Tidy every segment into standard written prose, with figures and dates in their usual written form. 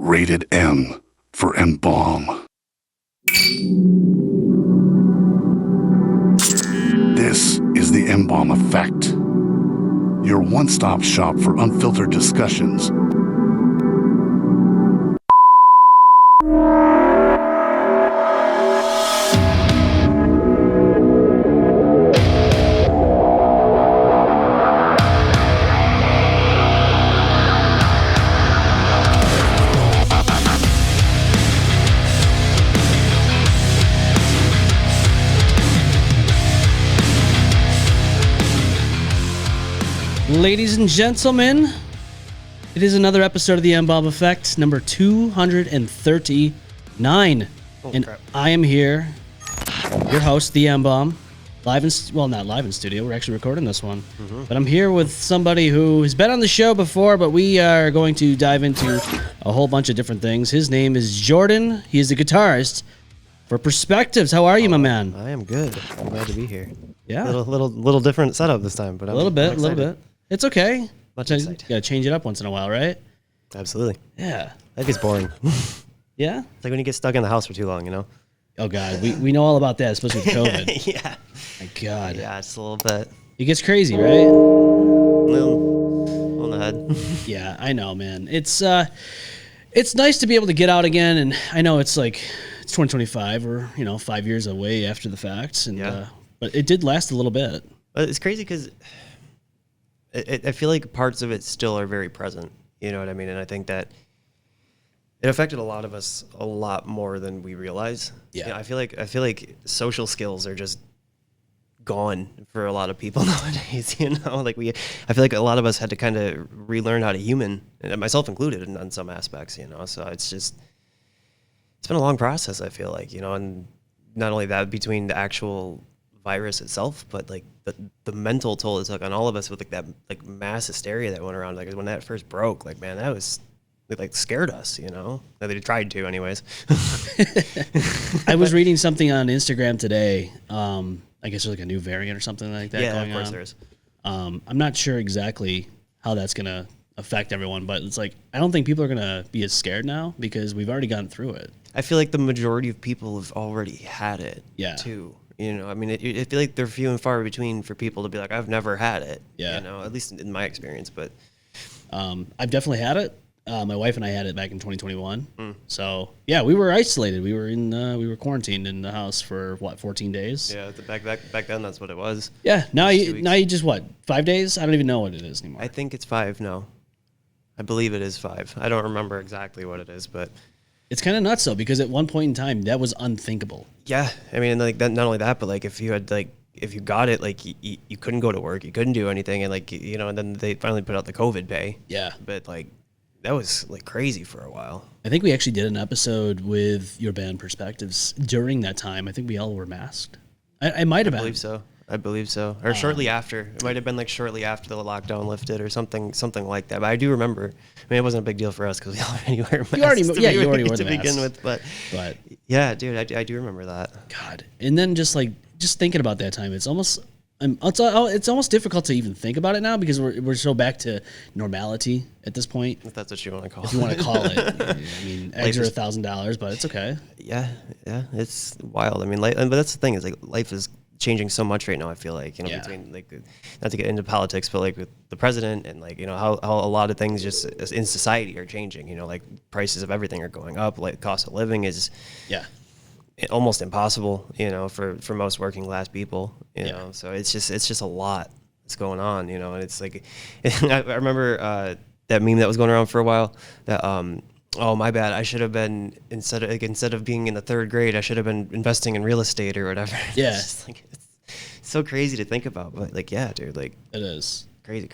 Rated M for M-Balm. This is the M-Balm Effect, your one-stop shop for unfiltered discussions. Ladies and gentlemen, it is another episode of the M-Balm Effect, number 239. And crap. I am here, your host, the M-Balm, live in, well, not live in studio, we're actually recording this one. But I'm here with somebody who has been on the show before, but we are going to dive into a whole bunch of different things. His name is Jordan. He is the guitarist for Perspectives. How are you, my man? I am good. I'm glad to be here. Yeah. Little different setup this time, but a little bit. It's okay. Much You excited. gotta change it up once in a while, right? Absolutely. Yeah. Life is boring. Yeah? It's like when you get stuck in the house for too long, you know? Oh, God. We know all about that, especially with COVID. Yeah. My God. Yeah, just a little bit. It gets crazy, right? Little on the head. Yeah, I know, man. It's nice to be able to get out again, and I know it's 2025, or, 5 years away after the fact, and Yeah. but it did last a little bit. But it's crazy because I feel like parts of it still are very present. You know what I mean? And I think that it affected a lot of us a lot more than we realize. Yeah. You know, I feel like social skills are just gone for a lot of people nowadays. I feel like a lot of us had to kind of relearn how to human, and myself included, in some aspects. So it's been a long process. I feel like, and not only that, between the actual virus itself, but like the mental toll it took on all of us with that mass hysteria that went around. Like when that first broke, man, that was it scared us. That they tried to, anyways. I was reading something on Instagram today. I guess there's a new variant or something like that going on. Yeah, of course there is. I'm not sure exactly how that's gonna affect everyone, but it's I don't think people are gonna be as scared now because we've already gone through it. I feel like the majority of people have already had it. Yeah. Too. I mean, I feel like they're few and far between for people to be like, I've never had it. Yeah. At least in my experience. But I've definitely had it. My wife and I had it back in 2021. So yeah, we were isolated. We were quarantined in the house for 14 days. yeah, back then, that's what it was. Yeah. Now Just 2 you just 5 days? I don't even know what it is anymore. I think it's 5 now. I believe it is 5. I don't remember exactly what it is, but it's kind of nuts though, because at one point in time that was unthinkable. yeah, I mean, that, not only that, but if you had if you got it, you couldn't go to work, you couldn't do anything, and and then they finally put out the COVID pay. Yeah. But that was crazy for a while. I think we actually did an episode with your band Perspectives during that time. I think we all were masked. I might have been. I believe so. Or shortly after. It might have been shortly after the lockdown lifted or something like that. But I do remember. I mean, it wasn't a big deal for us because we already wear masks. You already wore the to begin masks. with. But yeah, dude, I do remember that. God. And then just thinking about that time, it's almost difficult to even think about it now because we're so back to normality at this point. If that's what you want to call it. If you want to call it. I mean, eggs are $1,000, but it's okay. Yeah, it's wild. I mean, but that's the thing is life is changing so much right now. I feel like between not to get into politics, but with the president and how a lot of things just in society are changing. Prices of everything are going up. Cost of living is almost impossible. For most working class people. You know, so it's just a lot that's going on. And it's I remember that meme that was going around for a while that oh, my bad, I should have been instead of being in the 3rd grade, I should have been investing in real estate or whatever. Yeah. It's it's so crazy to think about, but yeah, dude, it is crazy.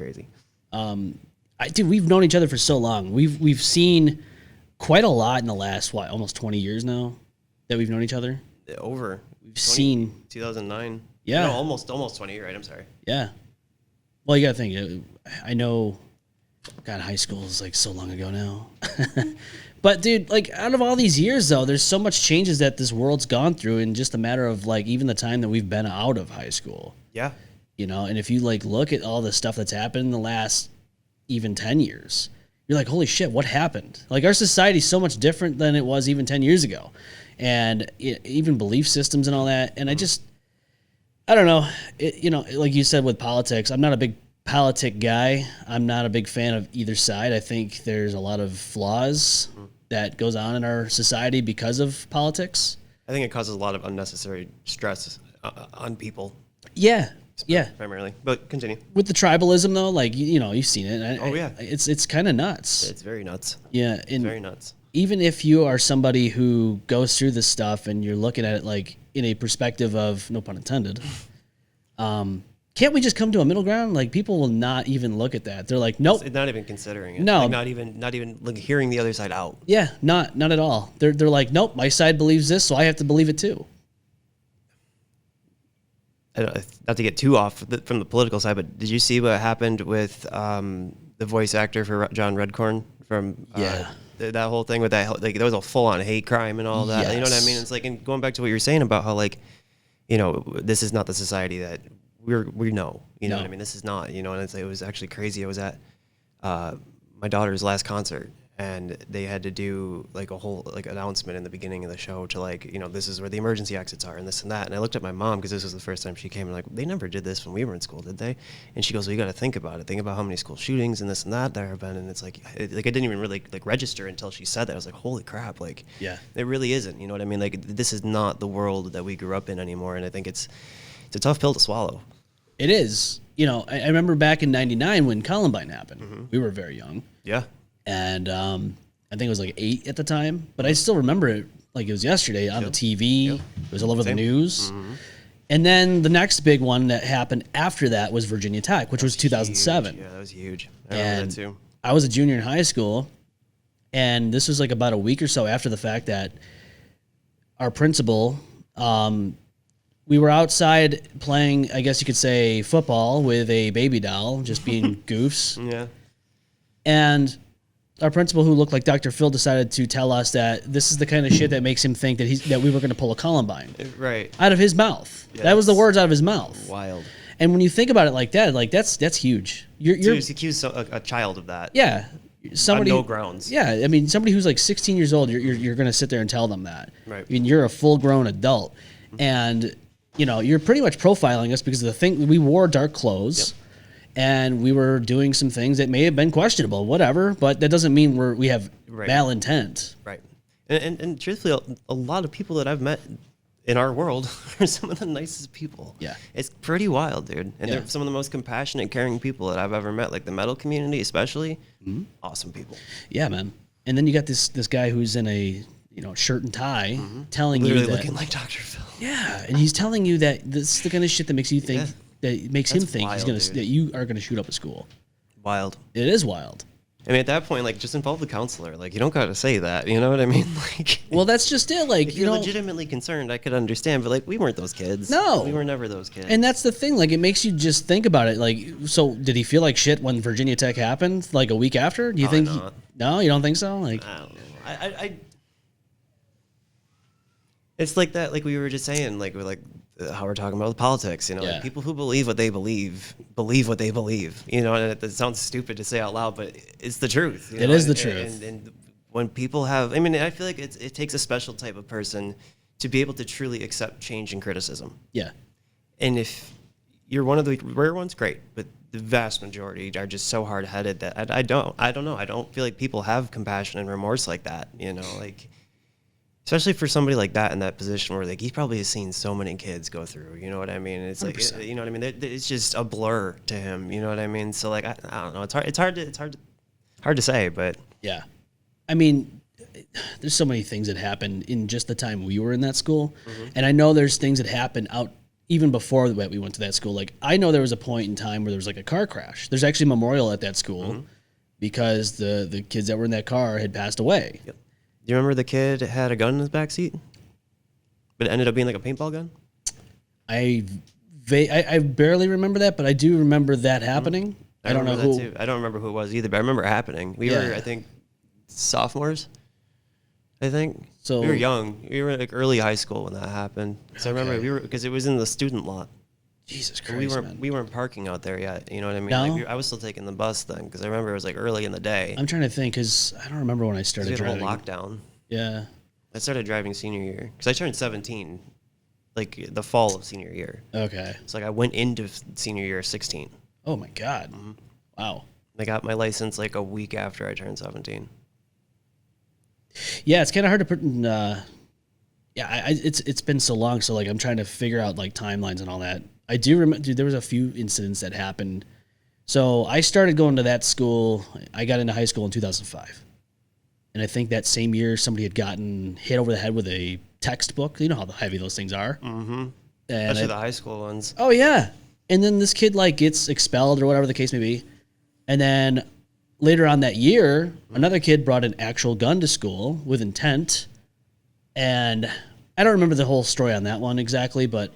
Dude, we've known each other for so long. We've seen quite a lot in the last almost 20 years now that we've known each other. We've seen 2009. Yeah. No, almost 20, right? I'm sorry. Yeah. Well, you gotta think. I know. God, high school is so long ago now. But dude, out of all these years though, there's so much changes that this world's gone through in just a matter of even the time that we've been out of high school. Yeah. And if you look at all the stuff that's happened in the last even 10 years, you're like, holy shit, what happened? Like our society's so much different than it was even 10 years ago. And even belief systems and all that. And I don't know, like you said with politics, I'm not a big politic guy. I'm not a big fan of either side. I think there's a lot of flaws that goes on in our society because of politics. I think it causes a lot of unnecessary stress on people. Yeah. Primarily, but continue. With the tribalism though, like, you've seen it. It's kind of nuts. It's very nuts. Yeah. It's very nuts. Even if you are somebody who goes through this stuff and you're looking at it like in a perspective of, no pun intended, can't we just come to a middle ground? Like people will not even look at that. They're like, nope. It's not even considering it. No. Like not even like hearing the other side out. Yeah, not at all. They're like, nope, my side believes this, so I have to believe it too. Not to get too off from the political side, but did you see what happened with the voice actor for John Redcorn from that whole thing with that, like there was a full-on hate crime and all that. Yes. You know what I mean? It's like, and going back to what you were saying about how, like, this is not the society that we know. You know what I mean? This is not, and it's like, it was actually crazy. I was at my daughter's last concert, and they had to do like a whole like announcement in the beginning of the show to like, this is where the emergency exits are and this and that. And I looked at my mom because this was the first time she came, and like, they never did this when we were in school, did they? And she goes, well, you got to think about it. Think about how many school shootings and this and that there have been. And it's like I didn't even really like register until she said that. I was like, holy crap. Like, yeah, it really isn't. You know what I mean? Like, this is not the world that we grew up in anymore. And I think it's a tough pill to swallow. It is. I remember back in '99 when Columbine happened. Mm-hmm. We were very young. Yeah. And I think it was like 8 at the time, but I still remember it like it was yesterday on the TV. Yep. It was all over the news. Mm-hmm. And then the next big one that happened after that was Virginia Tech, which was 2007. Huge. Yeah, that was huge. I remember that too. I was a junior in high school, and this was like about a week or so after the fact that our principal, we were outside playing, I guess you could say, football with a baby doll, just being goofs. Yeah. And our principal, who looked like Dr. Phil, decided to tell us that this is the kind of shit that makes him think that we were going to pull a Columbine. Right. Out of his mouth. Yes. That was the words out of his mouth. Wild. And when you think about it like that, like that's huge. You're accused a child of that. Yeah. Somebody, on no grounds. Yeah. I mean, somebody who's like 16 years old, you're going to sit there and tell them that. Right. I mean, you're a full-grown adult. Mm-hmm. And, you're pretty much profiling us because of the thing, we wore dark clothes. Yep. And we were doing some things that may have been questionable, whatever, but that doesn't mean we have malintent. Right. And truthfully, a lot of people that I've met in our world are some of the nicest people. Yeah. It's pretty wild, dude. And they're some of the most compassionate, caring people that I've ever met, like the metal community especially. Mm-hmm. Awesome people. Yeah, man. And then you got this guy who's in a shirt and tie, telling literally you that, looking like Dr. Phil. Yeah, and he's telling you that this is the kind of shit that makes you think that makes him think wild, that you are gonna shoot up a school. Wild. It is wild. I mean, at that point, like, just involve the counselor. Like, you don't gotta say that. You know what I mean? Like, well, that's just it. Like, if you're legitimately concerned, I could understand. But like, we weren't those kids. No, we were never those kids. And that's the thing. Like, it makes you just think about it. Like, so did he feel like shit when Virginia Tech happened? Like a week after? Do you think? No, you don't think so? Like, I don't know. I it's like that. Like we were just saying. Like we're like. How we're talking about politics, like people who believe what they believe what they believe, and it sounds stupid to say out loud, but it's the truth. It is the truth. And when people have, I feel like it takes a special type of person to be able to truly accept change and criticism. Yeah. And if you're one of the rare ones, great, but the vast majority are just so hard-headed that I don't know. I don't feel like people have compassion and remorse like that, like. Especially for somebody like that in that position where like he probably has seen so many kids go through, you know what I mean? It's like, 100%. You know what I mean? It's just a blur to him, you know what I mean? So like, I don't know. It's hard to say, but yeah. I mean, there's so many things that happen in just the time we were in that school. Mm-hmm. And I know there's things that happened out even before we went to that school. Like I know there was a point in time where there was like a car crash. There's actually a memorial at that school because the kids that were in that car had passed away. Yep. Do you remember the kid had a gun in his backseat, but it ended up being like a paintball gun? I barely remember that, but I do remember that happening. I don't know who. Too. I don't remember who it was either, but I remember it happening. We were, I think, sophomores. I think so. We were young. We were like early high school when that happened. So I remember because it was in the student lot. Jesus And Christ, man. we weren't parking out there yet. You know what I mean? No? Like I was still taking the bus then because I remember it was like early in the day. I'm trying to think because I don't remember when I started We had a driving. whole lockdown. Yeah. I started driving senior year because I turned 17, like the fall of senior year. Okay. So like I went into senior year 16. Oh my God. Mm-hmm. Wow. I got my license like a week after I turned 17. Yeah, it's kind of hard to put in. It's been so long, so like I'm trying to figure out like timelines and all that. I do remember, dude, there was a few incidents that happened. So I started going to that school. I got into high school in 2005, and I think that same year somebody had gotten hit over the head with a textbook. You know how heavy those things are. Mm-hmm. Especially the high school ones. Oh yeah, and then this kid like gets expelled or whatever the case may be, and then later on that year, another kid brought an actual gun to school with intent. And I don't remember the whole story on that one exactly, but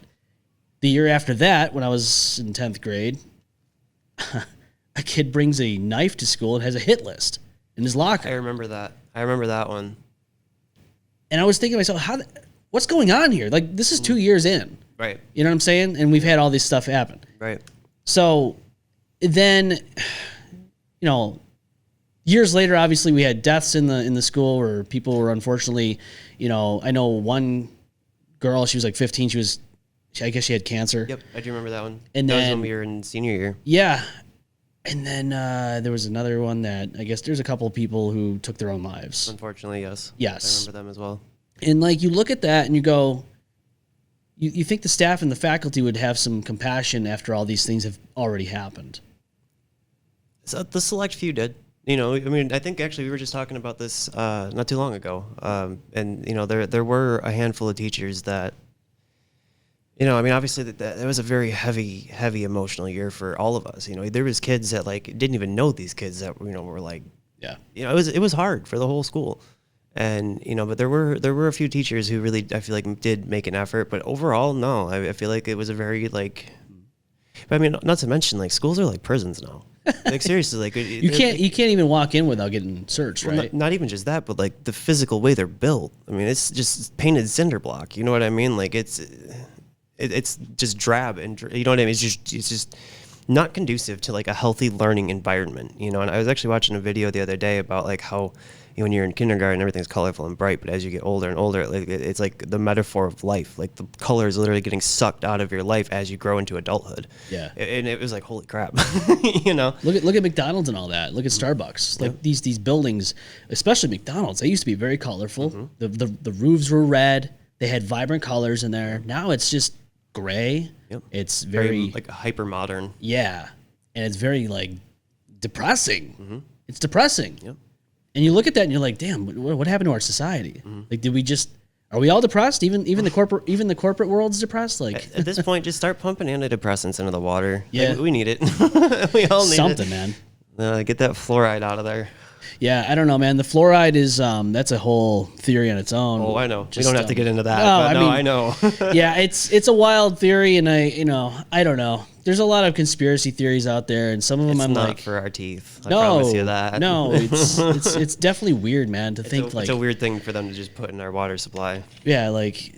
the year after that, when I was in 10th grade, a kid brings a knife to school and has a hit list in his locker. I remember that one. And I was thinking to myself, what's going on here? Like, this is 2 years in. Right. You know what I'm saying? And we've had all this stuff happen. Right. So then, years later, obviously, we had deaths in the school where people were unfortunately, I know one girl, she was like 15. I guess she had cancer. Yep, I do remember that one. And that was then when we were in senior year. Yeah. And then there was another one that I guess there's a couple of people who took their own lives. Unfortunately, yes. Yes. I remember them as well. And like you look at that and you go, you think the staff and the faculty would have some compassion after all these things have already happened. So the select few did. I think actually we were just talking about this not too long ago. And there were a handful of teachers that, obviously that was a very heavy emotional year for all of us. There was kids that like didn't even know these kids that were like, yeah, it was hard for the whole school. And, but there were a few teachers who really, I feel like did make an effort, but overall, no, I feel like it was a very like, but I mean, not to mention like schools are like prisons now. Like seriously, like you can't even walk in without getting searched, right? Not even just that, but like the physical way they're built. I mean, it's just painted cinder block. You know what I mean? Like it's just drab and you know what I mean? It's just not conducive to like a healthy learning environment. And I was actually watching a video the other day about like how when you're in kindergarten, everything's colorful and bright, but as you get older and older, like it's like the metaphor of life. Like the color is literally getting sucked out of your life as you grow into adulthood. Yeah, and it was like, holy crap, Look at McDonald's and all that. Look at Starbucks. Like these buildings, especially McDonald's, they used to be very colorful. Mm-hmm. The roofs were red. They had vibrant colors in there. Now it's just gray. Yep. It's very like hyper modern. Yeah, and it's very like depressing. Mm-hmm. It's depressing. Yep. And you look at that and you're like, damn, what happened to our society? Mm-hmm. Like, are we all depressed? Even the corporate world's depressed. Like at this point, just start pumping antidepressants into the water. Yeah, like, we need it. We all need something, man. Get that fluoride out of there. Yeah, I don't know, man. The fluoride is that's a whole theory on its own. Oh, I know. We don't have to get into that. I know. Yeah, it's a wild theory, and I don't know. There's a lot of conspiracy theories out there, and some of them it's I'm not like, for our teeth. I no, promise you that. No, it's definitely weird, man. It's a weird thing for them to just put in our water supply. Yeah, like,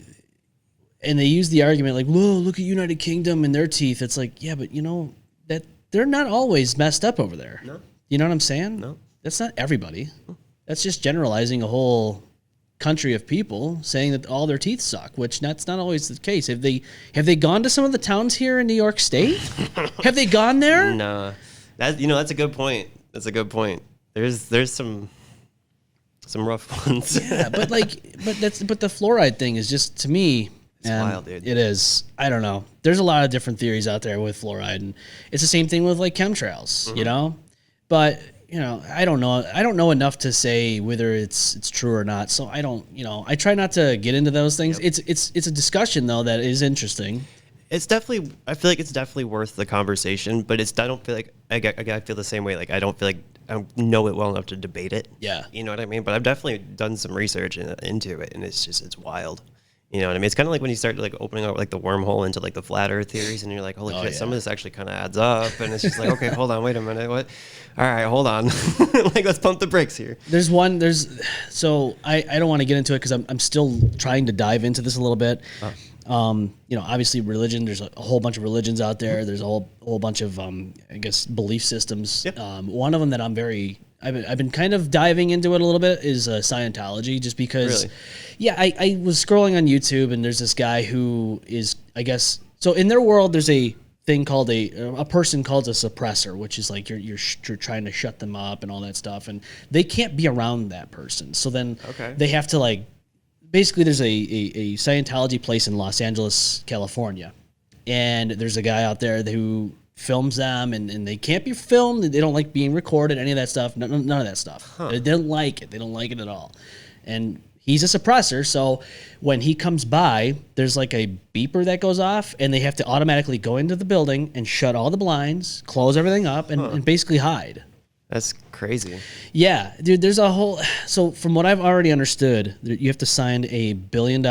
and they use the argument like, whoa, look at United Kingdom and their teeth. It's like, yeah, but that they're not always messed up over there. No. You know what I'm saying? No. That's not everybody. That's just generalizing a whole country of people saying that all their teeth suck, which that's not always the case. Have they gone to some of the towns here in New York State? Have they gone there? No. That's a good point. That's a good point. There's some rough ones. Yeah, but the fluoride thing is just, to me, it's wild, dude. It is. I don't know. There's a lot of different theories out there with fluoride, and it's the same thing with like chemtrails, Mm-hmm. But I don't know. I don't know enough to say whether it's true or not. So I don't. I try not to get into those things. Yep. It's a discussion though that is interesting. I feel like it's definitely worth the conversation, but I don't feel like I feel the same way. Like I don't feel like I know it well enough to debate it. Yeah. You know what I mean? But I've definitely done some research into it, and it's wild. You know what I mean? It's kind of like when you start like opening up like the wormhole into like the flat Earth theories, and you're like, holy shit, yeah. some of this actually kind of adds up, and it's just like, okay, hold on, wait a minute, what? All right, hold on, like let's pump the brakes here. So I don't want to get into it because I'm still trying to dive into this a little bit. Obviously religion, there's a whole bunch of religions out there. There's a whole bunch of, I guess, belief systems. Yep. One of them that I've been kind of diving into it a little bit is Scientology, just because, Really? yeah, I was scrolling on YouTube and there's this guy who is, I guess, so in their world, there's a thing called a person called a suppressor, which is like you're trying to shut them up and all that stuff, and they can't be around that person. So then they have to like, basically there's a Scientology place in Los Angeles, California, and there's a guy out there who films them, and they can't be filmed. They don't like being recorded, any of that stuff. None of that stuff. They don't like it. They don't like it at all. And he's a suppressor, so when he comes by, there's like a beeper that goes off, and they have to automatically go into the building and shut all the blinds, close everything up, and basically hide. That's crazy. Yeah, dude, there's a whole... So from what I've already understood, you have to sign a $1 billion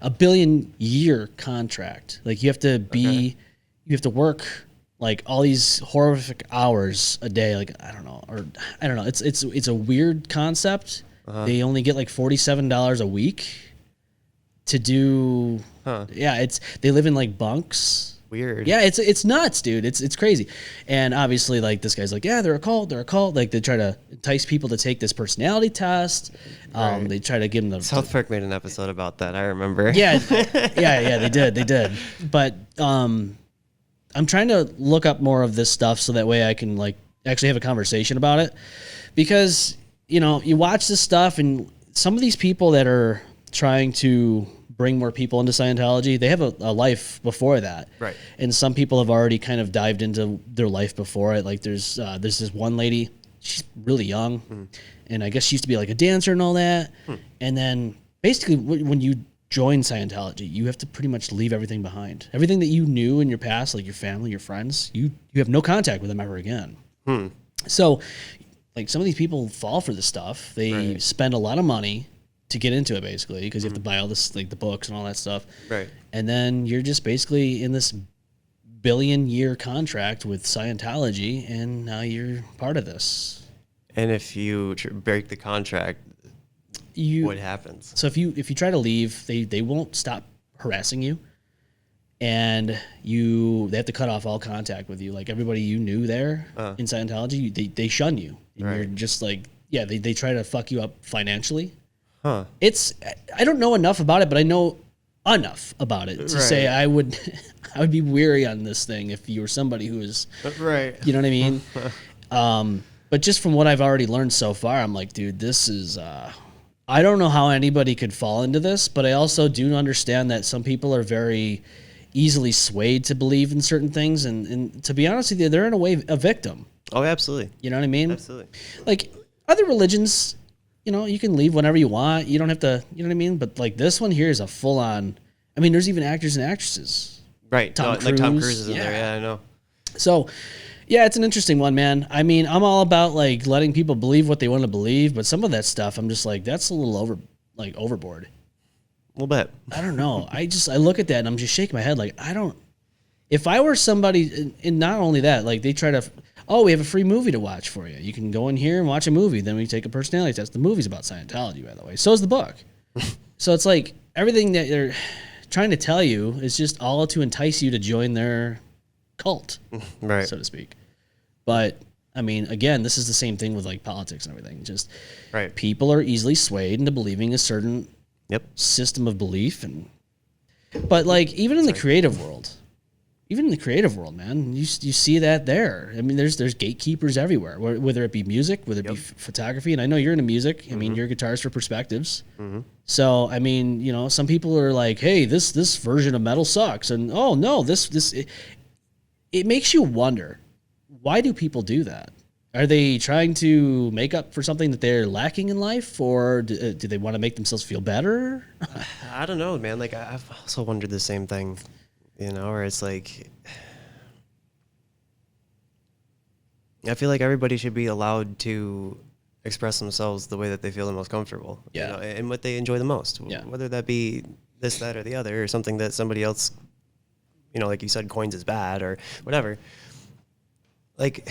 a billion-year contract. Like, you have to be... You have to work, like, all these horrific hours a day. Like, I don't know. It's a weird concept. They only get, like, $47 a week to do... Yeah, they live in, like, bunks. Weird. Yeah, it's nuts, dude. It's crazy. And obviously, like, this guy's like, yeah, they're a cult. Like, they try to entice people to take this personality test. They try to give them the... South Park made an episode about that, I remember. Yeah, they did. But I'm trying to look up more of this stuff so that way I can, like, actually have a conversation about it. Because, you watch this stuff, and some of these people that are trying to bring more people into Scientology, they have a life before that. Right. And some people have already kind of dived into their life before it. Like, there's this one lady, she's really young, and I guess she used to be like a dancer and all that. And then basically when you join Scientology, you have to pretty much leave everything behind. Everything that you knew in your past, like your family, your friends, you have no contact with them ever again. So, like, some of these people fall for this stuff. They spend a lot of money to get into it, basically, because you have to buy all this, like, the books and all that stuff. Right. And then you're just basically in this billion-year contract with Scientology, and now you're part of this. And if you break the contract, what happens? So if you try to leave, they won't stop harassing you, and they have to cut off all contact with you. Like, everybody you knew there in Scientology, they shun you. And you're just like, yeah, they try to fuck you up financially. I don't know enough about it, but I know enough about it to say I would be weary on this thing if you were somebody who is you know what I mean. But just from what I've already learned so far, I'm like, dude, this is I don't know how anybody could fall into this, but I also do understand that some people are very easily swayed to believe in certain things, and to be honest with you, they're in a way a victim. Oh, absolutely. You know what I mean? Absolutely. Like, other religions, you can leave whenever you want. You don't have to, you know what I mean? But, like, this one here is a full-on... I mean, there's even actors and actresses. Right. Like Tom Cruise is in there. Yeah, I know. So, yeah, it's an interesting one, man. I mean, I'm all about, like, letting people believe what they want to believe, but some of that stuff, I'm just like, that's a little overboard. A little bit. I don't know. I look at that and I'm just shaking my head. Like, if I were somebody, and not only that, like, they try to... Oh, we have a free movie to watch for you. You can go in here and watch a movie. Then we take a personality test. The movie's about Scientology, by the way. So is the book. So it's like everything that they're trying to tell you is just all to entice you to join their cult, right, so to speak. But, I mean, again, this is the same thing with, like, politics and everything. Just people are easily swayed into believing a certain system of belief. But, like, even in the creative world... Even in the creative world, man, you see that there. I mean, there's gatekeepers everywhere, whether it be music, whether it be photography. And I know you're into music. I mean, you're a guitarist for Perspectives. So, I mean, some people are like, hey, this version of metal sucks. And, oh, no, it makes you wonder, why do people do that? Are they trying to make up for something that they're lacking in life? Or do they want to make themselves feel better? I don't know, man. Like, I've also wondered the same thing. Or it's like, I feel like everybody should be allowed to express themselves the way that they feel the most comfortable, and what they enjoy the most, whether that be this, that, or the other, or something that somebody else, like you said, coins as bad or whatever. Like,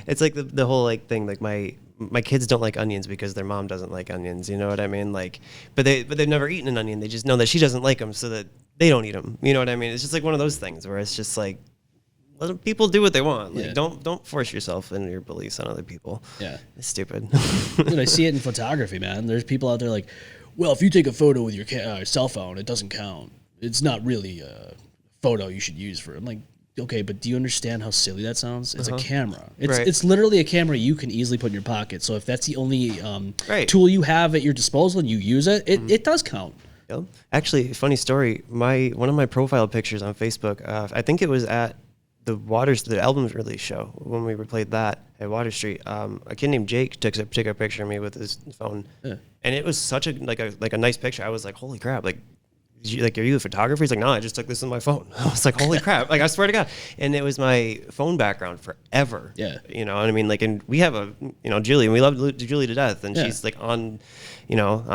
it's like the whole, like, thing, like my my kids don't like onions because their mom doesn't like onions. You know what I mean? Like, but they've never eaten an onion. They just know that she doesn't like them, so that they don't eat them. You know what I mean? It's just like one of those things where it's just like, let people do what they want. Like, don't force yourself into your beliefs on other people. Yeah, it's stupid. Dude, I see it in photography, man. There's people out there like, well, if you take a photo with your cell phone, it doesn't count. It's not really a photo you should use for it. I'm like, okay, but do you understand how silly that sounds? It's a camera. It's literally a camera you can easily put in your pocket. So if that's the only tool you have at your disposal and you use it, it does count. Yep. Actually, funny story. One of my profile pictures on Facebook, I think it was at the album release show when we played that at Water Street. A kid named Jake took a picture of me with his phone, and it was such a nice picture. I was like, holy crap! Like, are you a photographer? He's like, no, I just took this on my phone. I was like, holy crap! Like, I swear to God. And it was my phone background forever. Yeah. You know what I mean? Like, and we have Julie, and we love Julie to death, and she's like on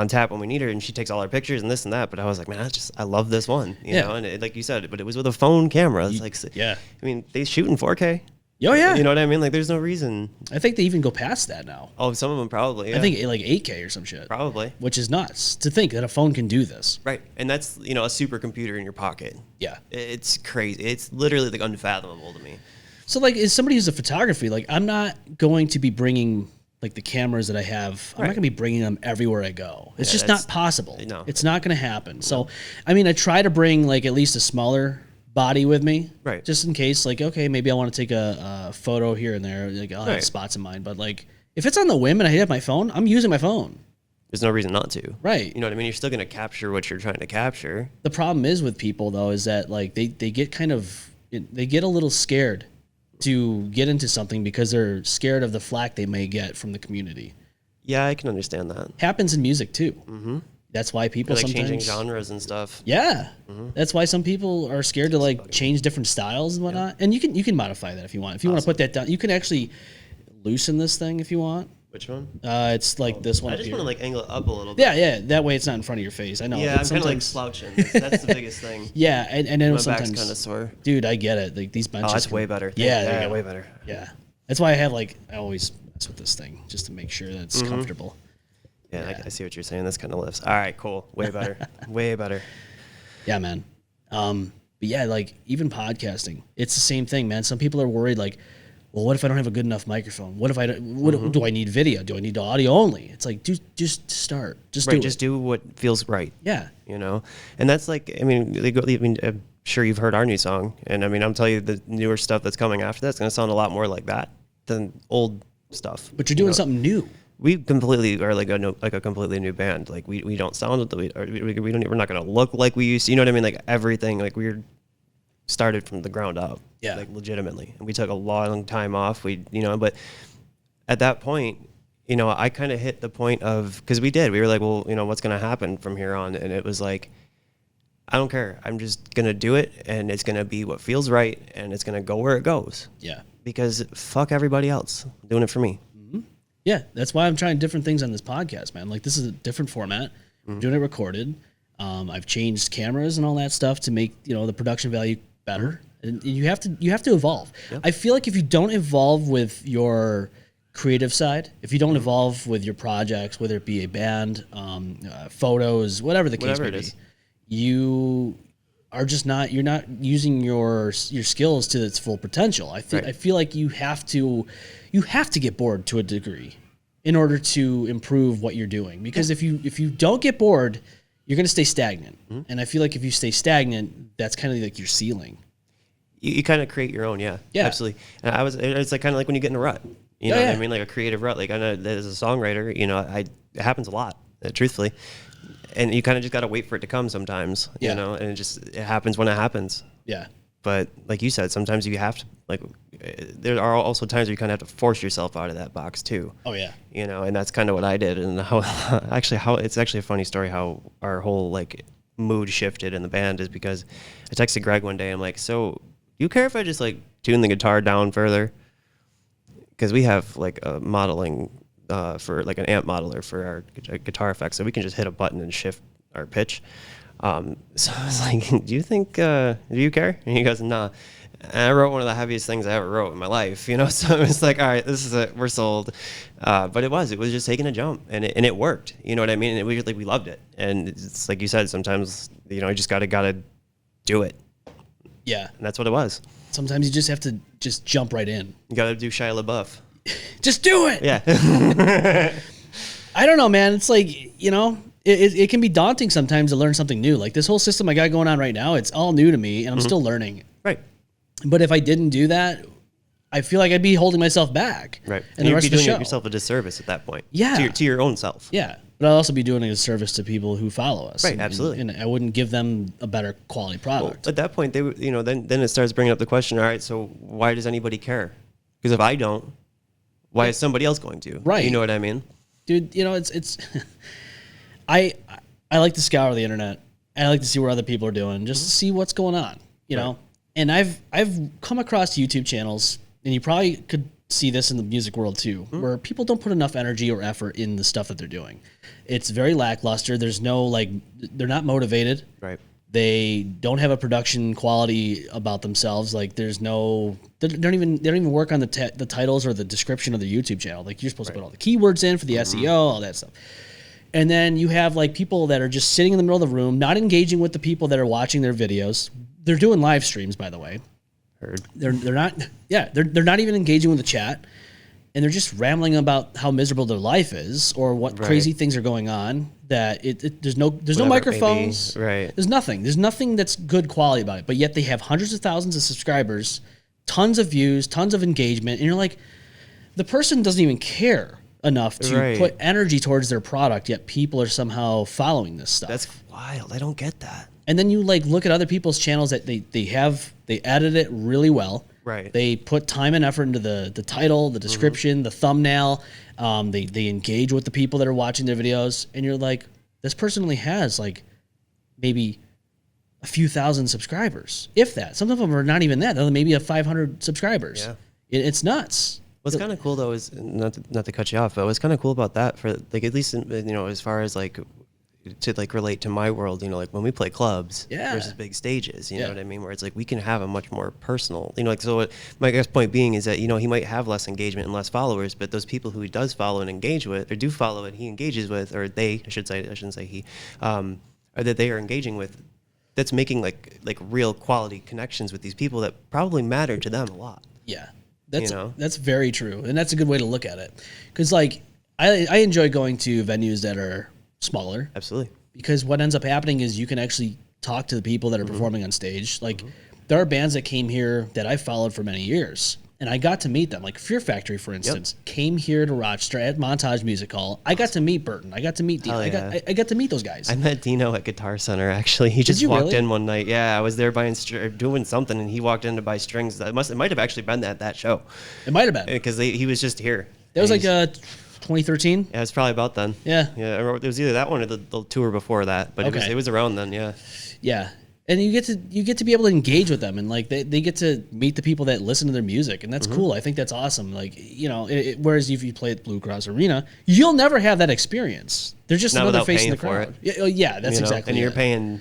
tap when we need her, and she takes all our pictures and this and that. But I was like, man, I love this one, you know. And like you said, but it was with a phone camera. It's like, I mean, they shoot in 4K. Oh yeah, you know what I mean? Like, there's no reason. I think they even go past that now. Oh, some of them probably. Yeah. I think like 8K or some shit. Probably. Which is nuts to think that a phone can do this. Right, and that's a supercomputer in your pocket. Yeah, it's crazy. It's literally like unfathomable to me. So like, as somebody who's a photography, like, I'm not going to be bringing like the cameras that I have. I'm not gonna be bringing them everywhere I go. It's just not possible. No, it's not gonna happen. So, I mean, I try to bring like at least a smaller body with me, right? Just in case, like, okay, maybe I want to take a photo here and there. Like, I'll have spots in mind, but like, if it's on the whim and I have my phone, I'm using my phone. There's no reason not to, right? You know what I mean? You're still gonna capture what you're trying to capture. The problem is with people though is that like they get a little scared to get into something because they're scared of the flack they may get from the community. Yeah, I can understand that. Happens in music too. Mm-hmm. That's why people like sometimes changing genres and stuff. Yeah, that's why some people are scared to like change different styles and whatnot. And you can modify that if you want. If you want to put that down, you can actually loosen this thing if you want. Which one? It's like this one. I just want to like angle it up a little bit. Yeah. That way it's not in front of your face. I know. Yeah, I'm kind of like slouching. That's the biggest thing. Yeah, and then my sometimes back's kind of sore. Dude, I get it. Like these benches. Oh, that's way better. Yeah, way better. Yeah, that's why I always mess with this thing just to make sure that it's comfortable. Yeah, I see what you're saying. This kind of lifts. All right, cool. Way better. Way better. Yeah, man. But yeah, like even podcasting, it's the same thing, man. Some people are worried, like, well, what if I don't have a good enough microphone? What if I don't, do I need video? Do I need audio only? It's like, just start. Just do what feels right. Yeah. You know? And that's like, I mean, I'm sure you've heard our new song. And I mean, I'm telling you, the newer stuff that's coming after that's going to sound a lot more like that than old stuff. But you're doing something new. We completely are like a completely new band. Like we don't sound we're not gonna look like we used to. You know what I mean? Like everything. Like we're started from the ground up. Yeah. Like legitimately, and we took a long time off. But at that point, I kind of hit the point of because we were like, well, what's gonna happen from here on? And it was like, I don't care. I'm just gonna do it, and it's gonna be what feels right, and it's gonna go where it goes. Yeah. Because fuck everybody else. I'm doing it for me. Yeah, that's why I'm trying different things on this podcast, man. Like, this is a different format. I'm doing it recorded. I've changed cameras and all that stuff to make the production value better. And you have to evolve. Yep. I feel like if you don't evolve with your creative side, if you don't evolve with your projects, whether it be a band, photos, whatever the case may be, you are just not. You're not using your skills to its full potential. I feel like you have to get bored to a degree in order to improve what you're doing. Because if you don't get bored, you're going to stay stagnant. Mm-hmm. And I feel like if you stay stagnant, that's kind of like your ceiling. You kind of create your own, yeah, absolutely. And it's like kind of like when you get in a rut. You know what I mean? Like a creative rut. Like I know as a songwriter, it happens a lot, truthfully. And you kind of just got to wait for it to come sometimes, and it happens when it happens. Yeah. But like you said, sometimes you have to, like, there are also times where you kind of have to force yourself out of that box too. Oh yeah. And that's kind of what I did. And it's actually a funny story how our whole like mood shifted in the band is because I texted Greg one day. I'm like, so you care if I just like tune the guitar down further? Because we have like a modeling for like an amp modeler for our guitar effects, so we can just hit a button and shift our pitch. So I was like, do you care? And he goes, nah. And I wrote one of the heaviest things I ever wrote in my life, you know. So it's like, all right, this is it, we're sold. But it was just taking a jump, and it worked. You know what I mean? And it was like we loved it. And it's like you said, sometimes you know you just gotta do it. Yeah, and that's what it was. Sometimes you just have to just jump right in. You gotta do Shia LaBeouf. Just do it. Yeah. I don't know, man. It's like, you know, it can be daunting sometimes to learn something new. Like this whole system I got going on right now, it's all new to me, and I'm still learning. Right. But if I didn't do that, I feel like I'd be holding myself back. Right. And the you'd rest be of the doing show. yourself a disservice at that point. Yeah. To your own self. Yeah. But I'll also be doing a disservice to people who follow us. Right, absolutely. And I wouldn't give them a better quality product. Well, at that point, they would, you know, then it starts bringing up the question, all right, so why does anybody care? Because if I don't, why is somebody else going to? Right. You know what I mean? Dude, you know, it's I like to scour the internet. I like to see where other people are doing, just to see what's going on, you know? And I've come across YouTube channels, and you probably could see this in the music world too, where people don't put enough energy or effort in the stuff that they're doing. It's very lackluster. There's no, like, they're not motivated. Right. They don't have a production quality about themselves. Like there's no, they don't even work on the titles or the description of the YouTube channel. Like you're supposed to put all the keywords in for the SEO, all that stuff. And then you have like people that are just sitting in the middle of the room, not engaging with the people that are watching their videos. They're doing live streams, by the way. Heard. They're not even engaging with the chat, and they're just rambling about how miserable their life is or what crazy things are going on. That there's no microphones, right? There's nothing that's good quality about it. But yet they have hundreds of thousands of subscribers, tons of views, tons of engagement, and you're like, the person doesn't even care enough to put energy towards their product. Yet people are somehow following this stuff. That's wild. I don't get that. And then you like look at other people's channels that they edit it really well. Right. They put time and effort into the title, the description, the thumbnail. They engage with the people that are watching their videos, and you're like, this person only has like maybe a few thousand subscribers, if that. Some of them are not even that. They're maybe 500 subscribers. Yeah. It's nuts. What's kind of cool though is not to cut you off, but what's kind of cool about that for like at least you know as far as like to like relate to my world, you know, like when we play clubs versus big stages, you know what I mean? Where it's like we can have a much more personal, you know, like so. My guess point being is that you know he might have less engagement and less followers, but those people who he does follow and engage with, or do follow and he engages with, or I shouldn't say he, or that they are engaging with, that's making like real quality connections with these people that probably matter to them a lot. Yeah, that's very true, and that's a good way to look at it, because like I enjoy going to venues that are smaller. Absolutely. Because what ends up happening is you can actually talk to the people that are performing on stage. Like there are bands that came here that I followed for many years, and I got to meet them. Like Fear Factory, for instance, came here to Rochester at Montage Music Hall. I got to meet Burton. I got to meet Dino. I got to meet those guys. I met Dino at Guitar Center, actually. He just walked in one night. Yeah, I was there doing something, and he walked in to buy strings. It might have actually been at that show. It might have been. Because he was just here. That was like 2013. Yeah, it was probably about then. Yeah. I remember it was either that one or the tour before that, but it was around then. Yeah. Yeah. And you get to be able to engage with them, and like they get to meet the people that listen to their music, and that's cool. I think that's awesome. Like, you know, whereas if you play at Blue Cross Arena, you'll never have that experience. They're just another face in the crowd. Yeah, that's exactly. And you're paying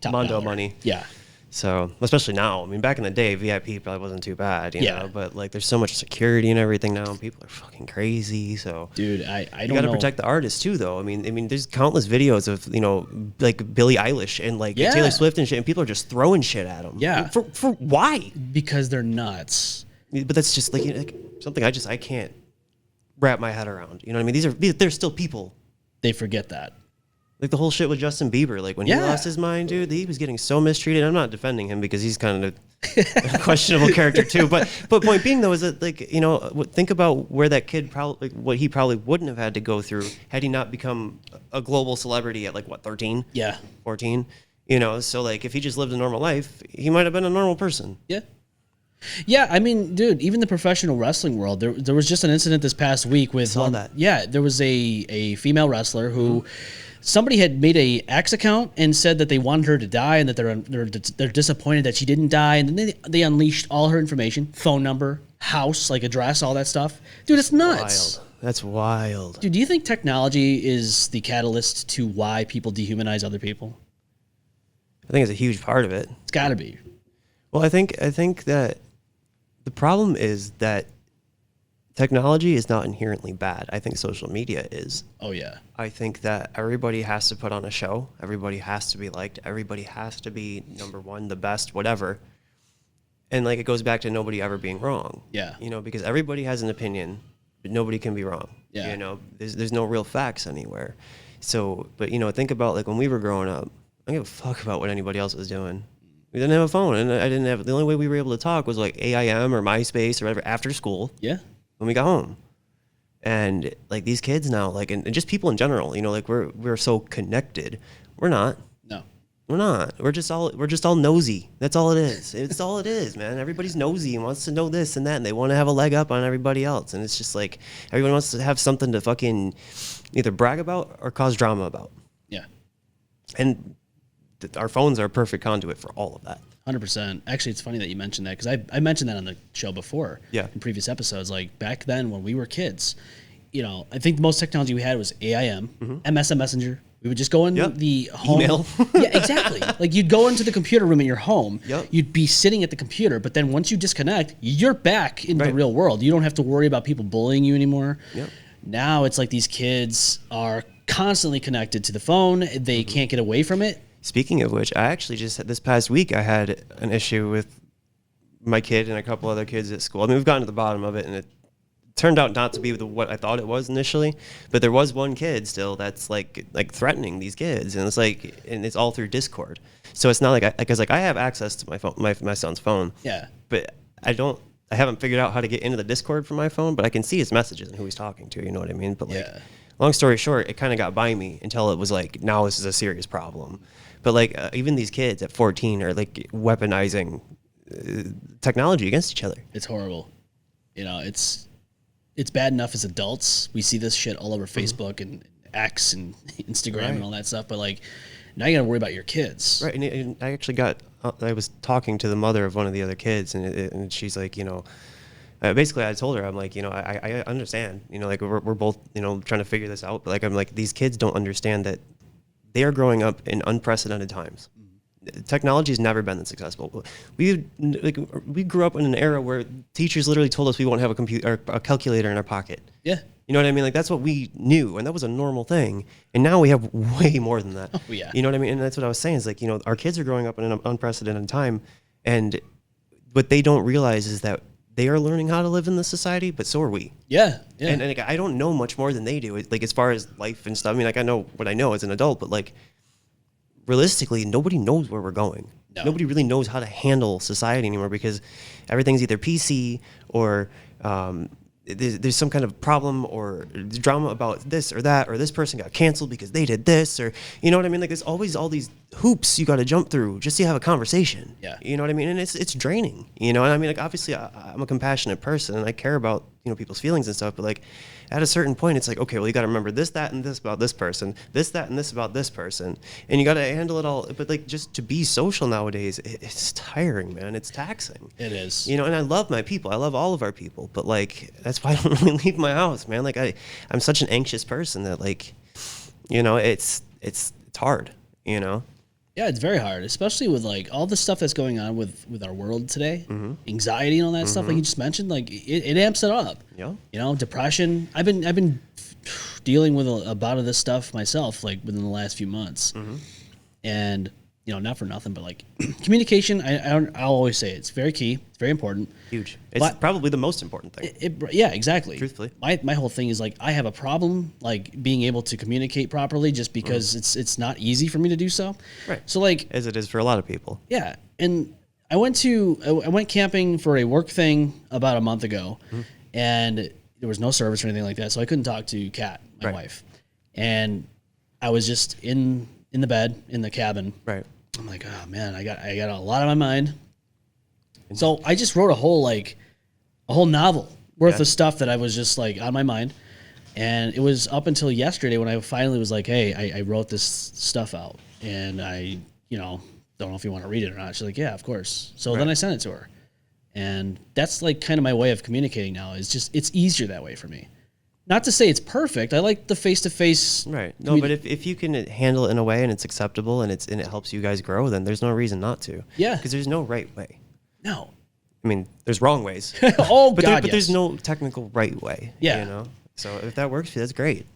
top Mondo dollar money. Yeah. So, especially now. I mean, back in the day, VIP probably wasn't too bad, you know, but like there's so much security and everything now, and people are fucking crazy. So, dude, I don't know. You got to protect the artists too, though. I mean, there's countless videos of, you know, like Billie Eilish and like Taylor Swift and shit, and people are just throwing shit at them. Yeah. For why? Because they're nuts. But that's just like something I can't wrap my head around. You know what I mean? They're still people. They forget that. Like the whole shit with Justin Bieber, like when he lost his mind, dude, he was getting so mistreated. I'm not defending him because he's kind of a questionable character too. But point being though is that, like, you know, think about where that kid probably, like, what he probably wouldn't have had to go through had he not become a global celebrity at like what 13, 14, you know. So like if he just lived a normal life, he might have been a normal person. Yeah, I mean, dude, even the professional wrestling world, there was just an incident this past week with there was a female wrestler who. Somebody had made a X account and said that they wanted her to die and that they're disappointed that she didn't die, and then they unleashed all her information, phone number, house, like address, all that stuff. Dude, it's nuts. Wild. That's wild. Dude, do you think technology is the catalyst to why people dehumanize other people? I think it's a huge part of it. It's got to be. Well, I think that the problem is that technology is not inherently bad. I think social media is. Oh yeah. I think that everybody has to put on a show. Everybody has to be liked. Everybody has to be number one, the best, whatever. And like it goes back to nobody ever being wrong. Yeah. You know, because everybody has an opinion, but nobody can be wrong. Yeah. You know, there's no real facts anywhere. So, but you know, think about like when we were growing up, I didn't give a fuck about what anybody else was doing. We didn't have a phone, and I didn't have. The only way we were able to talk was like AIM or MySpace or whatever after school. Yeah. When we got home. And like these kids now, like, and just people in general, you know, like we're so connected. We're not. No. We're not. We're just all nosy. That's all it is. It's all it is, man. Everybody's nosy and wants to know this and that, and they want to have a leg up on everybody else. And it's just like everyone wants to have something to fucking either brag about or cause drama about. Yeah. And our phones are a perfect conduit for all of that. 100%. Actually, it's funny that you mentioned that because I mentioned that on the show before. Yeah. In previous episodes, like back then when we were kids, you know, I think the most technology we had was AIM, MSN Messenger. We would just go in the home. Email. Yeah, exactly. Like you'd go into the computer room in your home. Yep. You'd be sitting at the computer, but then once you disconnect, you're back in the real world. You don't have to worry about people bullying you anymore. Yep. Now it's like these kids are constantly connected to the phone. They can't get away from it. Speaking of which, I actually just this past week I had an issue with my kid and a couple other kids at school. I mean, we've gotten to the bottom of it, and it turned out not to be what I thought it was initially. But there was one kid still that's like threatening these kids, and it's all through Discord. So it's not like because I have access to my phone, my son's phone. Yeah. But I haven't figured out how to get into the Discord from my phone, but I can see his messages and who he's talking to. You know what I mean? But like, long story short, it kind of got by me until it was like, now this is a serious problem. But like even these kids at 14 are like weaponizing technology against each other. It's horrible. You know, it's bad enough as adults. We see this shit all over Facebook and X and Instagram and all that stuff. But like, now you got to worry about your kids. Right. And I actually I was talking to the mother of one of the other kids, and she's like, you know, basically I told her, I'm like, you know, I understand, you know, like we're both, you know, trying to figure this out. But like, I'm like, these kids don't understand that they are growing up in unprecedented times. Technology has never been that successful. We grew up in an era where teachers literally told us we won't have a computer or a calculator in our pocket. Yeah. You know what I mean? Like that's what we knew, and that was a normal thing. And now we have way more than that. Oh yeah. You know what I mean? And that's what I was saying is like, you know, our kids are growing up in an unprecedented time, and what they don't realize is that they are learning how to live in this society, but so are we. Yeah. Yeah. And like, I don't know much more than they do. Like as far as life and stuff. I mean, like I know what I know as an adult, but like realistically, nobody knows where we're going. No. Nobody really knows how to handle society anymore because everything's either PC or there's some kind of problem or drama about this or that, or this person got canceled because they did this, or you know what I mean? Like there's always all these hoops you got to jump through just to have a conversation. Yeah. You know what I mean? And it's draining, you know? And I mean, like obviously I'm a compassionate person and I care about, you know, people's feelings and stuff, but like at a certain point, it's like, okay, well, you got to remember this, that, and this about this person, this, that, and this about this person. And you got to handle it all. But like, just to be social nowadays, it's tiring, man. It's taxing. It is. You know, and I love my people. I love all of our people. But like, that's why I don't really leave my house, man. Like I'm such an anxious person that like, you know, it's hard, you know? Yeah, it's very hard, especially with like all the stuff that's going on with our world today, anxiety and all that stuff. Like you just mentioned, like it amps it up. Yeah. You know, depression. I've been dealing with a bout of this stuff myself, like within the last few months, and you know, not for nothing, but like communication. I'll always say it's very key. It's very important. Huge. It's probably the most important thing. Yeah, exactly. Truthfully, my whole thing is like I have a problem like being able to communicate properly, just because it's not easy for me to do so. Right. So like as it is for a lot of people. Yeah, and I went camping for a work thing about a month ago, and there was no service or anything like that, so I couldn't talk to Kat, my wife, and I was just in the bed in the cabin. Right. I'm like, oh man, I got a lot on my mind. So I just wrote a whole novel worth of stuff that I was just like on my mind. And it was up until yesterday when I finally was like, hey, I wrote this stuff out, and I, you know, don't know if you want to read it or not. She's like, yeah, of course. So then I sent it to her. And that's like kind of my way of communicating now. It's easier that way for me. Not to say it's perfect. I like the face-to-face. Right. No, but if you can handle it in a way and it's acceptable and it helps you guys grow, then there's no reason not to. Yeah. Because there's no right way. No. I mean, there's wrong ways. Oh, but God, but there's no technical right way. Yeah. You know? So if that works for you, that's great.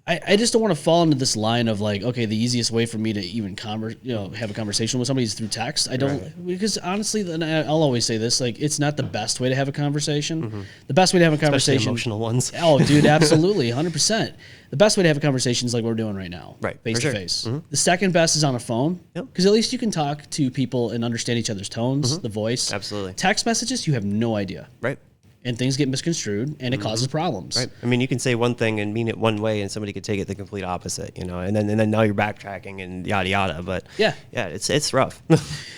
I just don't want to fall into this line of like, okay, the easiest way for me to even have a conversation with somebody is through text. I don't, because honestly, then I'll always say this, like, it's not the best way to have a conversation. The best way to have a conversation, especially emotional ones. Oh, dude, absolutely, 100%. The best way to have a conversation is like we're doing right now, right, face to sure. face. The second best is on a phone, because at least you can talk to people and understand each other's tones, the voice. Absolutely. Text messages, you have no idea. Right. And things get misconstrued, and it causes problems. Right. I mean, you can say one thing and mean it one way, and somebody could take it the complete opposite, you know. And then now you're backtracking and yada yada. But yeah, it's rough.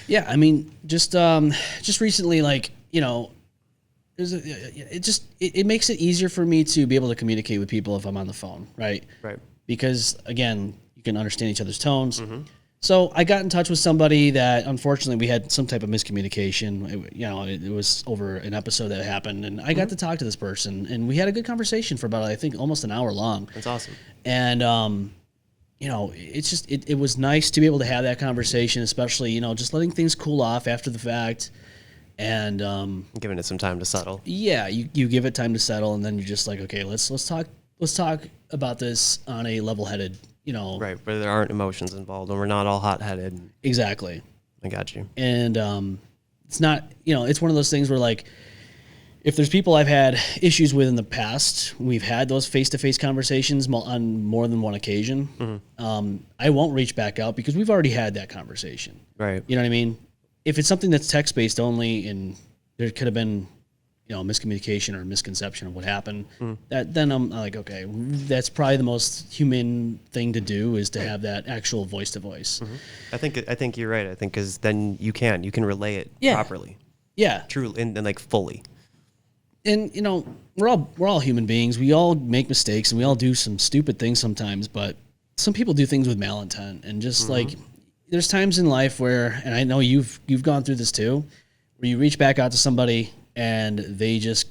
Yeah, I mean, just recently, like, you know, it makes it easier for me to be able to communicate with people if I'm on the phone, right? Right. Because again, you can understand each other's tones. So I got in touch with somebody that unfortunately we had some type of miscommunication. It was over an episode that happened, and I got to talk to this person, and we had a good conversation for about, I think, almost an hour long. That's awesome. And it's just it was nice to be able to have that conversation, especially just letting things cool off after the fact, and giving it some time to settle. Yeah, you give it time to settle, and then you're just like, okay, let's talk about this on a level-headed. Right, where there aren't emotions involved and we're not all hot-headed. Exactly. I got you. And it's not, it's one of those things where, like, if there's people I've had issues with in the past, we've had those face-to-face conversations on more than one occasion. I won't reach back out because we've already had that conversation. Right. You know what I mean? If it's something that's text-based only and there could have been miscommunication or misconception of what happened, then I'm like, okay, that's probably the most human thing to do is to have that actual voice to voice. I think you're right. I think because then you can relay it properly. Yeah. Truly and like fully. And we're all human beings. We all make mistakes and we all do some stupid things sometimes, but some people do things with malintent, and just like there's times in life where, and I know you've gone through this too, where you reach back out to somebody and they just,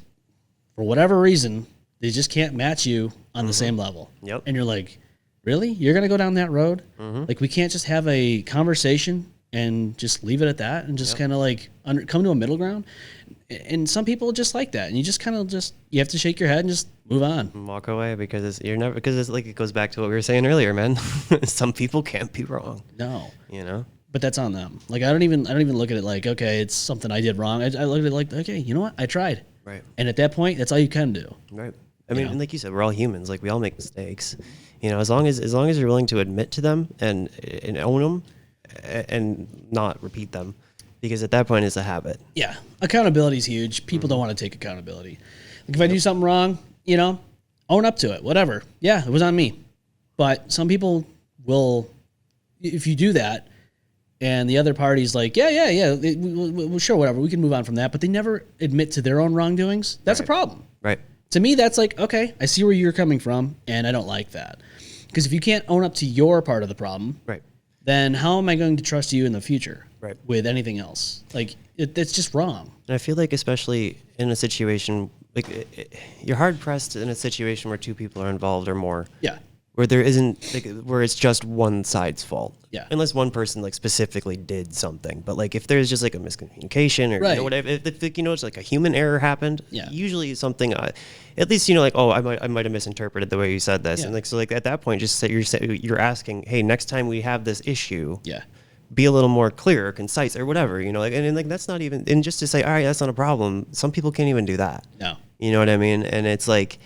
for whatever reason, they just can't match you on the same level. Yep. And you're like, really? You're going to go down that road? Like, we can't just have a conversation and just leave it at that and just kind of like come to a middle ground? And some people just like that. And you just kind of you have to shake your head and just move on. And walk away because it's like, it goes back to what we were saying earlier, man. Some people can't be wrong. No. But that's on them. Like, I don't even look at it like, okay, it's something I did wrong. I look at it like, okay, you know what? I tried. Right. And at that point, that's all you can do. Right. I mean, and like you said, we're all humans. Like, we all make mistakes. As long as you're willing to admit to them and own them and not repeat them, because at that point it's a habit. Yeah. Accountability is huge. People don't want to take accountability. Like, if I do something wrong, own up to it. Whatever. Yeah, it was on me. But some people will, if you do that, and the other party's like, we'll sure, whatever, we can move on from that. But they never admit to their own wrongdoings. That's a problem. Right. To me, that's like, okay, I see where you're coming from, and I don't like that. Because if you can't own up to your part of the problem, right, then how am I going to trust you in the future with anything else? Like, it's just wrong. And I feel like, especially in a situation, like, you're hard-pressed in a situation where two people are involved or more. Yeah. Where there isn't, like, where it's just one side's fault. Yeah. Unless one person, like, specifically did something. But, like, if there's just, like, a miscommunication or whatever, if it's like a human error happened, usually something, at least, like, oh, I might have misinterpreted the way you said this. And, like, so, like, at that point, just say you're asking, hey, next time we have this issue, be a little more clear or concise or whatever, like, and like, that's not even, and just to say, all right, that's not a problem. Some people can't even do that. No. You know what I mean? And it's like,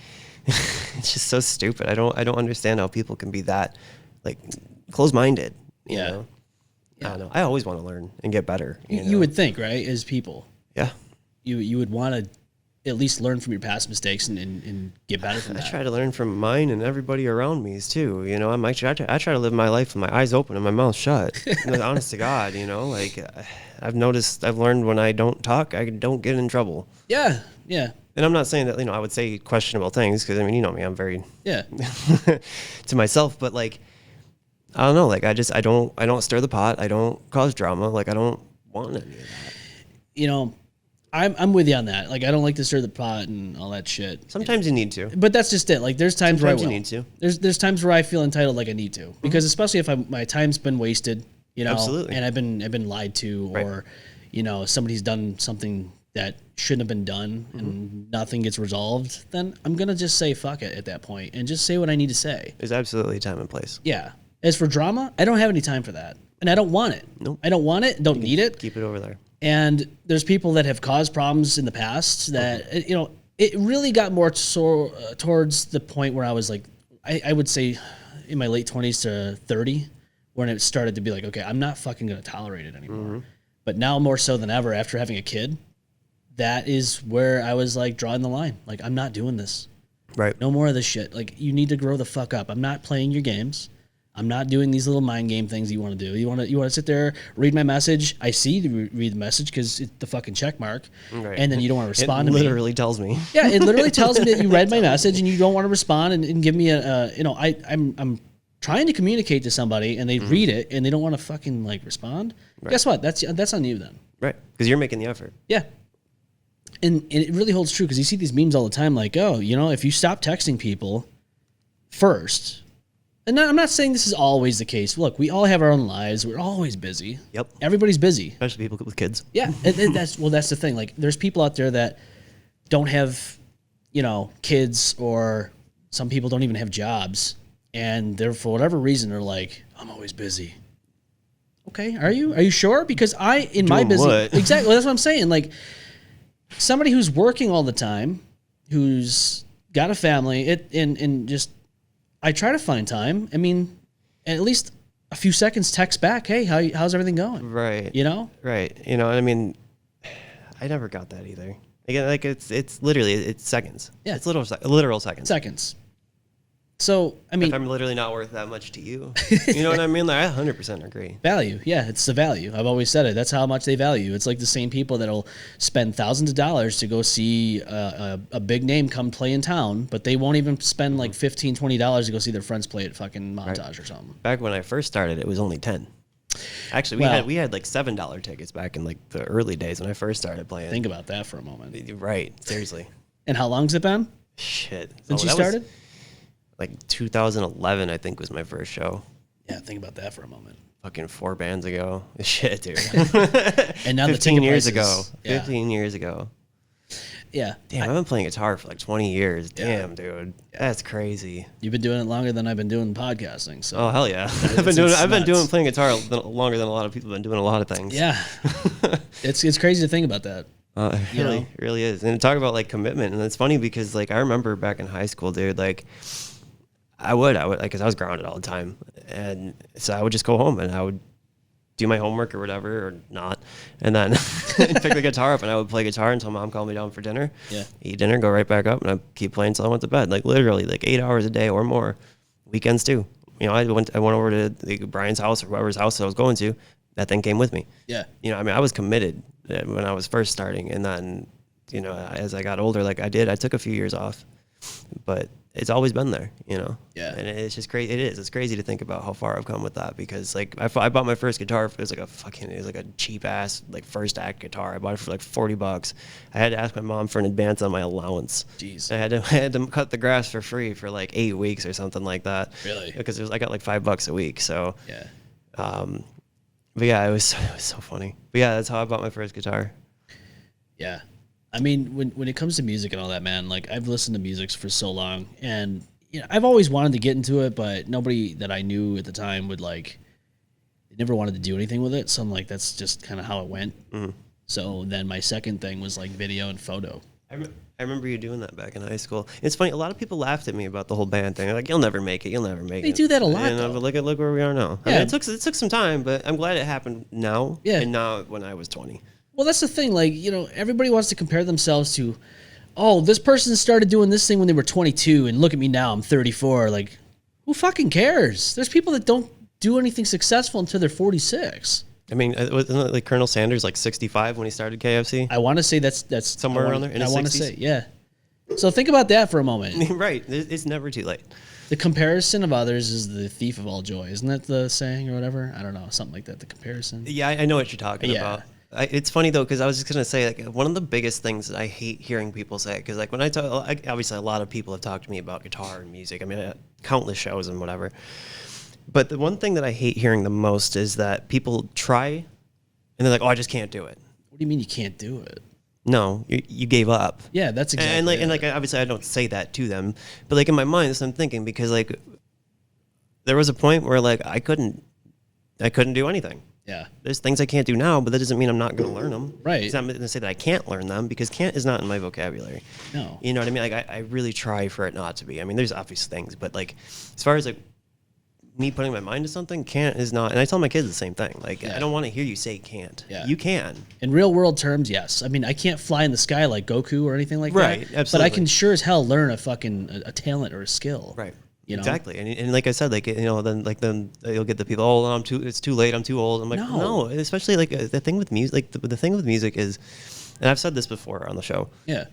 it's just so stupid. I don't understand how people can be that, like, closed-minded. You know? I don't know. I always want to learn and get better. You would think, right? As people. Yeah. You would want to at least learn from your past mistakes and get better from that. I try to learn from mine and everybody around me too. I try to live my life with my eyes open and my mouth shut. Honest to God, like, I've learned when I don't talk, I don't get in trouble. Yeah. Yeah. And I'm not saying that, I would say questionable things, because, I mean, me, I'm very to myself, but, like, I don't know, like, I don't stir the pot, I don't cause drama, like, I don't want any of that. I'm with you on that. Like, I don't like to stir the pot and all that shit. Sometimes you need to. But that's just it. Like, there's times where I will. You need to. There's times where I feel entitled, like I need to, because especially if my time's been wasted, Absolutely. and I've been lied to, or somebody's done something that shouldn't have been done and nothing gets resolved, then I'm going to just say fuck it at that point and just say what I need to say. There's absolutely time and place. Yeah. As for drama, I don't have any time for that. And I don't want it. Nope. I don't want it. Don't need it. Keep it over there. And there's people that have caused problems in the past that, it really got more towards the point where I was like, I would say in my late 20s to 30, when it started to be like, okay, I'm not fucking going to tolerate it anymore. But now more so than ever, after having a kid, that is where I was like drawing the line. Like, I'm not doing this. Right. No more of this shit. Like, you need to grow the fuck up. I'm not playing your games. I'm not doing these little mind game things you want to do. You want to sit there, read my message. I see you read the message because it's the fucking check mark. Right. And then you don't want to respond to me. It literally tells me. Yeah, it literally tells me that you read my message and you don't want to respond and give me I'm trying to communicate to somebody and they read it and they don't want to fucking like respond. Right. Guess what? That's on you then. Right. Because you're making the effort. Yeah. And it really holds true because you see these memes all the time like, oh, if you stop texting people first, and I'm not saying this is always the case. Look, we all have our own lives. We're always busy. Yep. Everybody's busy. Especially people with kids. Yeah. And that's the thing. Like, there's people out there that don't have, kids, or some people don't even have jobs. And they're, for whatever reason, they're like, I'm always busy. Okay. Are you sure? Because my business. What? Exactly. That's what I'm saying. Like, somebody who's working all the time, who's got a family, and just, I try to find time. I mean, at least a few seconds text back, hey, how's everything going? Right. Right. I mean, I never got that either. Again, like it's literally seconds. Yeah. It's literal seconds. Seconds. So, I mean, if I'm literally not worth that much to you. You know what I mean? Like, I 100% agree. Value. Yeah, it's the value. I've always said it. That's how much they value. It's like the same people that'll spend thousands of dollars to go see a big name come play in town, but they won't even spend like $15, $20 to go see their friends play at fucking Montage or something. Back when I first started, it was only 10. Actually, we had like $7 tickets back in like the early days when I first started playing. Think about that for a moment. Right. Seriously. And how long's it been? Shit. Since you started? Like 2011, I think, was my first show. Yeah, think about that for a moment. Fucking 4 bands ago. Shit, dude. And now 15 years ago. Yeah. 15 years ago. Yeah. Damn, I've been playing guitar for like 20 years. Yeah. Damn, dude. That's crazy. You've been doing it longer than I've been doing podcasting. So. Oh, hell yeah. I've been playing guitar longer than a lot of people have been doing a lot of things. Yeah. It's crazy to think about that. It really is. And talk about like commitment. And it's funny because like I remember back in high school, dude, like I would like, because I was grounded all the time. And so I would just go home and I would do my homework or whatever, or not. And then pick the guitar up and I would play guitar until mom called me down for dinner. Yeah. Eat dinner, go right back up, and I'd keep playing until I went to bed. Like literally like 8 hours a day or more. Weekends too. I went over to Brian's house or whoever's house that I was going to. That thing came with me. Yeah. I mean, I was committed when I was first starting. And then, as I got older, like I took a few years off. But it's always been there, Yeah. And it's just crazy. It's crazy to think about how far I've come with that, because like I bought my first guitar. It was like a cheap ass like first act guitar. I bought it for like $40. I had to ask my mom for an advance on my allowance. Jeez. I had to cut the grass for free for like 8 weeks or something like that. Really? Because I got like $5 a week. So yeah. But yeah, it was so funny. But yeah, that's how I bought my first guitar. Yeah. I mean, when it comes to music and all that, man, like I've listened to music for so long, and I've always wanted to get into it, but nobody that I knew at the time would they never wanted to do anything with it. So I'm like, that's just kind of how it went. Mm-hmm. So then my second thing was like video and photo. I remember you doing that back in high school. It's funny. A lot of people laughed at me about the whole band thing. They're like, "You'll never make it. You'll never make it." They do that a lot. And look where we are now. Yeah. I mean, it took some time, but I'm glad it happened now. Yeah. And not when I was 20. Well, that's the thing. Like, everybody wants to compare themselves to, oh, this person started doing this thing when they were 22, and look at me now, I'm 34. Like, who fucking cares? There's people that don't do anything successful until they're 46. I mean, wasn't it like Colonel Sanders, like 65 when he started KFC? I want to say that's somewhere around there. I want to say, yeah. So think about that for a moment. Right. It's never too late. The comparison of others is the thief of all joy. Isn't that the saying or whatever? I don't know. Something like that. The comparison. Yeah, I know what you're talking about. It's funny though, because I was just gonna say, like, one of the biggest things that I hate hearing people say, because like when I talk, obviously a lot of people have talked to me about guitar and music. I mean, countless shows and whatever. But the one thing that I hate hearing the most is that people try, and they're like, "Oh, I just can't do it." do you mean you can't do it? No, you gave up. Yeah, that's exactly. And obviously I don't say that to them, but like in my mind, that's what I'm thinking, because like there was a point where like I couldn't do anything. Yeah. There's things I can't do now, but that doesn't mean I'm not going to learn them. Right. It's not going to say that I can't learn them, because can't is not in my vocabulary. No. You know what I mean? Like I really try for it not to be. I mean, there's obvious things, but like as far as like me putting my mind to something, can't is not. And I tell my kids the same thing. Like I don't want to hear you say can't. Yeah. You can. In real world terms, yes. I mean, I can't fly in the sky like Goku or anything like Right, that. absolutely. But I can sure as hell learn a talent or a skill. Right. You know? Exactly. And like I said, like, you know, then you'll get the people, oh, it's too late, I'm too old. I'm like, no, especially like the thing with music, like the thing with music is, and I've said this before on the show. Yeah.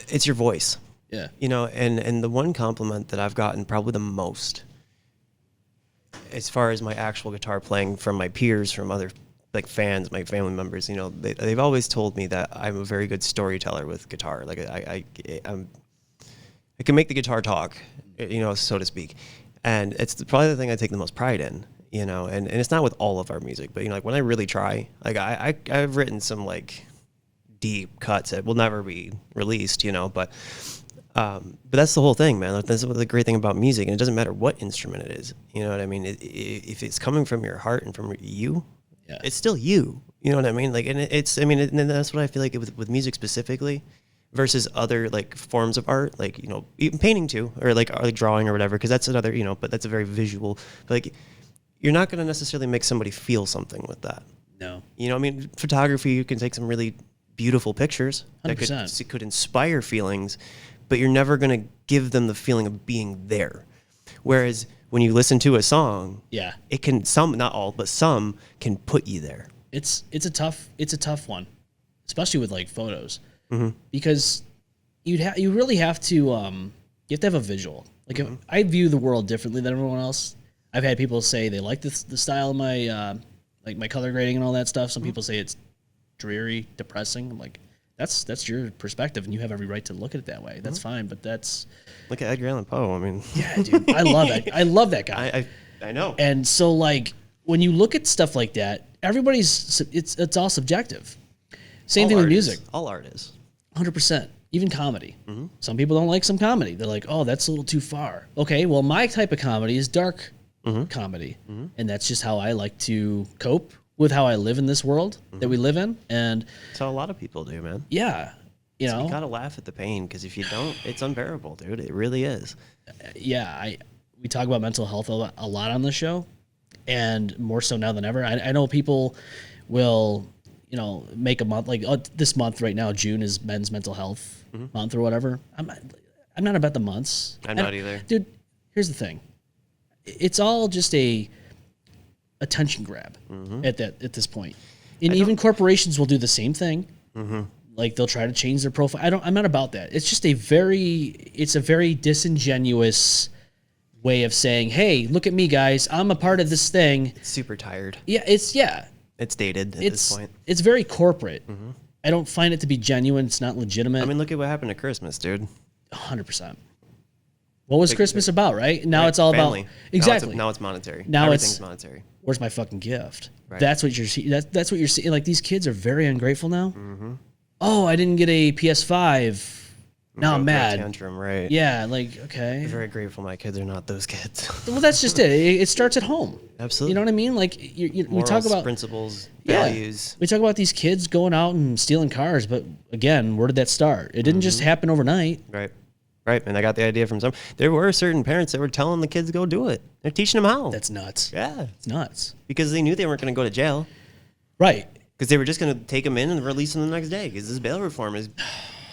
It's your voice. Yeah. You know, and the one compliment that I've gotten probably the most as far as my actual guitar playing from my peers, from other like fans, my family members, you know, they've always told me that I'm a very good storyteller with guitar. Like I can make the guitar talk, you know, so to speak. And it's probably the thing I take the most pride in, you know, and it's not with all of our music, but, you know, like when I really try, like I've written some like deep cuts that will never be released, you know, but that's the whole thing, man. That's the great thing about music. And it doesn't matter what instrument it is, you know what I mean? If it's coming from your heart and from you, it's still you, you know what I mean? Like, and and that's what I feel like with music specifically, versus other like forms of art, like, you know, even painting too, or like drawing or whatever, because that's another, you know, but that's a very visual, but like you're not going to necessarily make somebody feel something with that. No. You know, I mean, photography, you can take some really beautiful pictures 100%. that could inspire feelings, but you're never going to give them the feeling of being there. Whereas when you listen to a song, it can, some, not all, but some can put you there. It's a tough one, especially with like photos. Because you really have to you have to have a visual. Like if I view the world differently than everyone else. I've had people say they like the style of my like my color grading and all that stuff. Some people say it's dreary, depressing. I'm like, that's your perspective, and you have every right to look at it that way. That's fine, but that's look at Edgar Allan Poe. I mean, yeah, dude, I love it. I love that guy. I know. And so like when you look at stuff like that, it's all subjective. Same thing with music. All art is. 100%. Even comedy. Some people don't like some comedy. They're like, oh, that's a little too far. Okay, well, my type of comedy is dark comedy. And that's just how I like to cope with how I live in this world that we live in. And that's how a lot of people do, man. Yeah. You know, you got to laugh at the pain, because if you don't, it's unbearable, dude. It really is. Yeah. We talk about mental health a lot on the show, and more so now than ever. I know people will, you know, make a month like this month right now. June is Men's Mental Health Month or whatever. I'm not about the months. I'm not either, dude. Here's the thing: it's all just a attention grab at this point. And even corporations will do the same thing. Like they'll try to change their profile. I'm not about that. It's just a very disingenuous way of saying, "Hey, look at me, guys. I'm a part of this thing." It's super tired. Yeah, it's dated at this point. It's very corporate. I don't find it to be genuine. It's not legitimate. I mean, look at what happened to Christmas, dude. 100%. What was Christmas about, right? Now it's all family. About exactly. Now it's monetary. Now everything's monetary. Where's my fucking gift? Right. That's what you're seeing. That's what you're seeing. Like these kids are very ungrateful now. Oh, I didn't get a PS5. Now I'm mad. Tantrum, right? Yeah, like okay. I'm very grateful my kids are not those kids. Well, that's just it. It starts at home. Absolutely. You know what I mean? Like we talk about principles, values. We talk about these kids going out and stealing cars, but again, where did that start? It didn't just happen overnight. Right. Right. And I got the idea from some. There were certain parents that were telling the kids to go do it. They're teaching them how. That's nuts. Yeah. It's nuts. Because they knew they weren't going to go to jail. Right. Because they were just going to take them in and release them the next day. Because this bail reform is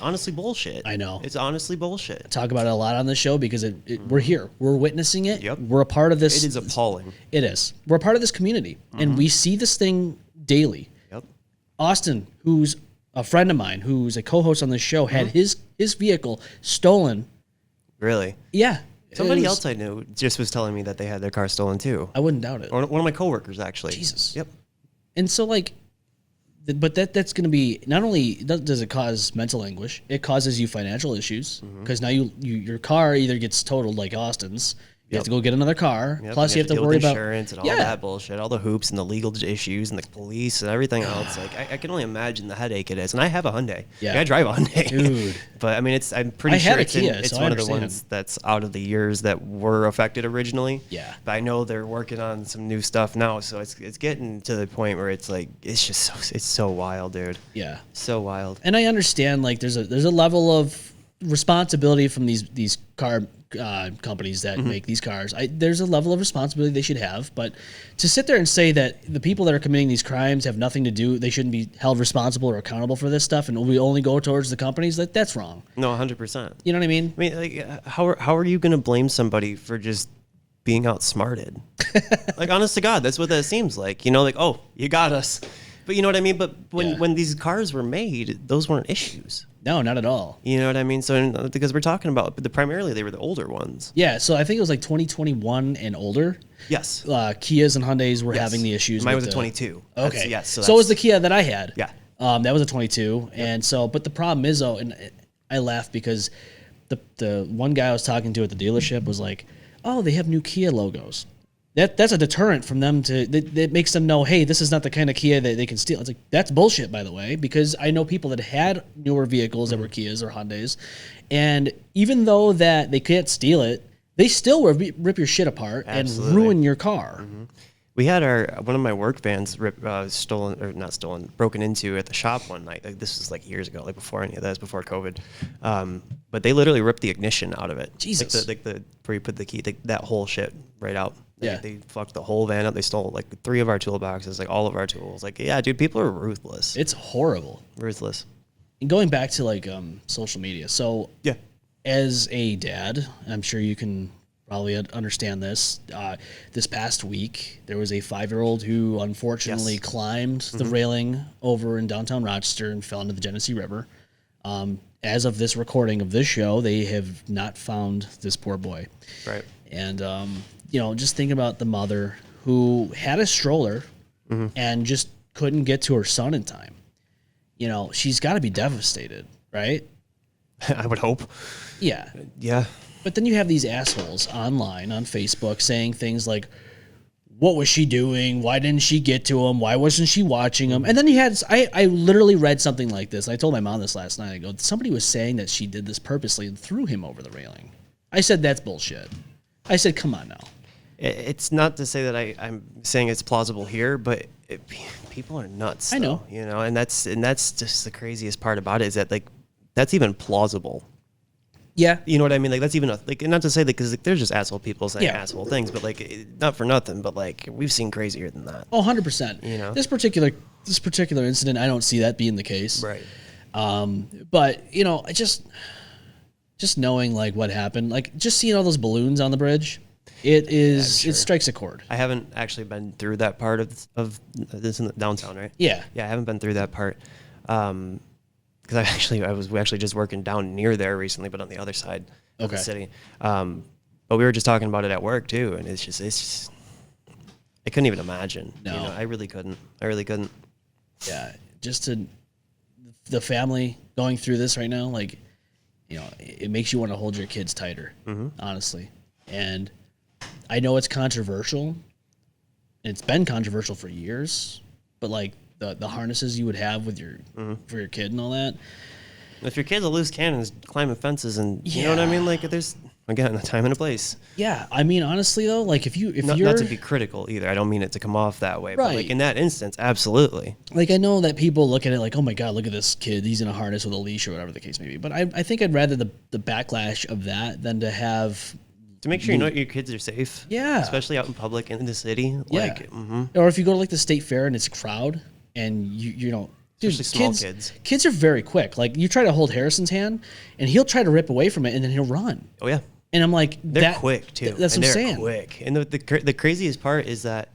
honestly bullshit. I know. It's honestly bullshit. I talk about it a lot on the show because we're here. We're witnessing it. Yep. We're a part of this. It is appalling. It is. We're a part of this community. And we see this thing daily. Yep. Austin, who's a friend of mine, who's a co-host on this show, had his vehicle stolen. Really? Yeah. Somebody else I knew just was telling me that they had their car stolen too. I wouldn't doubt it. Or one of my coworkers, actually. Jesus. Yep. And so, like, but that's going to be, not only does it cause mental anguish, it causes you financial issues because now your car either gets totaled like Austin's, You have to go get another car. Yep, Plus, you have to deal worry with about insurance and all that bullshit, all the hoops and the legal issues and the police and everything else. Like, I can only imagine the headache it is. And I have a Hyundai. Yeah. I drive a Hyundai. Dude. But I mean, I'm pretty I sure had a it's, Kia, it's so I one of the understand. ones that's out of the years that were affected originally. Yeah. But I know they're working on some new stuff now. So it's getting to the point where it's like, it's just it's so wild, dude. Yeah. So wild. And I understand, like, there's a level of responsibility from these car companies that make these cars. There's a level of responsibility they should have, but to sit there and say that the people that are committing these crimes have nothing to do, they shouldn't be held responsible or accountable for this stuff, and we only go towards the companies, that's wrong. No, 100%. You know what I mean? I mean, like, how are you going to blame somebody for just being outsmarted? Like, honest to God, that's what that seems like. You know, like, oh, you got us. But you know what I mean? But when these cars were made, those weren't issues. No, not at all. You know what I mean? So because we're talking about, primarily they were the older ones. Yeah, so I think it was like 2021 and older. Yes. Kias and Hyundais were having the issues. Mine with was a 22. Okay. Yes. So was the Kia that I had. Yeah. That was a 22, and so, but the problem is though, and I laugh because the one guy I was talking to at the dealership was like, "Oh, they have new Kia logos." That's a deterrent from them that makes them know, hey, this is not the kind of Kia that they can steal. It's like, that's bullshit, by the way, because I know people that had newer vehicles that were Kias or Hyundais, and even though that they can't steal it, they still rip your shit apart and ruin your car. Mm-hmm. We had one of my work vans stolen, or not stolen, broken into at the shop one night. Like, this was like years ago, like before any of that, before COVID. But they literally ripped the ignition out of it. Jesus. Like where you put the key, that whole shit right out. Yeah. They fucked the whole van up. They stole like 3 of our toolboxes, like all of our tools. Like, yeah, dude, people are ruthless. It's horrible. Ruthless. And going back to like social media. So Yeah. as a dad, I'm sure you can probably understand this. This past week, there was a 5-year-old who unfortunately climbed the railing over in downtown Rochester and fell into the Genesee River. As of this recording of this show, they have not found this poor boy. Right. And, you know, just think about the mother who had a stroller and just couldn't get to her son in time. You know, she's got to be devastated, right? I would hope. Yeah. Yeah. But then you have these assholes online on Facebook saying things like, what was she doing? Why didn't she get to him? Why wasn't she watching him? And then I literally read something like this. I told my mom this last night. I go, somebody was saying that she did this purposely and threw him over the railing. I said, that's bullshit. I said, come on now. It's not to say that I'm saying it's plausible here, but people are nuts. I know. You know, and that's just the craziest part about it is that, like, that's even plausible. Yeah. You know what I mean? Like, that's even like, not to say that, because, like, there's just asshole people saying Yeah. asshole things, but like, not for nothing, but like, we've seen crazier than that. Oh, 100%. You know? This particular incident, I don't see that being the case. Right. But you know, I just knowing like what happened, like just seeing all those balloons on the bridge, it strikes a chord. I haven't actually been through that part of this in the downtown, right? Yeah. Yeah, I haven't been through that part. Because I was actually just working down near there recently, but on the other side of the city. But we were just talking about it at work too, and it's just I couldn't even imagine. No. You know, I really couldn't. Yeah, just the family going through this right now, like, you know, it makes you want to hold your kids tighter, honestly. And I know it's controversial, and it's been controversial for years, but like the harnesses you would have with your for your kid and all that. If your kid's a loose cannon, climbing fences, and you know what I mean, like, there's, again, a time and a place. Yeah, I mean, honestly though, like if you're not to be critical either. I don't mean it to come off that way, but Right. like in that instance, absolutely. Like, I know that people look at it like, oh my God, look at this kid. He's in a harness with a leash or whatever the case may be. But I think I'd rather the backlash of that than to have... To make sure you know your kids are safe. Yeah. Especially out in public in the city. Yeah. Like, Or if you go to like the state fair and it's a crowd and you know... Dude, Especially small kids. Kids are very quick. Like, you try to hold Harrison's hand and he'll try to rip away from it and then he'll run. Oh, yeah. And I'm like... They're quick, too. That's what I'm saying. They're quick. And the craziest part is that,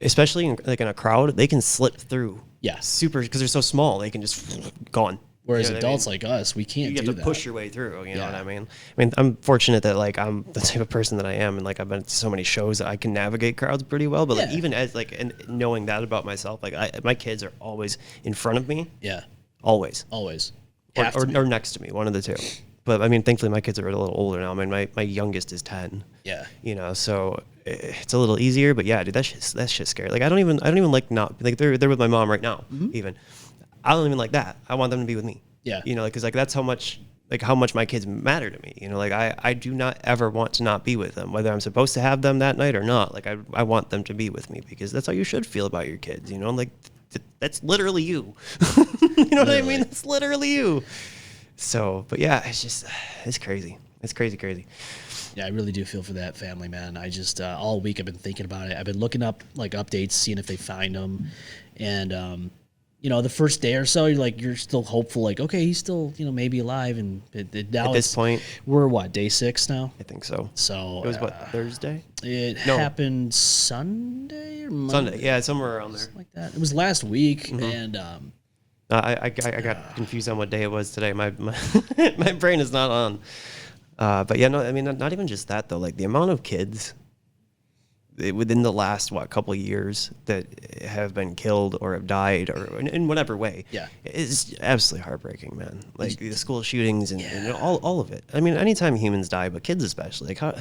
especially in a crowd, they can slip through. Yeah. Super, because they're so small, they can just gone. Whereas You know what adults I mean? like us, we can't You do have that. to push your way through, you know Yeah. what I mean? I mean, I'm fortunate that, like, I'm the type of person that I am, and, like, I've been to so many shows that I can navigate crowds pretty well, but, like, Yeah. even as, like, and knowing that about myself, like, my kids are always in front of me. Yeah. Always. Always. Or, Have to be. or next to me, one of the two. But I mean, thankfully my kids are a little older now. I mean, my youngest is 10. Yeah. You know, so it's a little easier. But yeah, dude, that's shit's scary. Like I don't even like not like they're with my mom right now. Even I don't even like that. I want them to be with me. Yeah. You know, because like that's how much my kids matter to me. You know, like I do not ever want to not be with them, whether I'm supposed to have them that night or not. Like I want them to be with me because that's how you should feel about your kids. You know, like that's literally you. You know what I mean? That's literally you. So, but yeah, it's crazy. It's crazy. Yeah, I really do feel for that family, man. I just all week I've been thinking about it. I've been looking up like updates, seeing if they find him, and you know, the first day or so, you're still hopeful, like okay, he's still maybe alive, and now at this point we're what, day 6 now? I think so. So it was what, Thursday? It happened Sunday or Monday? Sunday, yeah, somewhere around there, something like that. It was last week, and I got confused on what day it was today. My my brain is not on. But yeah, no, I mean, not even just that though. Like the amount of kids within the last couple of years that have been killed or have died or in whatever way, is absolutely heartbreaking, man. Like the school shootings and all of it. I mean, anytime humans die, but kids especially, like how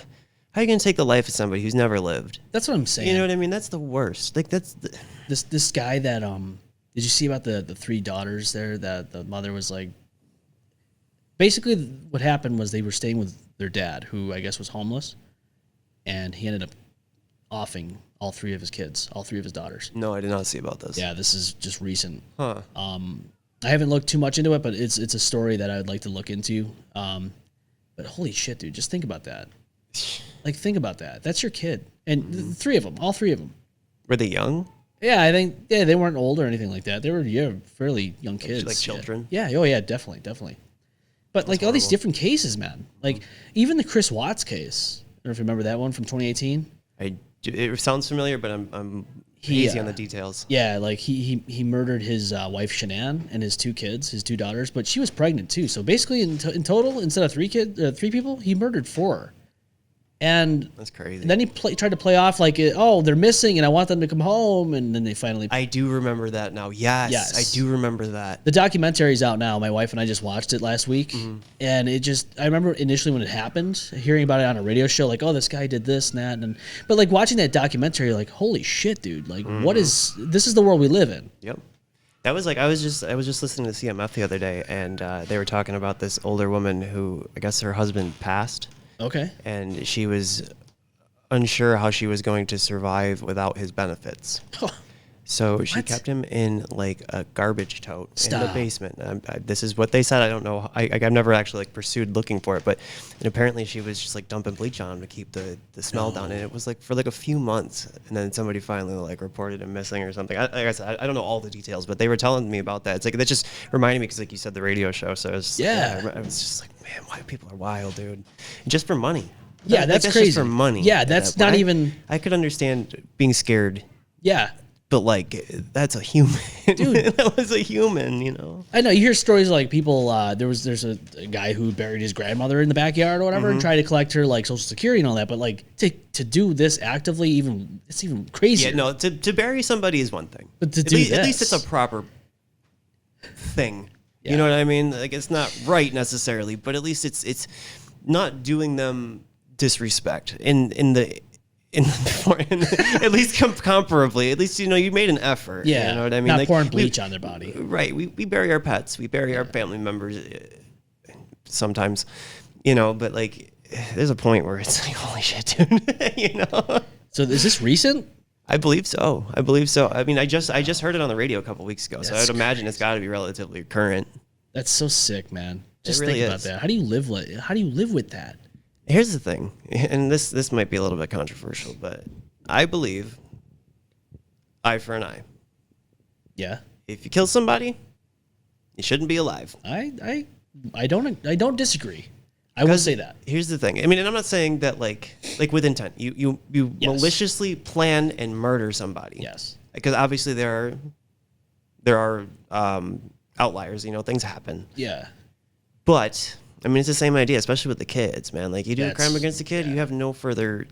are you gonna take the life of somebody who's never lived? That's what I'm saying. You know what I mean? That's the worst. Like that's this guy that did you see about the 3 daughters there that the mother was like, basically what happened was they were staying with their dad, who I guess was homeless, and he ended up offing all 3 of his kids, all 3 of his daughters. No, I did not see about this. Yeah, this is just recent. Huh. I haven't looked too much into it, but it's a story that I would like to look into. But holy shit, dude, just think about that. Like, think about that. That's your kid. And 3 of them, all 3 of them. Were they young? Yeah, I think they weren't old or anything like that. They were fairly young kids. Like children? Yeah. Oh, yeah, definitely. But, like, all these different cases, man. Like, even the Chris Watts case. I don't know if you remember that one from 2018. It sounds familiar, but I'm hazy on the details. Yeah, like, he murdered his wife, Shanann, and his 2 kids, his 2 daughters. But she was pregnant, too. So, basically, in total, instead of 3 people, he murdered 4. And that's crazy. And then he tried to play off like, oh, they're missing, and I want them to come home. And then they finally. I do remember that now. Yes, I do remember that. The documentary's out now. My wife and I just watched it last week, and I remember initially when it happened, hearing about it on a radio show, like, oh, this guy did this and that, but like watching that documentary, like, holy shit, dude, like, this is the world we live in. Yep. That was like I was just listening to CMF the other day, and they were talking about this older woman who I guess her husband passed. Okay. And she was unsure how she was going to survive without his benefits. So she kept him in like a garbage tote in the basement. This is what they said. I don't know. I've never actually like pursued looking for it, but and apparently she was just like dumping bleach on him to keep the smell down. And it was like for like a few months, and then somebody finally like reported him missing or something. Like I said, I don't know all the details, but they were telling me about that. It's like that just reminded me because like you said the radio show. So it was, I was just like, man, why people are wild, dude? And just for money. Yeah, that's crazy. Just for money. Yeah, that's not even. I could understand being scared. Yeah. But like, that's a human, dude. That was a human, you know. I know you hear stories like people. There's a guy who buried his grandmother in the backyard or whatever, and tried to collect her like Social Security and all that. But like to do this actively, it's even crazier. Yeah, no. To bury somebody is one thing, but to at do least, this, at least it's a proper thing. Yeah. You know what I mean? Like it's not right necessarily, but at least it's not doing them disrespect at least comparably. At least you made an effort. Yeah, you know what I mean. Not like, pouring bleach on their body. Right. We bury our pets. We bury our family members. Sometimes, but like, there's a point where it's like, holy shit, dude. So is this recent? I believe so. I mean, I just heard it on the radio a couple weeks ago, so I'd imagine it's got to be relatively current. That's so sick, man. Just really think about that. How do you live with that? Here's the thing, and this might be a little bit controversial, but I believe eye for an eye. Yeah. If you kill somebody, you shouldn't be alive. I don't disagree. I will say that. Here's the thing. I mean, and I'm not saying that like with intent. You maliciously plan and murder somebody. Yes. Because obviously there are outliers. Things happen. Yeah. But I mean, it's the same idea, especially with the kids, man. Like, you do a crime against a kid, you have no further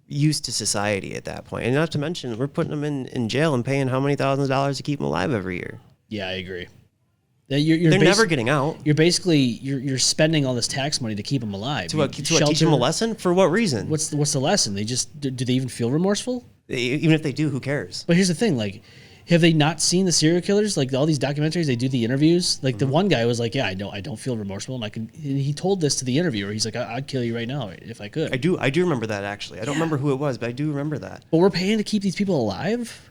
use to society at that point. And not to mention, we're putting them in jail and paying how many thousands of dollars to keep them alive every year. Yeah, I agree. They're never getting out. You're basically you're spending all this tax money to keep them alive. To teach them a lesson? For what reason? What's the lesson? They just do they even feel remorseful? Even if they do, who cares? But here's the thing, like, have they not seen the serial killers? Like all these documentaries, they do the interviews. Like the one guy was like, "Yeah, I don't feel remorseful." And he told this to the interviewer. He's like, "I'd kill you right now if I could." I do remember that actually. I don't remember who it was, but I do remember that. But we're paying to keep these people alive.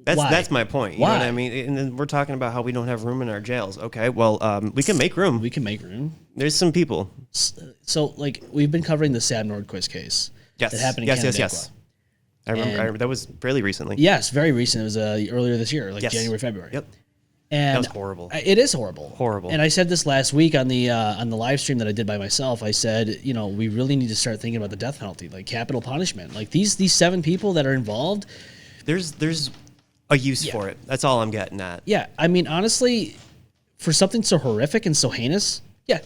That's my point. You know what I mean? And then we're talking about how we don't have room in our jails. Okay, well, we can make room. We can make room. There's some people. So, like, we've been covering the Sam Nordquist case. Yes. That happened in Canada. Yes. I remember that was fairly recently. Yes, very recent. It was earlier this year, like January, February. Yep. And that was horrible. It is horrible. Horrible. And I said this last week on the live stream that I did by myself. I said, we really need to start thinking about the death penalty, like capital punishment. Like these 7 people that are involved. There's a use for it. That's all I'm getting at. Yeah, I mean, honestly, for something so horrific and so heinous,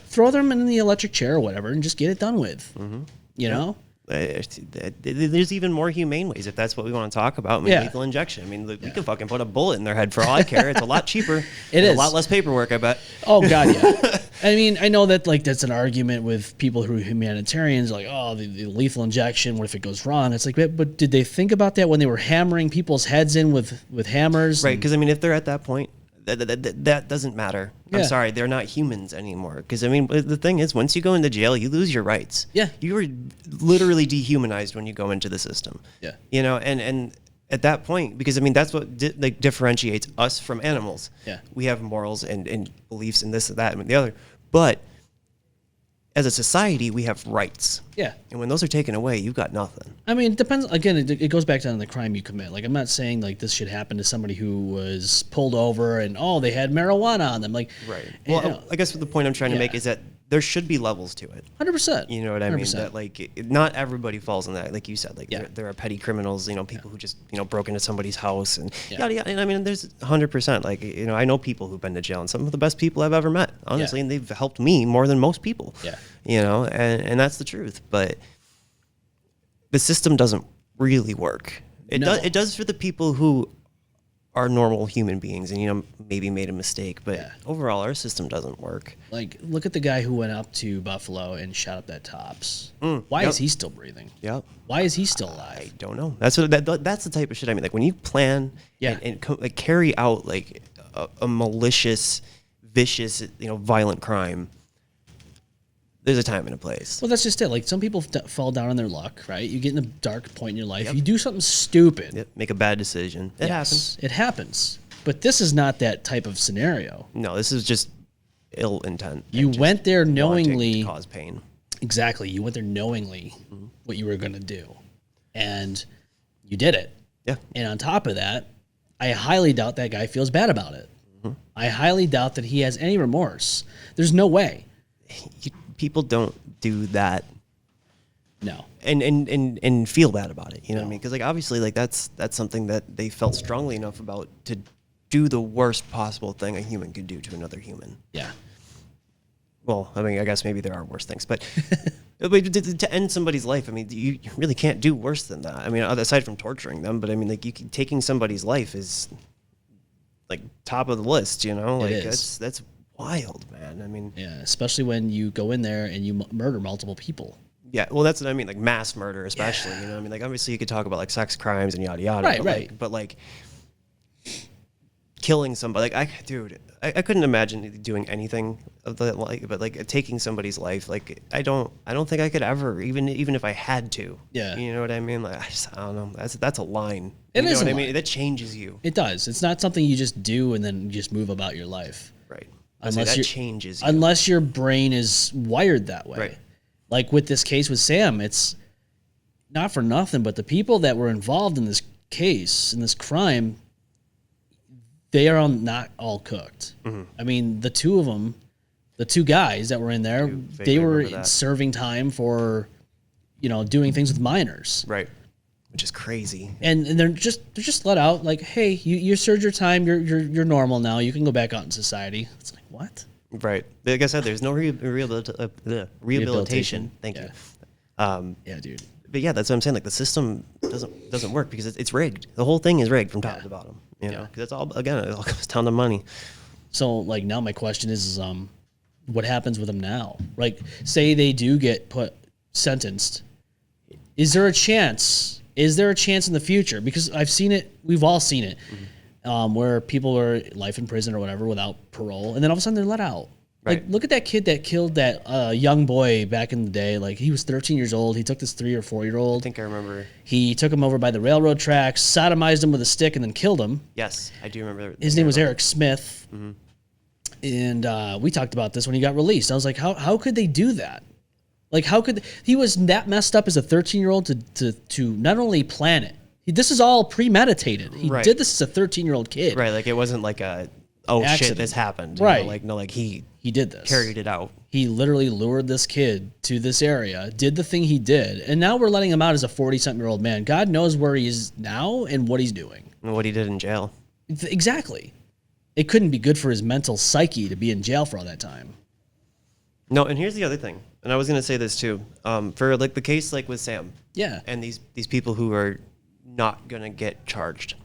throw them in the electric chair or whatever and just get it done with. Mm-hmm. You know? There's even more humane ways if that's what we want to talk about. I mean, lethal injection. I mean, we can fucking put a bullet in their head for all I care. It's a lot cheaper. It is a lot less paperwork, I bet. Oh God, yeah. I mean, I know that like that's an argument with people who are humanitarians, like, oh, the lethal injection. What if it goes wrong? It's like, but did they think about that when they were hammering people's heads in with hammers? Right, because I mean, if they're at that point, that doesn't matter. I'm sorry, they're not humans anymore. Because I mean, the thing is, once you go into jail, you lose your rights. Yeah, you are literally dehumanized when you go into the system. Yeah, and at that point, because I mean, that's what differentiates us from animals. Yeah, we have morals and beliefs and this and that and the other, but as a society, we have rights. Yeah. And when those are taken away, you've got nothing. I mean, it depends. Again, it goes back down to the crime you commit. Like, I'm not saying, like, this should happen to somebody who was pulled over and, they had marijuana on them. Like, right. Well, I guess the point I'm trying to make is that there should be levels to it. 100%. You know what I mean? That, like, not everybody falls in that. Like you said, like, there are petty criminals, people who just, broke into somebody's house and yada, yada. And I mean, there's 100%. Like, I know people who've been to jail and some of the best people I've ever met, honestly, and they've helped me more than most people. Yeah. And that's the truth. But the system doesn't really work. It does for the people who are normal human beings and maybe made a mistake, but overall our system doesn't work. Like, look at the guy who went up to Buffalo and shot up that Tops. Why is he still breathing? Yep. Why is he still alive? I don't know. That's the type of shit I mean. Like when you plan and like carry out like a malicious, vicious, violent crime, there's a time and a place. Well, that's just it. Like, some people fall down on their luck, right? You get in a dark point in your life. You do something stupid. Yep. Make a bad decision. It happens. It happens. But this is not that type of scenario. No, this is just ill intent. You went there knowingly. To cause pain. Exactly. You went there knowingly what you were going to do. And you did it. Yeah. And on top of that, I highly doubt that guy feels bad about it. I highly doubt that he has any remorse. There's no way. People don't do that. No. And feel bad about it. You know what I mean? Because like obviously like that's something that they felt strongly enough about to do the worst possible thing a human could do to another human. Yeah. Well, I mean, I guess maybe there are worse things, but to end somebody's life, I mean, you really can't do worse than that. I mean, aside from torturing them, but I mean, like taking somebody's life is like top of the list, Like that's wild, man. I mean, yeah, especially when you go in there and you murder multiple people. Yeah, well, that's what I mean, like mass murder, especially. I mean, like obviously you could talk about like sex crimes and yada yada, right. But like killing somebody, like I couldn't imagine doing anything of that, like, but like taking somebody's life, like I don't think I could ever, even if I had to. Yeah, you know what I mean? Like I don't know. That's a line. It is. What I mean? That changes you. It does. It's not something you just do and then just move about your life. Right. Unless that changes you. Unless your brain is wired that way. Right. Like with this case with Sam, it's not for nothing, but the people that were involved in this case, in this crime, they are not all cooked. Mm-hmm. I mean, the two of them, the two guys that were in there, they were serving time for, doing things with minors. Right. Which is crazy. And they're just let out like, hey, you served your time. You're normal now. You can go back out in society. It's like, what? Right. Like I said, there's no rehabilitation. Thank you. Yeah, dude. But yeah, that's what I'm saying. Like the system doesn't work because it's rigged. The whole thing is rigged from top to bottom. Because it's all, again, it all comes down to money. So like now my question is what happens with them now? Like say they do get sentenced. Is there a chance? Is there a chance in the future? Because I've seen it. We've all seen it, where people are life in prison or whatever without parole, and then all of a sudden they're let out. Right. Like, look at that kid that killed that young boy back in the day. Like, he was 13 years old. He took this 3 or 4 year old. I think I remember. He took him over by the railroad tracks, sodomized him with a stick, and then killed him. Yes, I do remember. His name was Eric Smith. And we talked about this when he got released. I was like, how could they do that? Like, how could he was that messed up as a 13-year-old to not only plan it. This is all premeditated. He did this as a 13-year-old kid. Right, like it wasn't like accident. Shit, this happened. Right. Like he did this. Carried it out. He literally lured this kid to this area, did the thing he did, and now we're letting him out as a 40-something-year-old man. God knows where he is now and what he's doing. And what he did in jail. Exactly. It couldn't be good for his mental psyche to be in jail for all that time. No, and here's the other thing, and I was gonna say this too, for like the case like with Sam, and these people who are not gonna get charged.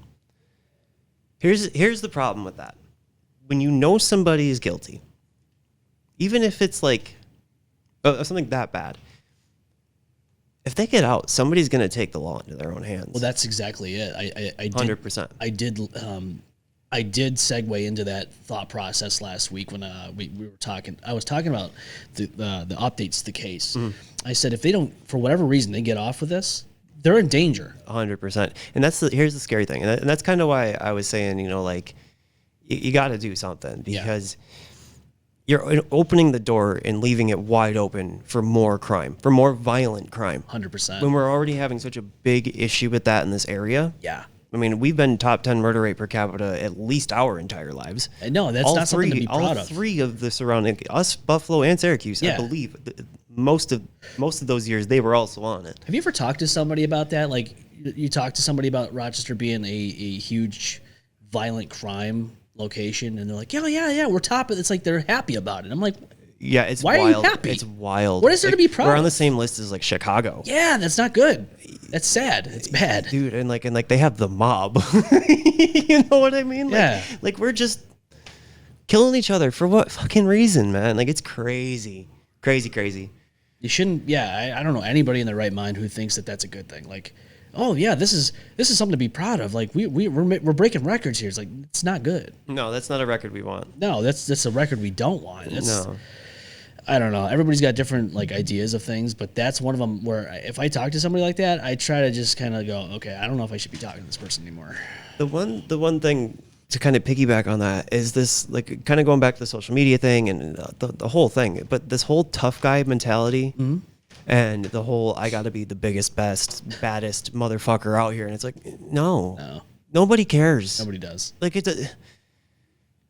Here's the problem with that. When you know somebody is guilty, even if it's like something that bad, if they get out, somebody's gonna take the law into their own hands. Well, that's exactly it. I 100%. I did segue into that thought process last week when we were talking. I was talking about the updates to the case. I said if they don't, for whatever reason, they get off with this, they're in danger. 100%. And here's the scary thing, and that's kind of why I was saying, like, you got to do something, because you're opening the door and leaving it wide open for more crime, for more violent crime. 100%. When we're already having such a big issue with that in this area. Yeah. I mean, we've been top 10 murder rate per capita at least our entire lives. No, that's not something to be proud of. All three of the surrounding, us, Buffalo, and Syracuse, I believe, most of those years, they were also on it. Have you ever talked to somebody about that? Like, you talked to somebody about Rochester being a huge violent crime location, and they're like, yeah, we're top. It's like they're happy about it. I'm like, yeah, it's why wild. are you happy? It's wild. What is there to be proud of? We're on the same list as like Chicago. Yeah, that's not good. That's sad. It's bad, dude. And like they have the mob. You know what I mean? Like we're just killing each other for what fucking reason, man? Like it's crazy. You shouldn't. Yeah, I don't know anybody in their right mind who thinks that that's a good thing. Like, oh yeah, this is something to be proud of. Like we're breaking records here. It's like it's not good. No, that's not a record we want. No, that's a record we don't want. No. I don't know. Everybody's got different like ideas of things, but that's one of them where if I talk to somebody like that, I try to just kind of go, okay, I don't know if I should be talking to this person anymore. The one thing to kind of piggyback on that is this, like, kind of going back to the social media thing and the whole thing, but this whole tough guy mentality and the whole I got to be the biggest, best, baddest motherfucker out here, and it's like no, nobody cares. Nobody does. Like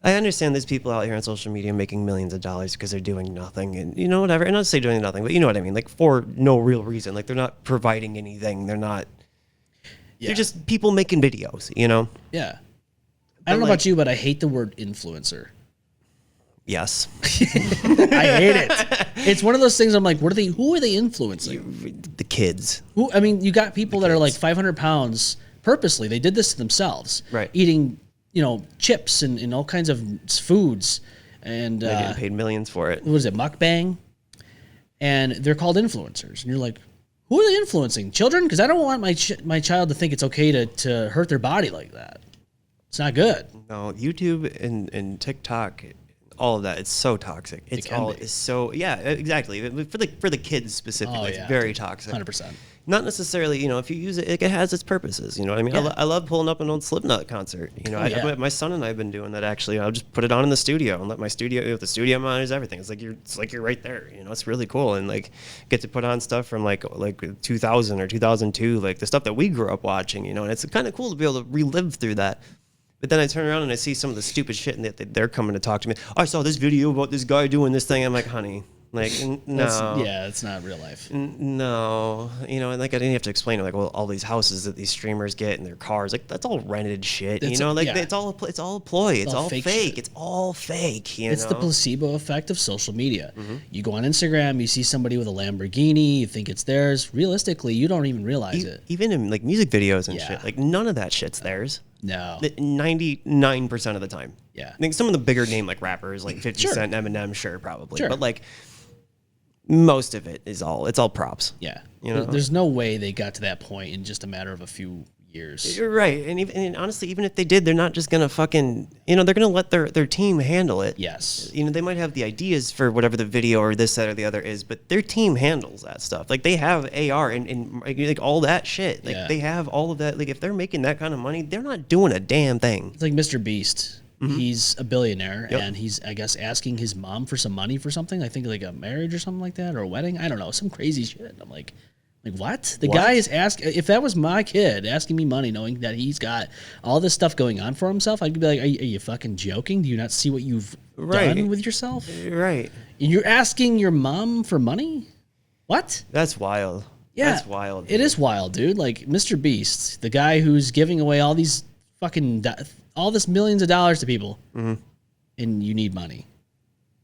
I understand there's people out here on social media making millions of dollars because they're doing nothing, and whatever. And not to say doing nothing, but you know what I mean. Like for no real reason. Like they're not providing anything. They're not. Yeah. They're just people making videos. Yeah. I don't know about you, but I hate the word influencer. Yes. I hate it. It's one of those things I'm like, who are they influencing? The kids. I mean, you got people that are like 500 pounds purposely. They did this to themselves. Right. Eating, chips and all kinds of foods. And they're getting paid millions for it. What is it, mukbang? And they're called influencers. And you're like, who are they influencing? Children? Because I don't want my child to think it's okay to hurt their body like that. It's not good. No, YouTube and TikTok, all of that, it's so toxic. It's so exactly. For the kids specifically, it's very toxic. 100%. Not necessarily, if you use it, it has its purposes. You know what I mean? Yeah. I love pulling up an old Slipknot concert. My son and I have been doing that actually. I'll just put it on in the studio and let my studio, with the studio monitors, everything. It's like you're right there. It's really cool, and like get to put on stuff from like 2000 or 2002, like the stuff that we grew up watching. And it's kind of cool to be able to relive through that. But then I turn around and I see some of the stupid shit, and they're coming to talk to me. I saw this video about this guy doing this thing. I'm like, honey, like, no. It's not real life. No. And like I didn't have to explain, like, well, all these houses that these streamers get and their cars, like, that's all rented shit. It's all a ploy. It's all fake. It's all fake. It's the placebo effect of social media. Mm-hmm. You go on Instagram, you see somebody with a Lamborghini, you think it's theirs. Realistically, you don't even realize it. Even in like music videos and shit, like none of that shit's theirs. No. 99% of the time. Yeah. I think some of the bigger name like rappers like 50 Sure. Cent, Eminem, sure, probably. Sure. But like most of it is it's all props. Yeah. You know? There's no way they got to that point in just a matter of a few years. You're right. And honestly, even if they did, they're not just going to fucking, they're going to let their team handle it. Yes. They might have the ideas for whatever the video or this, that, or the other is, but their team handles that stuff. Like, they have AR and like all that shit. Like, Yeah. they have all of that. Like, if they're making that kind of money, they're not doing a damn thing. It's like Mr. Beast. He's a billionaire, Yep. and he's, I guess, asking his mom for some money for something. I think like a marriage or something like that, or a wedding. I don't know, some crazy shit. I'm like what? The guy is asking. If that was my kid asking me money, knowing that he's got all this stuff going on for himself, I'd be like, are you fucking joking? Do you not see what you've done with yourself? Right. And you're asking your mom for money? What? That's wild. Yeah, That's wild. It is wild, dude. Like Mr. Beast, the guy who's giving away all these fucking all this millions of dollars to people, and you need money.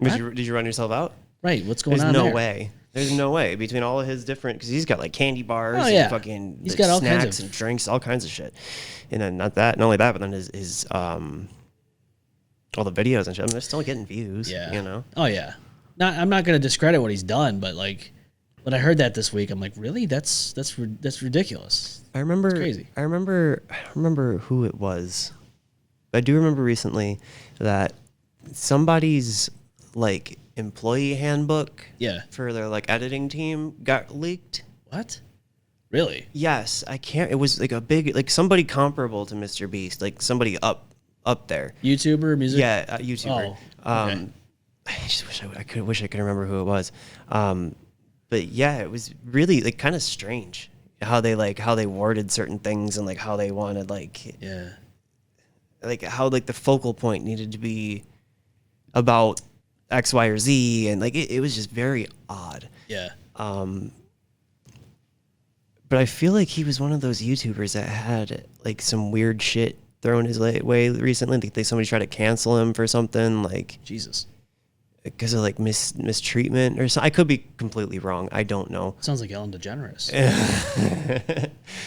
Did you run yourself out? Right. What's going There's on no there? way. There's no way between all of his different, because he's got like candy bars yeah. and fucking He's got all kinds snacks of- and drinks, all kinds of shit. And then not only that, but then his all the videos and shit. I mean, they're still getting views. Yeah. Oh yeah. I'm not going to discredit what he's done, but like when I heard that this week, I'm like, really? That's ridiculous. I remember. It's crazy. I don't remember who it was. I do remember recently that somebody's like employee handbook for their like editing team got leaked. What? Really? Yes, I can't. It was like a big, like somebody comparable to Mr. Beast, like somebody up there. YouTuber, music? Yeah, YouTuber. Oh, okay. I just wish I could remember who it was. But yeah, it was really like kind of strange how they worded certain things and like how they wanted like how like the focal point needed to be about X, Y, or Z, and like it was just very odd. Yeah. But I feel like he was one of those YouTubers that had like some weird shit thrown his way recently. Like somebody tried to cancel him for something, like Jesus. because of like mistreatment or something. I could be completely wrong. I don't know. Sounds like Ellen DeGeneres.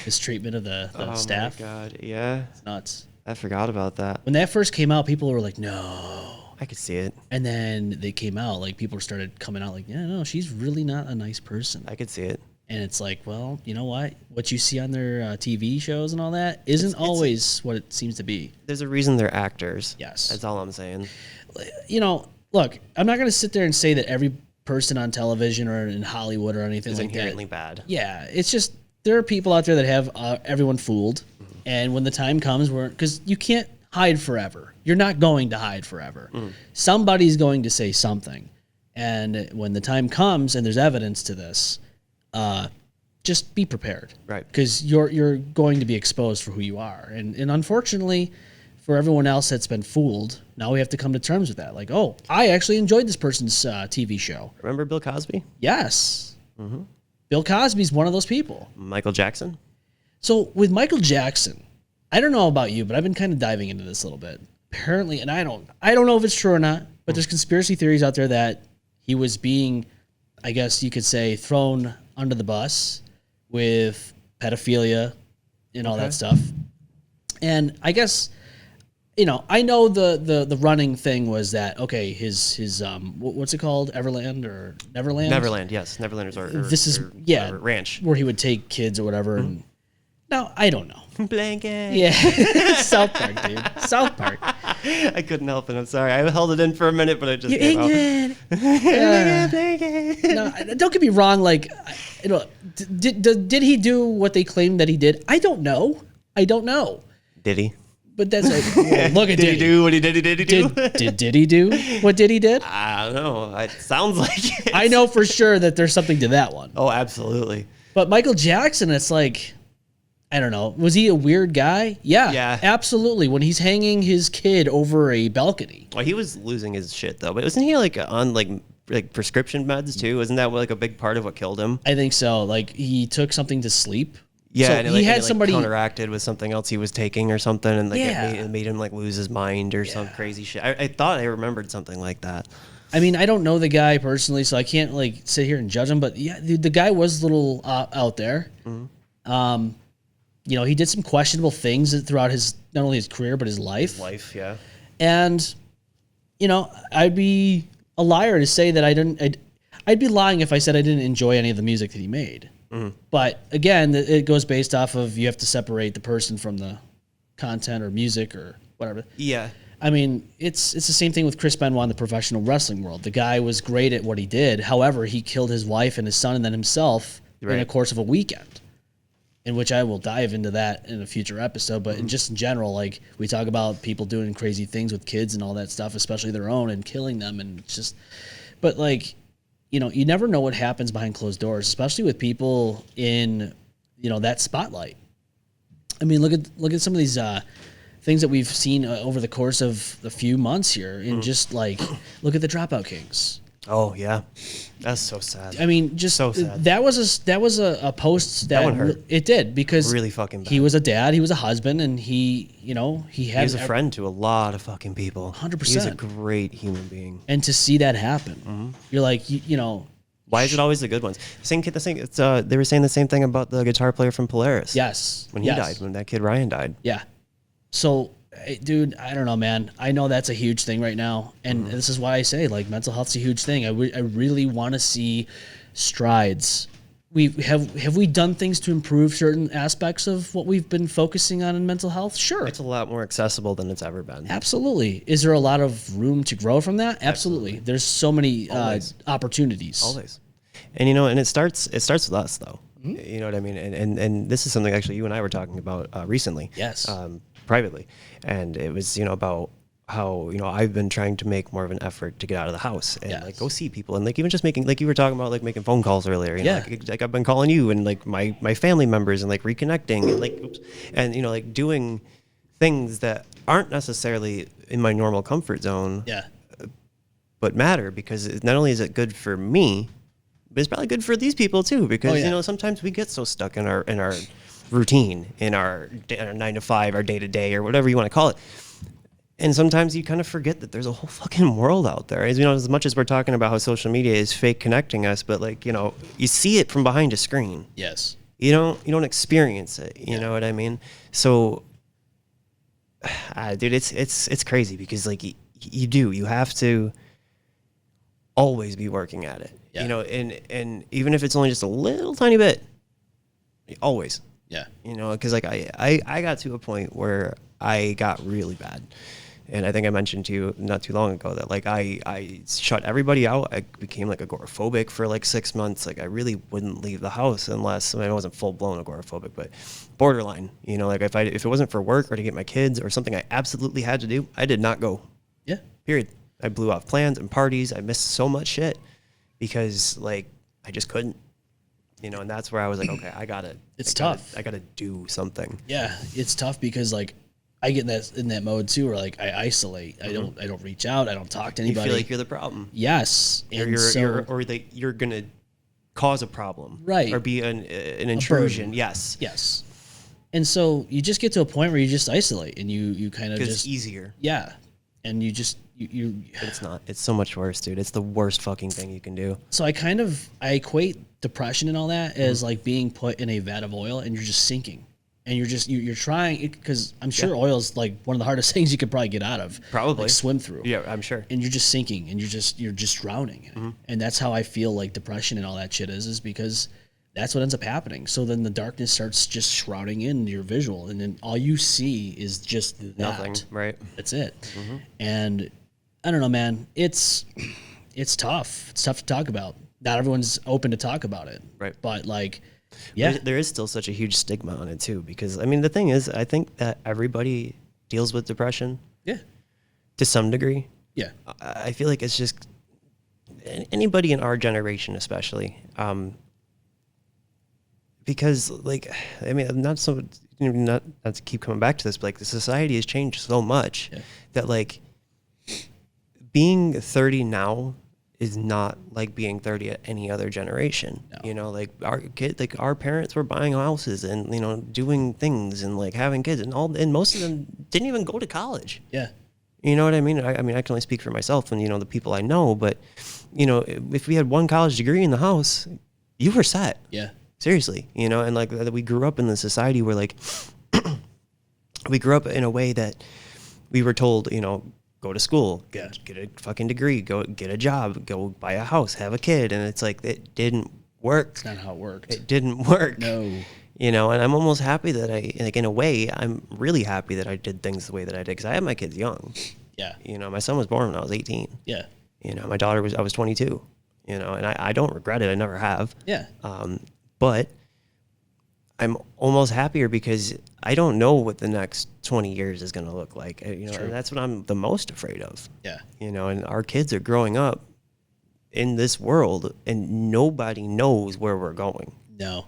Mistreatment of the staff. Oh my god, yeah. It's nuts. I forgot about that. When that first came out, people were like, no. I could see it. And then they came out, like people started coming out like, yeah, no, she's really not a nice person. I could see it. And it's like, well, you know what? What you see on their TV shows and all that isn't always what it seems to be. There's a reason they're actors. Yes. That's all I'm saying. Look, I'm not going to sit there and say that every person on television or in Hollywood or anything It's like that. inherently bad. Yeah, it's just there are people out there that have everyone fooled. And when the time comes, because you can't hide forever. You're not going to hide forever. Somebody's going to say something. And when the time comes and there's evidence to this, just be prepared. Right. Because you're going to be exposed for who you are. And unfortunately, for everyone else that's been fooled, now we have to come to terms with that. Like, oh, I actually enjoyed this person's TV show. Remember Bill Cosby? Yes. Bill Cosby's one of those people. Michael Jackson? So with Michael Jackson, I don't know about you, but I've been kind of diving into this a little bit. Apparently, and I don't know if it's true or not, but there's conspiracy theories out there that he was being, I guess you could say, thrown under the bus with pedophilia and all that stuff. And I guess, I know the running thing was that, okay, his what's it called? Everland or Neverland? Neverland, yes. Neverland Resort. This is ranch. where he would take kids or whatever. And no, I don't know. Blanket. Yeah, South Park, dude. South Park. I couldn't help it. I'm sorry. I held it in for a minute, but I just You're gave out. No, don't get me wrong. Like, did he do what they claimed that he did? I don't know. Did he? But that's like, look at Did he do what he did? Did he do? Did he do what did he did? I don't know. It sounds like it. I know for sure that there's something to that one. Oh, absolutely. But Michael Jackson, it's like, I don't know. Was he a weird guy? Yeah, absolutely. When he's hanging his kid over a balcony. Well, he was losing his shit though. But wasn't he like on like prescription meds too? Isn't that like a big part of what killed him? I think so. Like he took something to sleep. Yeah, so and he had somebody counteracted with something else he was taking or something, and like Yeah. it made him like lose his mind or some crazy shit. I thought I remembered something like that. I mean, I don't know the guy personally, so I can't like sit here and judge him. But yeah, the guy was a little out there. you know, he did some questionable things throughout his, not only his career, but his life. Yeah. And, you know, I'd be a liar to say that I'd be lying if I said I didn't enjoy any of the music that he made. But again, it goes based off of, you have to separate the person from the content or music or whatever. Yeah. I mean, it's the same thing with Chris Benoit in the professional wrestling world. The guy was great at what he did. However, he killed his wife and his son and then himself in a course of a weekend, in which I will dive into that in a future episode. But in just in general, like, we talk about people doing crazy things with kids and all that stuff, especially their own, and killing them. And it's just, but like, you know, you never know what happens behind closed doors, especially with people in, you know, that spotlight. I mean, look at some of these things that we've seen over the course of a few months here, and just like, look at the Dropout Kings. Oh yeah, that's so sad. I mean, just so sad. That was a post that one hurt. It did, because Really fucking bad. he was a dad, he was a husband, and he, you know, he was a friend to a lot of fucking people. 100%. He was a great human being. And to see that happen, you're like, you know, why is it always the good ones? Same kid. It's they were saying the same thing about the guitar player from Polaris. yes, When he died, when that kid Ryan died. yeah. So, dude, I don't know, man. I know that's a huge thing right now, and this is why I say, like, mental health's a huge thing. I really want to see strides. Have we done things to improve certain aspects of what we've been focusing on in mental health? Sure. It's a lot more accessible than it's ever been. Absolutely. Is there a lot of room to grow from that? Absolutely. There's so many opportunities. Always. And, you know, and it starts with us, though. You know what I mean? And this is something actually you and I were talking about recently. Yes. Privately. And it was, you know, about how, you know, I've been trying to make more of an effort to get out of the house and like go see people, and like even just making, like you were talking about, like making phone calls earlier, you know, like I've been calling you and like my family members, and like reconnecting and like, and you know, like doing things that aren't necessarily in my normal comfort zone, but matter, because not only is it good for me, but it's probably good for these people too, because you know, sometimes we get so stuck in our routine, in our 9 to 5, our day to day, or whatever you want to call it. And sometimes you kind of forget that there's a whole fucking world out there. As you know, as much as we're talking about how social media is fake connecting us, but like, you know, you see it from behind a screen. Yes. You don't experience it. You know what I mean? So, dude, it's crazy, because like you have to always be working at it. You know, and even if it's only just a little tiny bit, always. Yeah. You know, because like I got to a point where I got really bad. And I think I mentioned to you not too long ago that like I shut everybody out. I became like agoraphobic for like 6 months. Like I really wouldn't leave the house unless, I mean, I wasn't full blown agoraphobic, but borderline. You know, like if it wasn't for work or to get my kids or something I absolutely had to do, I did not go. Yeah. Period. I blew off plans and parties. I missed so much shit because like I just couldn't. You know, and that's where I was like, okay, it's tough. I gotta do something. Yeah, it's tough because like I get in that mode too, where like I isolate. I don't reach out. I don't talk to anybody. You feel like you're the problem. Yes, you're gonna cause a problem, right? Or be an intrusion. Yes. And so you just get to a point where you just isolate, and you kind of just, it's easier. Yeah, and you just you. But it's not. It's so much worse, dude. It's the worst fucking thing you can do. So I equate depression and all that as like being put in a vat of oil and you're just sinking, and you're trying, because I'm sure oil is like one of the hardest things you could probably get out of, like swim through. Yeah, I'm sure. And you're just sinking, and you're just drowning. And that's how I feel like depression and all that shit is because that's what ends up happening. So then the darkness starts just shrouding in your visual, and then all you see is just nothing. Right. That's it. And I don't know, man. It's tough. It's tough to talk about. Not everyone's open to talk about it. Right. But like, there is still such a huge stigma on it too, because I mean, the thing is, I think that everybody deals with depression. Yeah. To some degree. Yeah. I feel like it's just anybody in our generation, especially, because like, I mean, not to keep coming back to this, but like the society has changed so much that like being 30 now is not like being 30 at any other generation. No. You know, like our parents were buying houses and, you know, doing things and like having kids and most of them didn't even go to college. Yeah. You know what I mean? I mean, I can only speak for myself and, you know, the people I know, but, you know, if we had one college degree in the house, you were set. Yeah. Seriously, you know, and like we grew up in the society where like we grew up in a way that we were told, you know, go to school, get a fucking degree, go get a job, go buy a house, have a kid. And it's like, it didn't work. It's not how it worked. It didn't work. No. You know, and I'm almost happy that like in a way, I'm really happy that I did things the way that I did, because I had my kids young. Yeah. You know, my son was born when I was 18. Yeah. You know, my daughter I was 22, you know, and I don't regret it. I never have. Yeah. But I'm almost happier because I don't know what the next 20 years is going to look like. You know, and that's what I'm the most afraid of. Yeah. You know, and our kids are growing up in this world and nobody knows where we're going. No.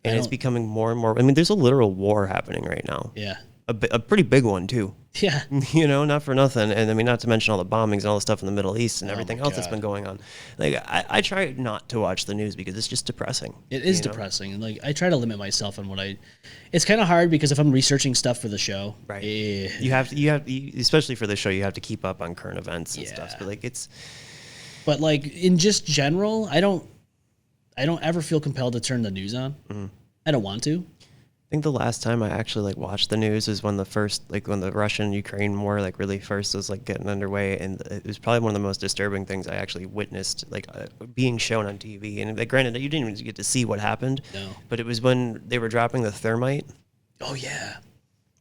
And it's becoming more and more. I mean, there's a literal war happening right now. Yeah. A pretty big one, too. Yeah. You know, not for nothing. And I mean, not to mention all the bombings and all the stuff in the Middle East and everything else that's been going on. Like, I try not to watch the news because it's just depressing. It is depressing. And like, I try to limit myself on what it's kind of hard because if I'm researching stuff for the show, right. You have to, especially for the show, you have to keep up on current events and stuff. But like, but like in just general, I don't ever feel compelled to turn the news on. Mm-hmm. I don't want to. I think the last time I actually like watched the news was when when the Russian-Ukraine war like really first was like getting underway, and it was probably one of the most disturbing things I actually witnessed, like being shown on TV. And like, granted, you didn't even get to see what happened, but it was when they were dropping the thermite. Oh yeah,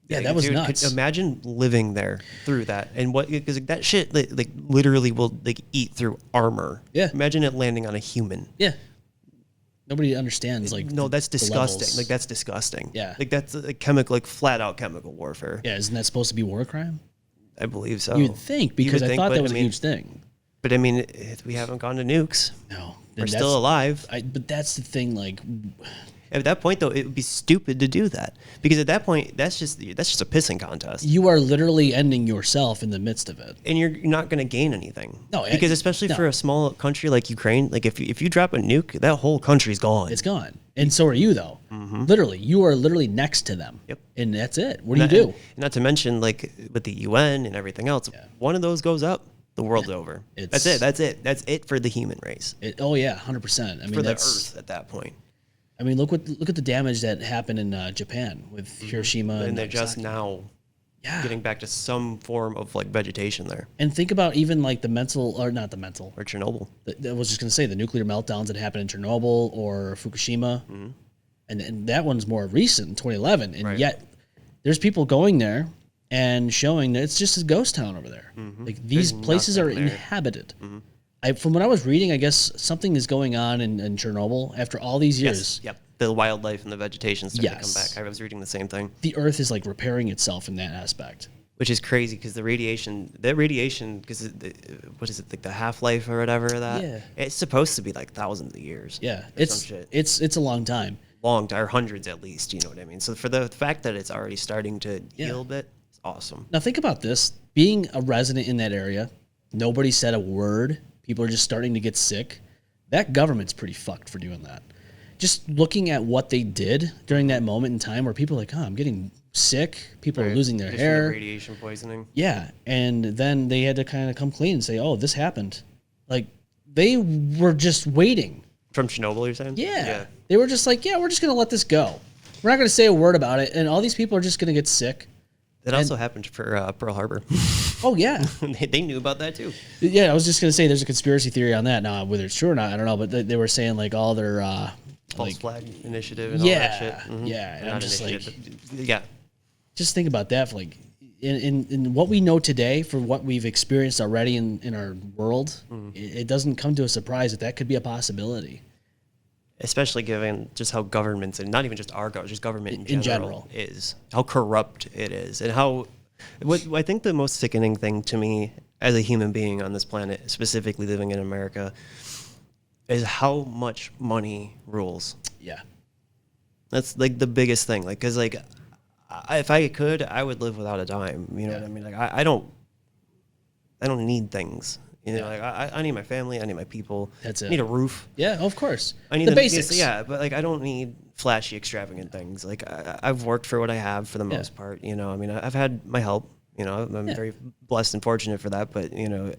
yeah, that was nuts. Imagine living there through that, and because like, that shit like literally will like eat through armor. Yeah, imagine it landing on a human. Yeah. Nobody understands, like, no, that's disgusting. Like, that's disgusting. Yeah. Like, that's a chemical, like, flat out chemical warfare. Yeah, isn't that supposed to be war crime? I believe so. You'd think, because I thought that was a huge thing. But I mean, we haven't gone to nukes. No. We're still alive. But that's the thing, like... At that point, though, it would be stupid to do that. Because at that point, that's just a pissing contest. You are literally ending yourself in the midst of it. And you're not going to gain anything. No. Because especially for a small country like Ukraine, like if you drop a nuke, that whole country's gone. It's gone. And so are you, though. Mm-hmm. Literally. You are literally next to them. Yep. And that's it. What do you do? And not to mention, like, with the UN and everything else, one of those goes up, the world's over. That's it. That's it for the human race. Oh, yeah, 100%. I mean, for the Earth at that point. I mean, look at the damage that happened in Japan with Hiroshima, and they're just now getting back to some form of like vegetation there. And think about even like or Chernobyl. I was just gonna say the nuclear meltdowns that happened in Chernobyl or Fukushima, and that one's more recent, in 2011, and yet there's people going there and showing that it's just a ghost town over there. Like these places are inhabited. From what I was reading, I guess something is going on in Chernobyl after all these years. Yes. Yep. The wildlife and the vegetation starting to come back. I was reading the same thing. The Earth is like repairing itself in that aspect. Which is crazy because that radiation, because what is it, like the half-life or whatever of that? Yeah. It's supposed to be like thousands of years. Yeah. It's a long time. Or hundreds at least, you know what I mean? So for the fact that it's already starting to heal a bit, it's awesome. Now think about this. Being a resident in that area, nobody said a word. People are just starting to get sick. That government's pretty fucked for doing that. Just looking at what they did during that moment in time where people are like, I'm getting sick. People are losing their hair. Radiation poisoning. Yeah. And then they had to kind of come clean and say, oh, this happened. Like, they were just waiting. From Chernobyl, you're saying? Yeah. They were just like, we're just going to let this go. We're not going to say a word about it. And all these people are just going to get sick. That also happened for Pearl Harbor. Oh, yeah. They knew about that, too. Yeah, I was just going to say there's a conspiracy theory on that. Now, whether it's true or not, I don't know. But they were saying, like, all their... False flag initiative and all that shit. Mm-hmm. Yeah. And I'm just like... Yeah. Just think about that. For like, in what we know today, for what we've experienced already in our world, it doesn't come to a surprise that could be a possibility. Especially given just how governments, and not even just our government, just government in general, is. How corrupt it is. And what I think the most sickening thing to me as a human being on this planet, specifically living in America, is how much money rules. Yeah. That's like the biggest thing. Like, because like, if I could, I would live without a dime. You know what I mean? Like, I don't need things. You know, like I need my family, I need my people. That's it. I need a roof. Yeah, of course. I need the basics. Yeah, but like I don't need flashy, extravagant things. Like I've worked for what I have for the most part. You know, I mean, I've had my help. You know, I'm very blessed and fortunate for that. But you know,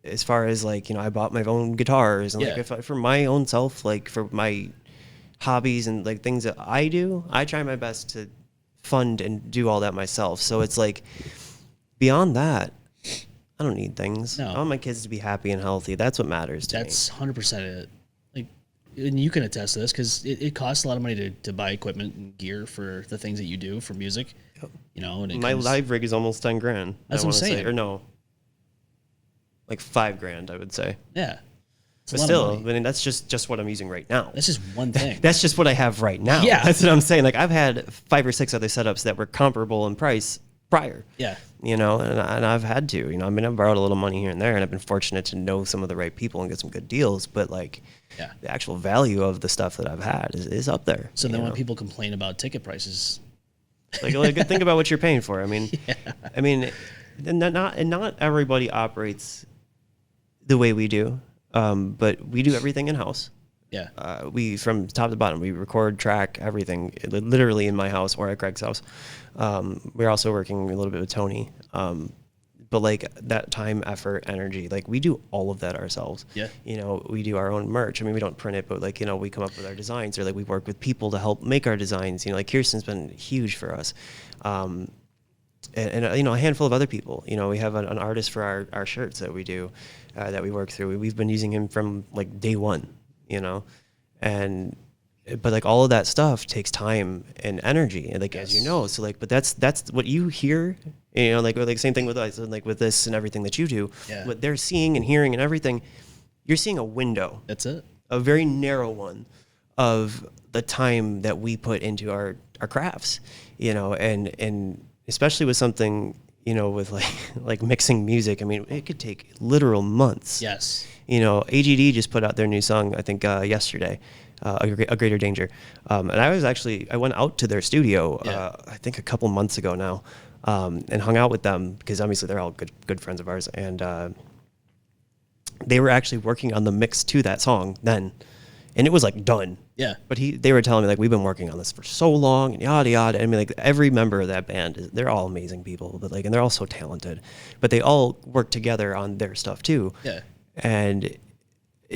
as far as like, you know, I bought my own guitars and like for my own self, like for my hobbies and like things that I do, I try my best to fund and do all that myself. So it's like beyond that, I don't need things. No. I want my kids to be happy and healthy. That's what matters to me. That's 100% it. Like, and you can attest to this because it costs a lot of money to buy equipment and gear for the things that you do for music. You know, and My live rig is almost 10 grand. That's what I'm saying. Or no, like 5 grand, I would say. Yeah. But still, I mean, that's just what I'm using right now. That's just one thing. That's just what I have right now. Yeah. That's what I'm saying. Like, I've had 5 or 6 other setups that were comparable in price prior. Yeah. You know, and I've had to, you know, I mean, I've borrowed a little money here and there, and I've been fortunate to know some of the right people and get some good deals. But like, the actual value of the stuff that I've had is up there. So then when people complain about ticket prices, like think about what you're paying for. I mean, I mean, and not everybody operates the way we do. But we do everything in house. Yeah. We from top to bottom, we record, track everything, literally in my house or at Greg's house. We're also working a little bit with Tony. But like that time, effort, energy, like we do all of that ourselves. Yeah. You know, we do our own merch. I mean, we don't print it, but like, you know, we come up with our designs, or like we work with people to help make our designs. You know, like Kirsten's been huge for us. And you know, a handful of other people. You know, we have an artist for our shirts that we do, that we work through. We've been using him from like day one, you know, but like all of that stuff takes time and energy, and like as you know, so like, but that's what you hear, you know, like same thing with us, and like with this and everything that you do, what they're seeing and hearing and everything, you're seeing a window. That's it. A very narrow one of the time that we put into our crafts, you know, and especially with something, you know, with like mixing music. I mean, it could take literal months. Yes. You know, AGD just put out their new song, I think, yesterday, A Greater Danger. And I went out to their studio, I think a couple months ago now, and hung out with them because obviously they're all good friends of ours. And they were actually working on the mix to that song then. And it was like done. Yeah. But they were telling me like, we've been working on this for so long and yada yada. I mean, like every member of that band, they're all amazing people, but like, and they're all so talented, but they all work together on their stuff too. Yeah. And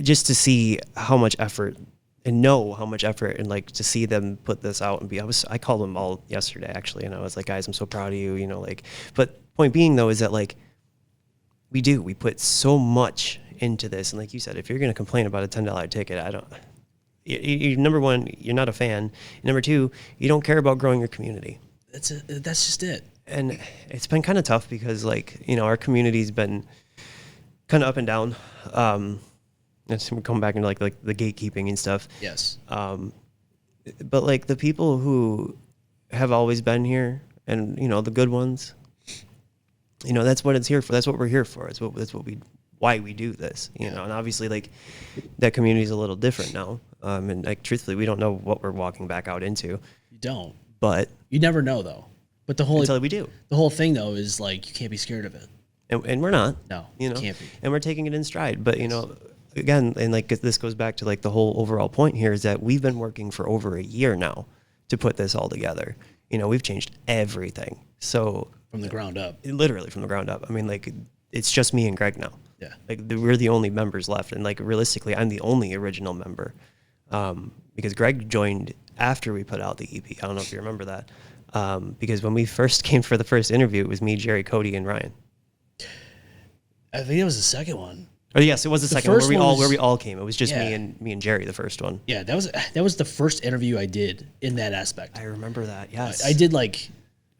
just to see how much effort and know how much effort, and like to see them put this out and I called them all yesterday actually. And I was like, guys, I'm so proud of you, you know, like, but point being though, is that like, we put so much into this. And like you said, if you're going to complain about a $10 ticket, number one, you're not a fan. Number two, you don't care about growing your community. That's just it. And it's been kind of tough because like, you know, our community's been kind of up and down. We come back into like the gatekeeping and stuff. Yes. But like the people who have always been here, and you know, the good ones, you know, that's what it's here for. That's what we're here for. Why we do this, you know. And obviously like that community is a little different now. And like truthfully, we don't know what we're walking back out into. You don't. But you never know though. But until we do. The whole thing though is like you can't be scared of it. And we're not. No, you know, can't be. And we're taking it in stride. But you know, again, and like this goes back to like the whole overall point here is that we've been working for over a year now to put this all together. You know, we've changed everything. So from the ground up. Literally from the ground up. I mean, like it's just me and Greg now. Yeah. Like we're the only members left, and like realistically, I'm the only original member, because Greg joined after we put out the EP. I don't know if you remember that, because when we first came for the first interview, it was me, Jerry, Cody, and Ryan. I think it was the second one. Oh yes, it was the second one where we all came. It was just me and Jerry, the first one. Yeah, that was the first interview I did in that aspect. I remember that. Yes, I did like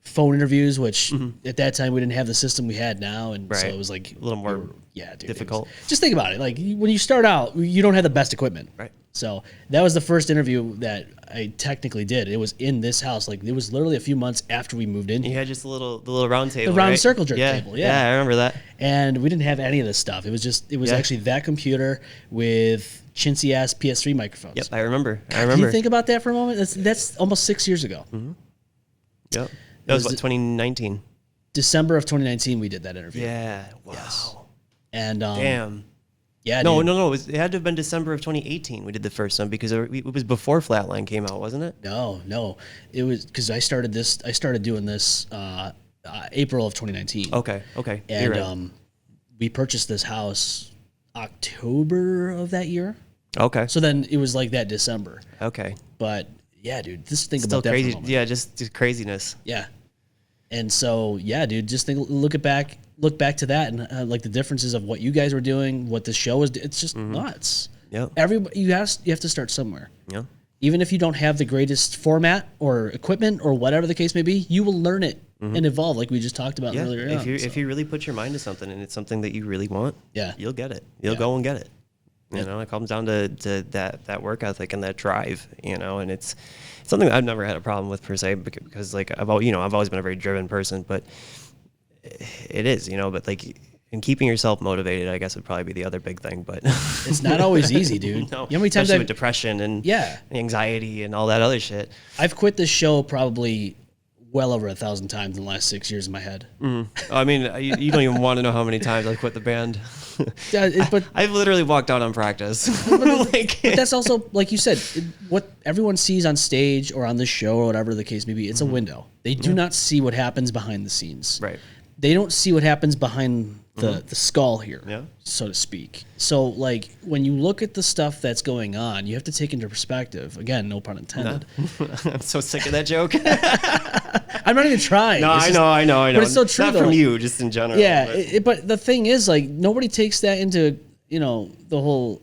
phone interviews, which at that time we didn't have the system we had now, and so it was like a little more difficult. Just think about it. Like when you start out, you don't have the best equipment. Right. So that was the first interview that I technically did. It was in this house. Like it was literally a few months after we moved in. You had just the little round table, the round right? circle jerk table. Yeah, I remember that. And we didn't have any of this stuff. It was actually that computer with chintzy ass PS3 microphones. Yep, I remember. Can you think about that for a moment? That's almost 6 years ago. Mm-hmm. Yep. That was what, 2019? December of 2019 we did that interview. Yeah. Wow. Yes. And damn. Yeah. No, dude. it had to have been December of 2018 we did the first one, because it was before Flatline came out, wasn't it? No. It was because I started doing this April of 2019. Okay. And right. we purchased this house October of that year. Okay. So then it was like that December. Okay. But yeah, dude, just think Still about that crazy. for a moment. Yeah, just craziness. Yeah. And so, yeah, dude, just look back to that and like the differences of what you guys were doing, what the show was. It's just nuts. Yeah. Everybody, you have to start somewhere. Yeah. Even if you don't have the greatest format or equipment or whatever the case may be, you will learn it and evolve, like we just talked about earlier. If you really put your mind to something and it's something that you really want, you'll get it. You'll go and get it. You know, it comes down to that work ethic and that drive. You know, and it's something that I've never had a problem with per se, because like I've always been a very driven person, but it is, you know, but like. And keeping yourself motivated, I guess, would probably be the other big thing. But it's not always easy, dude. No, you know how many times especially with depression and anxiety and all that other shit. I've quit this show probably well over 1,000 times in the last 6 years in my head. I mean, you don't even want to know how many times I've quit the band. But I've literally walked out on practice. But that's also, like you said, what everyone sees on stage or on this show or whatever the case may be. It's a window. They do not see what happens behind the scenes. Right. They don't see what happens behind the skull here, so to speak. So, like, when you look at the stuff that's going on, you have to take into perspective. Again, no pun intended. No. I'm so sick of that joke. I'm not even trying. No, I know. But it's so true, Not though. from you, just in general. Yeah, but the thing is, like, nobody takes that into, you know, the whole...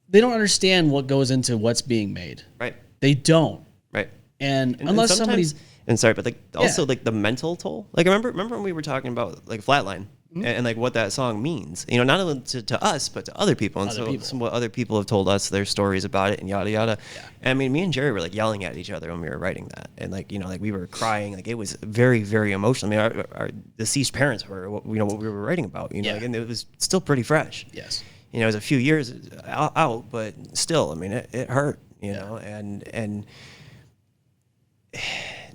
They don't understand what goes into what's being made. Right. They don't. Right. And unless somebody's... And sorry, but like also like the mental toll. Like remember when we were talking about like Flatline and like what that song means. You know, not only to us but to other people. And some what other people have told us their stories about it and yada yada. Yeah. And I mean, me and Jerry were like yelling at each other when we were writing that, and like you know, like we were crying. Like it was very very emotional. I mean, our deceased parents were what we were writing about. You know, like, and it was still pretty fresh. Yes. You know, it was a few years out, but still, I mean, it hurt. You know, and.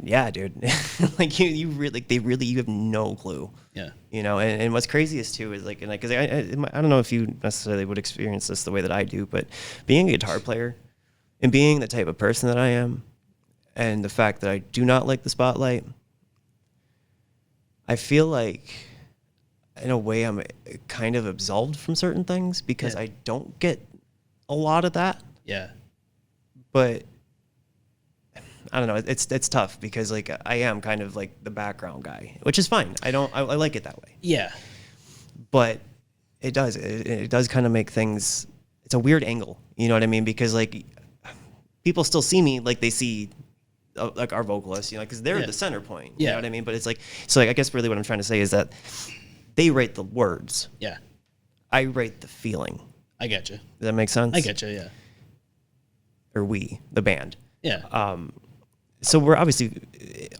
Yeah, dude. Like you really, you have no clue. Yeah. You know, and what's craziest too is like, and like, cause I don't know if you necessarily would experience this the way that I do, but being a guitar player and being the type of person that I am, and the fact that I do not like the spotlight, I feel like, in a way, I'm kind of absolved from certain things because I don't get a lot of that. Yeah. But I don't know. It's tough because like I am kind of like the background guy, which is fine. I like it that way. Yeah. But it does kind of make things. It's a weird angle. You know what I mean? Because like people still see me like they see like our vocalists, you know, because they're the center point. You know what I mean? But it's like so. Like I guess really what I'm trying to say is that they write the words. Yeah. I write the feeling. I get you. Does that make sense? I get you. Yeah. Or we, the band. Yeah. So we're obviously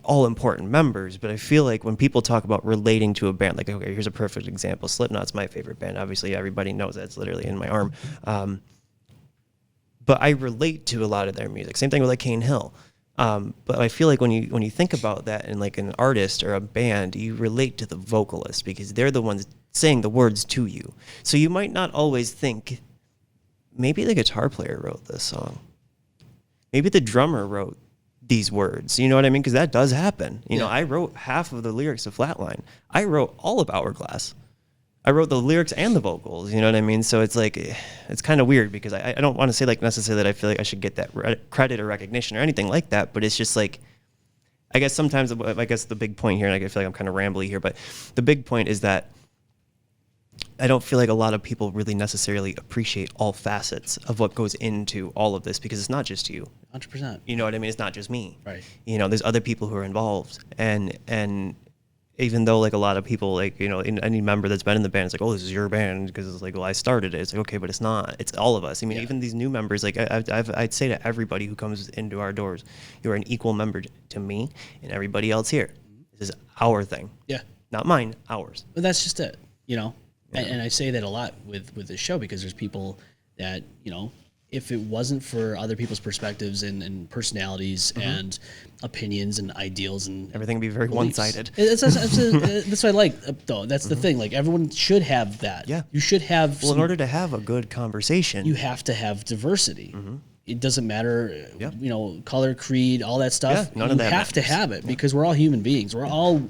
all important members, but I feel like when people talk about relating to a band, like, okay, here's a perfect example. Slipknot's my favorite band. Obviously, everybody knows that. It's literally in my arm. But I relate to a lot of their music. Same thing with like Cane Hill. But I feel like when you think about that in like an artist or a band, you relate to the vocalist because they're the ones saying the words to you. So you might not always think, maybe the guitar player wrote this song. Maybe the drummer wrote these words, you know what I mean? Because that does happen. You know, I wrote half of the lyrics of Flatline. I wrote all of Hourglass. I wrote the lyrics and the vocals, you know what I mean? So it's like, it's kind of weird because I don't want to say like necessarily that I feel like I should get that credit or recognition or anything like that, but it's just like, I guess sometimes, I guess the big point here, and I feel like I'm kind of rambly here, but the big point is that I don't feel like a lot of people really necessarily appreciate all facets of what goes into all of this because it's not just you. 100%. You know what I mean? It's not just me. Right. You know, there's other people who are involved. And even though like a lot of people, like, you know, any member that's been in the band, it's like, oh, this is your band because it's like, well, I started it. It's like, okay, but it's not. It's all of us. I mean, even these new members, like I'd say to everybody who comes into our doors, you're an equal member to me and everybody else here. This is our thing. Yeah. Not mine, ours. But that's just it, you know? And I say that a lot with this show because there's people that, you know, if it wasn't for other people's perspectives and personalities and opinions and ideals and everything would be very beliefs. One-sided. That's what I like, though. That's the thing. Like, everyone should have that. Yeah. You should have... Well, in order to have a good conversation... You have to have diversity. It doesn't matter, you know, color, creed, all that stuff. Yeah, none of that You have to have it because we're all human beings. We're all...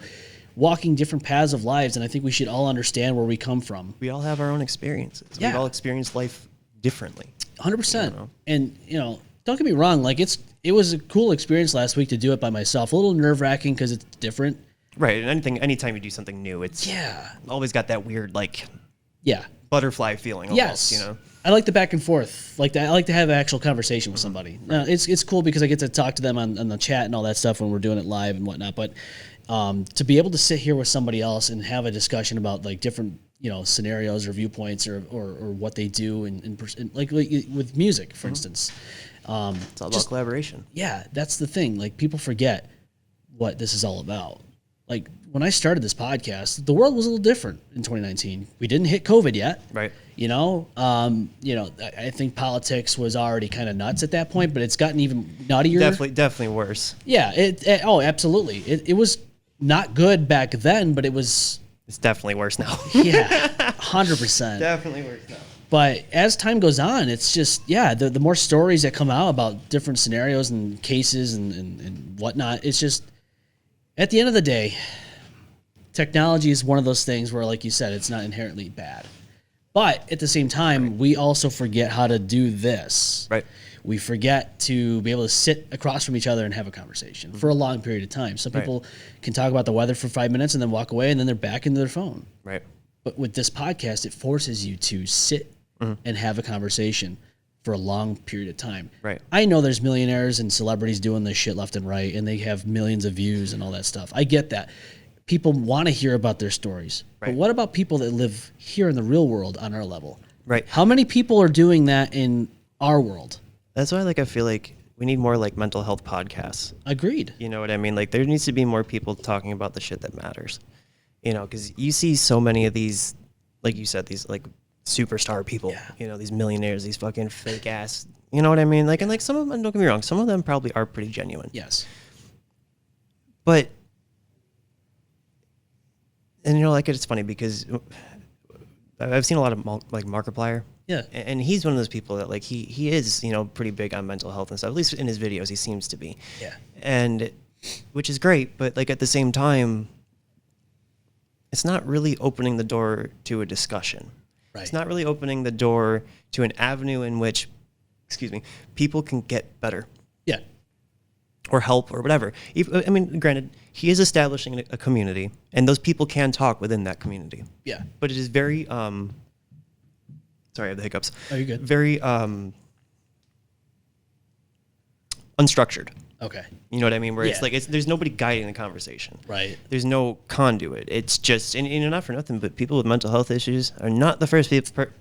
walking different paths of lives, and I think we should all understand where we come from. We all have our own experiences. We've all experienced life differently. 100%. And don't get me wrong, like it was a cool experience last week to do it by myself. A little nerve-wracking because it's different. Right. And anytime you do something new, it's always got that weird butterfly feeling almost, I like the back and forth. I like to have an actual conversation with somebody. It's cool because I get to talk to them on the chat and all that stuff when we're doing it live and whatnot. But to be able to sit here with somebody else and have a discussion about like different scenarios or viewpoints or what they do and like with music, for instance. It's all about collaboration. Yeah, that's the thing. Like people forget what this is all about. Like when I started this podcast, the world was a little different in 2019. We didn't hit COVID yet. Right. I think politics was already kind of nuts at that point, but it's gotten even nuttier. Definitely worse. Yeah. Absolutely. It was not good back then, but it's definitely worse now. Yeah, 100%. Definitely worse now. But as time goes on, it's just, the more stories that come out about different scenarios and cases and whatnot, it's just, at the end of the day, technology is one of those things where, like you said, it's not inherently bad. But at the same time, we also forget how to do this. Right. We forget to be able to sit across from each other and have a conversation for a long period of time. Some people can talk about the weather for 5 minutes and then walk away, and then they're back into their phone. Right. But with this podcast, it forces you to sit and have a conversation for a long period of time. Right. I know there's millionaires and celebrities doing this shit left and right, and they have millions of views and all that stuff. I get that. People want to hear about their stories. Right. But what about people that live here in the real world on our level? Right. How many people are doing that in our world? That's why I feel like we need more mental health podcasts. Agreed. You know what I mean? There needs to be more people talking about the shit that matters. Because you see so many of these, like you said, these superstar people, these millionaires, these fucking fake ass, you know what I mean? And some of them, don't get me wrong, some of them probably are pretty genuine. Yes. But, and it's funny because I've seen a lot of Markiplier. Yeah. And he's one of those people that he is, pretty big on mental health and stuff. At least in his videos, he seems to be. Yeah. And, which is great, but at the same time, it's not really opening the door to a discussion. Right. It's not really opening the door to an avenue in which, people can get better. Yeah. Or help or whatever. Granted, he is establishing a community, and those people can talk within that community. Yeah. But it is very, sorry, I have the hiccups. Oh, you're good. Very unstructured. Okay. You know what I mean? Where it's there's nobody guiding the conversation. Right. There's no conduit. It's just, and not for nothing, but people with mental health issues are not the first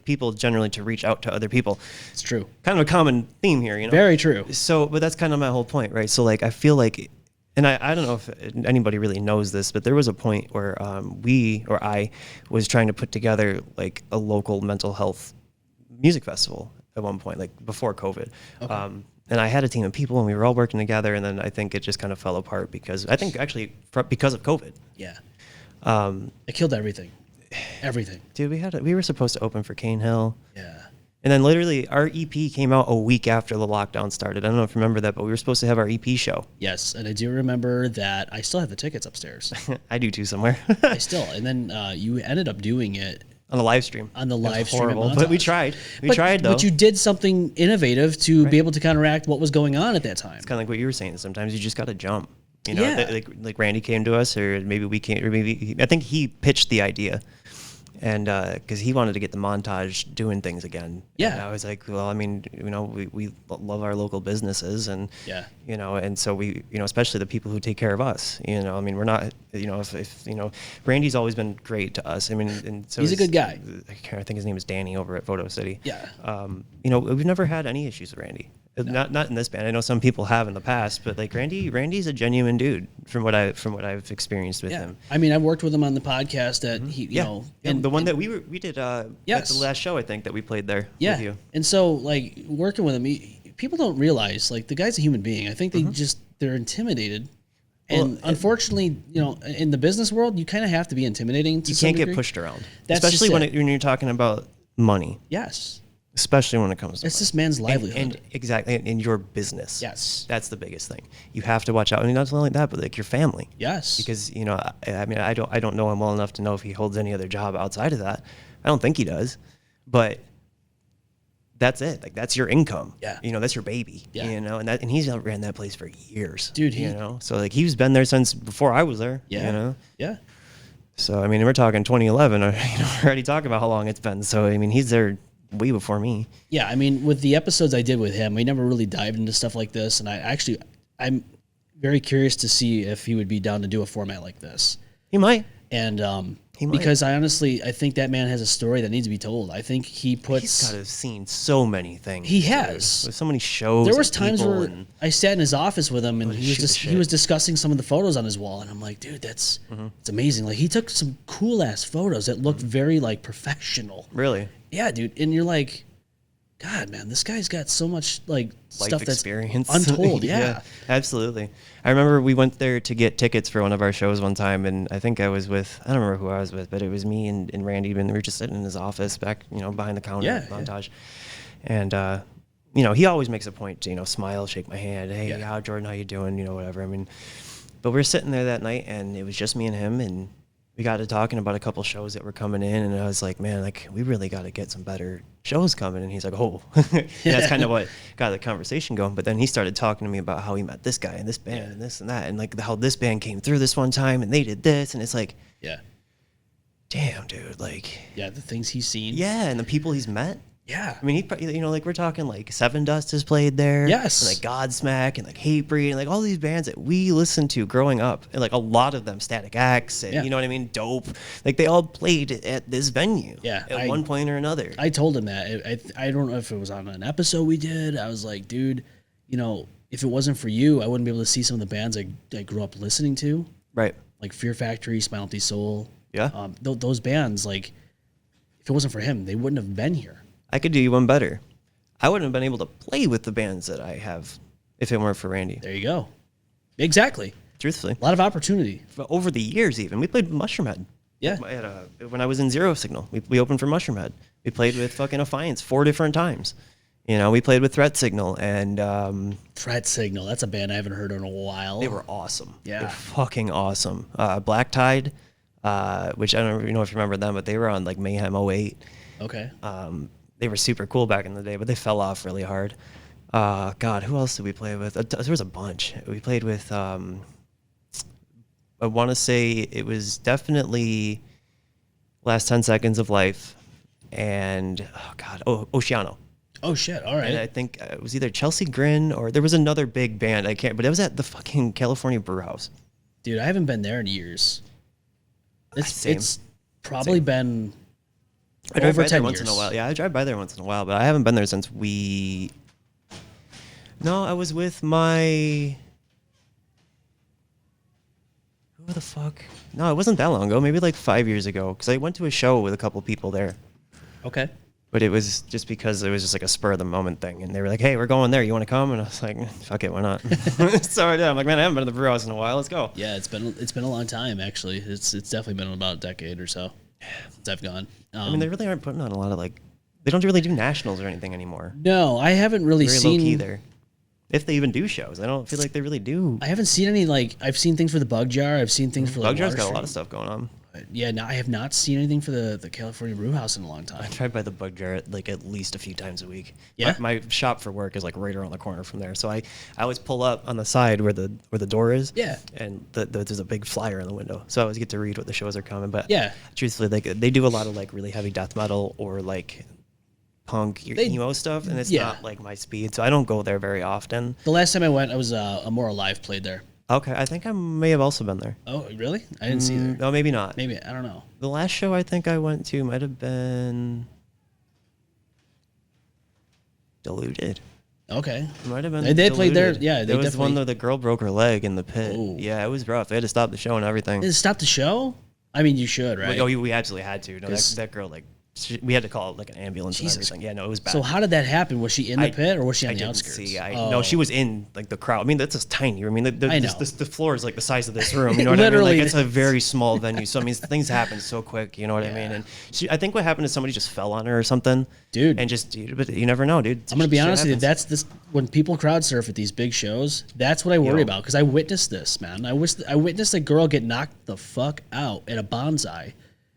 people generally to reach out to other people. It's true. Kind of a common theme here, Very true. So, but that's kind of my whole point, right? So, I feel like, and I don't know if anybody really knows this, but there was a point where I was trying to put together a local mental health music festival at one point, before COVID. Okay. And I had a team of people, and we were all working together. And then I think it just kind of fell apart because of COVID. Yeah. It killed everything. Everything. Dude, we were supposed to open for Cane Hill. Yeah. And then literally our EP came out a week after the lockdown started. I don't know if you remember that, but we were supposed to have our EP show. Yes, and I do remember that. I still have the tickets upstairs. I do too somewhere. I still. And then you ended up doing it on the live stream. On the live stream. Horrible, but we tried. We tried though. But you did something innovative to be able to counteract what was going on at that time. It's kind of like what you were saying. Sometimes you just got to jump. Like Randy came to us, or maybe we came, or maybe I think he pitched the idea. And because he wanted to get the montage doing things again. Yeah. And I was like, well, we love our local businesses, and and so we, especially the people who take care of us. We're not, if Randy's always been great to us. And so he's a good guy. I think his name is Danny over at Photo City. Yeah. We've never had any issues with Randy. No. Not in this band. I know some people have in the past, but Randy's a genuine dude from what I've experienced with him. I've worked with him on the podcast that he, and the one that we did at the last show, I think, that we played there with you. And so working with him, people don't realize the guy's a human being. I think they're intimidated. And unfortunately, in the business world, you kind of have to be intimidating to some degree. You can't get pushed around. Especially when you're talking about money. Yes. Especially when it comes to it's this man's livelihood. And exactly, in your business. Yes. That's the biggest thing. You have to watch out. Not only that, but your family. Yes. Because, I don't know him well enough to know if he holds any other job outside of that. I don't think he does. But that's it. Like that's your income. Yeah. You know, that's your baby. Yeah. You know, and he's ran that place for years. Dude, you know, so like he's been there since before I was there. Yeah. You know. Yeah. So I mean, we're talking 2011. We're already talking about how long it's been. So I mean, he's there way before me. Yeah, I mean, with the episodes I did with him, we never really dived into stuff like this, and I'm very curious to see if he would be down to do a format like this. He might. And He might. because I think that man has a story that needs to be told. I think he puts. He's got to have seen so many things. He dude. has. With so many shows. There was and times people where and, I sat in his office with him, and Oh, he was shoot the just he shit. was discussing some of the photos on his wall, and I'm like, dude, it's amazing. Like he took some cool ass photos that looked very like professional. really. Yeah, dude, and you're like, God, man, this guy's got so much like Life stuff that's experience. untold. Yeah. Absolutely. I remember we went there to get tickets for one of our shows one time, and I think I don't remember who I was with, but it was me and Randy, and we were just sitting in his office back, behind the counter Yeah, montage. And, he always makes a point to, smile, shake my hand. Hey, Yeah. how Jordan, how you doing? Whatever. I mean, but we were sitting there that night, and it was just me and him, and we got to talking about a couple shows that were coming in, and I was like, man, like we really got to get some better shows coming. And he's like, oh, that's kind of what got the conversation going. But then he started talking to me about how he met this guy and this band and this and that, and like how this band came through this one time and they did this, and it's like, Yeah. damn, dude, like, Yeah, the things he's seen. yeah, and the people he's met. Yeah. I mean, like we're talking like Seven Dust has played there. Yes. And like Godsmack and like Hatebreed and like all these bands that we listened to growing up. And like a lot of them, Static X and Yeah. you know what I mean? Dope. Like they all played at this venue. Yeah, At one point or another. I told him that. I don't know if it was on an episode we did. I was like, dude, if it wasn't for you, I wouldn't be able to see some of the bands I grew up listening to, Right. like Fear Factory, Spinal Tap Soul. Yeah. Those bands, like, if it wasn't for him, they wouldn't have been here. I could do you one better. I wouldn't have been able to play with the bands that I have if it weren't for Randy. There you go. Exactly. Truthfully. A lot of opportunity. But over the years even. We played Mushroom Head. Yeah. When I was in Zero Signal, we opened for Mushroom Head. We played with fucking Affiance 4 different times. We played with Threat Signal, and Threat Signal. That's a band I haven't heard in a while. they were awesome. Yeah. They're fucking awesome. Black Tide, which I don't even know if you remember them, but they were on like Mayhem '08. Okay. They were super cool back in the day, but they fell off really hard. God, who else did we play with? There was a bunch. We played with, I want to say it was definitely Last 10 Seconds of Life and, Oceano. Oh, shit. All And I right. think it was either Chelsea Grin or there was another big band. I can't, but it was at the fucking California Brew House. Dude, I haven't been there in years. Same. It's probably been I drive over by there 10 once years. in a while. Yeah, I drive by there once in a while, but I haven't been there since No, I was with my... Who the fuck? No, it wasn't that long ago. Maybe like 5 years ago. Because I went to a show with a couple people there. Okay. But it was just because it was just like a spur of the moment thing. And they were like, hey, we're going there. You want to come? And I was like, fuck it, why not? So I did. I'm like, man, I haven't been to the brew house in a while. Let's go. Yeah, it's been a long time actually. It's definitely been about a decade or so since I've gone. I mean, they really aren't putting on a lot of like... They don't really do nationals or anything anymore. No, I haven't really Very seen. low-key there. If they even do shows. I don't feel like they really do. I haven't seen any like. I've seen things for the Bug Jar. I've seen things for like. Bug Jar's got a Water lot of Street. stuff going on. Yeah, no, I have not seen anything for the California Brew House in a long time. I tried by the Bug Jar like at least a few times a week. Yeah? My shop for work is like right around the corner from there, so I always pull up on the side where the door is. Yeah. And there's a big flyer in the window, so I always get to read what the shows are coming. But Yeah. truthfully, like they do a lot of like really heavy death metal or like punk emo stuff, and it's Yeah. not like my speed, so I don't go there very often. The last time I went, I was a More Alive played there. Okay, I think I may have also been there. Oh, really? I didn't see there. No, maybe not. Maybe I don't know. The last show I think I went to might have been Deluded. Okay. It might have been. They played there. Deluded. Yeah, they there was one definitely. where the girl broke her leg in the pit. Ooh. Yeah, it was rough. They had to stop the show and everything. Did it stop the show? I mean, you should, right? Oh, we absolutely had to. No, 'Cause- that girl we had to call like an ambulance Jesus. and everything. Yeah, no, it was bad. So how did that happen? Was she in the pit or was she on I the didn't outskirts? see. Oh. No, she was in like the crowd. I mean, that's just tiny. I mean, I know. the floor is like the size of this room. You know what I mean? Literally. Like it's a very small venue. So I mean, things happen so quick. You know what I mean? And I think what happened is somebody just fell on her or something, Dude. And but you never know, dude. I'm gonna be Shit honest with you. happens. That's this when people crowd surf at these big shows. That's what I worry Yo. about because I witnessed this, man. I witnessed a girl get knocked the fuck out at a bonsai,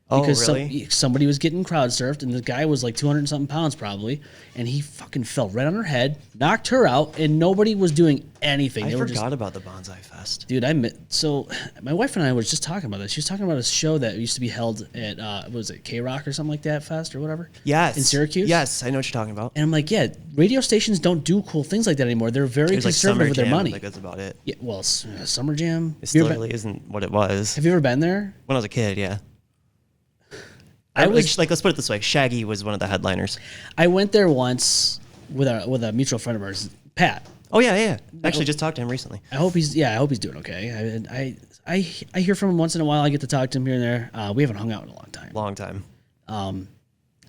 Oh, because really? somebody was getting crowd surfed, and the guy was like 200 and something pounds probably, and he fucking fell right on her head, knocked her out, and nobody was doing anything. I They were forgot about the Bonsai Fest. dude, so my wife and I was just talking about this. She was talking about a show that used to be held at what was it, K-Rock or something like that fest or whatever? Yes. In Syracuse? Yes, I know what you're talking about. And I'm like, yeah, radio stations don't do cool things like that anymore. They're very It was like conservative Summer with their Jam, money. like that's about it. Yeah, well, Summer Jam. It still really isn't what it was. Have you ever been there? When I was a kid, yeah. I was like, let's put it this way: Shaggy was one of the headliners. I went there once with a mutual friend of ours, Pat. Oh yeah. Actually, just talked to him recently. I hope he's doing okay. I hear from him once in a while. I get to talk to him here and there. We haven't hung out in a long time. Long time.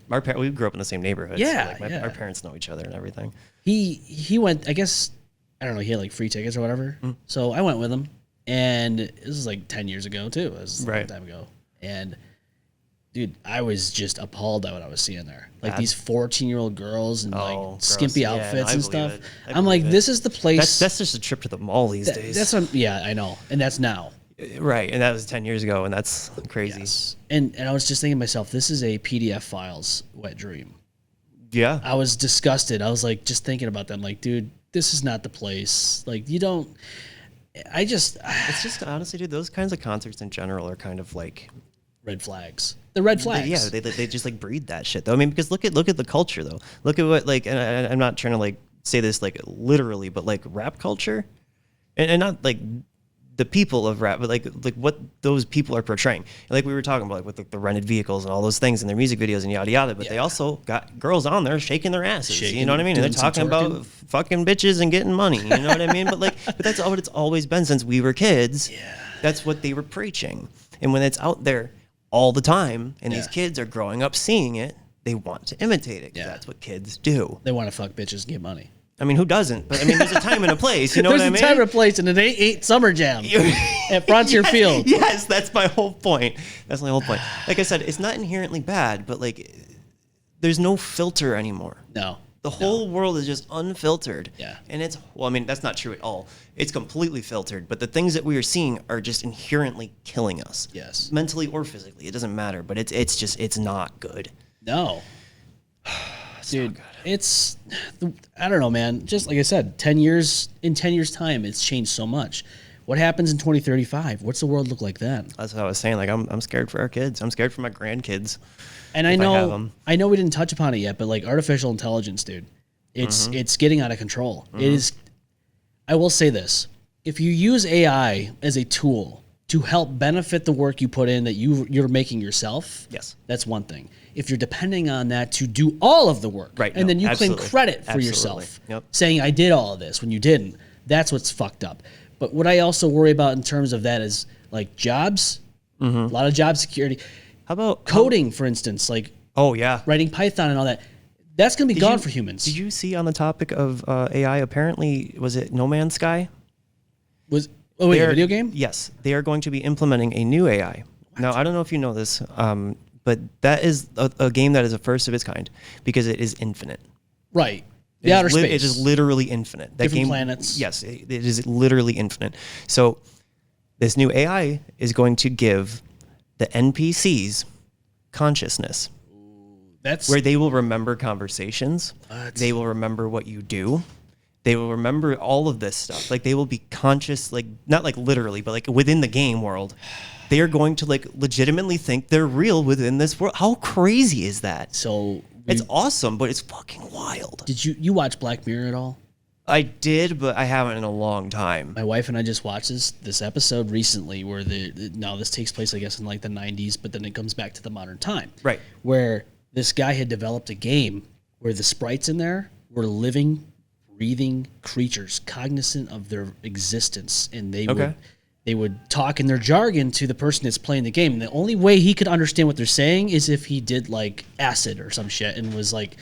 We grew up in the same neighborhood. Yeah, so like our parents know each other and everything. He went. I guess I don't know. He had like free tickets or whatever. So I went with him, and this was like 10 years ago too. It was a long time ago, and. Dude, I was just appalled at what I was seeing there. Like these 14-year-old girls in like skimpy outfits and stuff. I'm like, this is the place. That's just a trip to the mall these days. I know, and that's now. Right, and that was 10 years ago, and that's crazy. Yes. And I was just thinking to myself, this is a PDF files wet dream. Yeah. I was disgusted. I was like, just thinking about them, like, dude, this is not the place. Like, you don't. It's just honestly, dude, those kinds of concerts in general are kind of like red flags. The red flags. They just like breed that shit though. I mean, because look at the culture though. Look at what like, and I'm not trying to like say this like literally, but like rap culture, and not like the people of rap, but like what those people are portraying. And like we were talking about, like with the rented vehicles and all those things and their music videos and yada yada. But they also got girls on there shaking their asses. You know what I mean? And they're talking about fucking bitches and getting money. You know what I mean? But that's what it's always been since we were kids. Yeah. That's what they were preaching. And when it's out there all the time, and these kids are growing up seeing it, they want to imitate it. Yeah. That's what kids do. They want to fuck bitches and get money. I mean, who doesn't? But I mean, there's a time and a place. You know what I mean? There's a time and a place, and it ain't Summer Jam at Frontier Field. Yes, that's my whole point. That's my whole point. Like I said, it's not inherently bad, but like, there's no filter anymore. No. The whole world is just unfiltered. Yeah. And I mean, that's not true at all. It's completely filtered, but the things that we are seeing are just inherently killing us. Yes. Mentally or physically. It doesn't matter, but it's not good. No. Dude, I don't know, man. Just like I said, in 10 years time, it's changed so much. What happens in 2035? What's the world look like then? That's what I was saying. Like, I'm scared for our kids. I'm scared for my grandkids. And I know we didn't touch upon it yet, but like artificial intelligence, dude, it's getting out of control. It is. I will say this: if you use AI as a tool to help benefit the work you put in that you're making yourself, yes, that's one thing. If you're depending on that to do all of the work, right, and then you claim credit for yourself, saying I did all of this when you didn't, that's what's fucked up. But what I also worry about in terms of that is like jobs, a lot of job security. How about coding, for instance? Like, writing Python and all that. That's going to be gone for humans. Did you see on the topic of AI? Apparently, was it No Man's Sky? A video game? Yes, they are going to be implementing a new AI. What? Now, I don't know if you know this, but that is a game that is a first of its kind because it is infinite. Right. The outer space. It is literally infinite. Different planets. Yes, it is literally infinite. So this new AI is going to give the NPCs consciousness. That's where they will remember conversations. They will remember what you do. They will remember all of this stuff. Like they will be conscious, like not like literally, but like within the game world. They are going to like legitimately think they're real within this world. How crazy is that? So it's awesome, but it's fucking wild. Did you watch Black Mirror at all? I did, but I haven't in a long time. My wife and I just watched this episode recently where now this takes place, I guess, in like the 90s, but then it comes back to the modern time. Right. Where this guy had developed a game where the sprites in there were living, breathing creatures, cognizant of their existence, and they would talk in their jargon to the person that's playing the game. And the only way he could understand what they're saying is if he did like acid or some shit and was like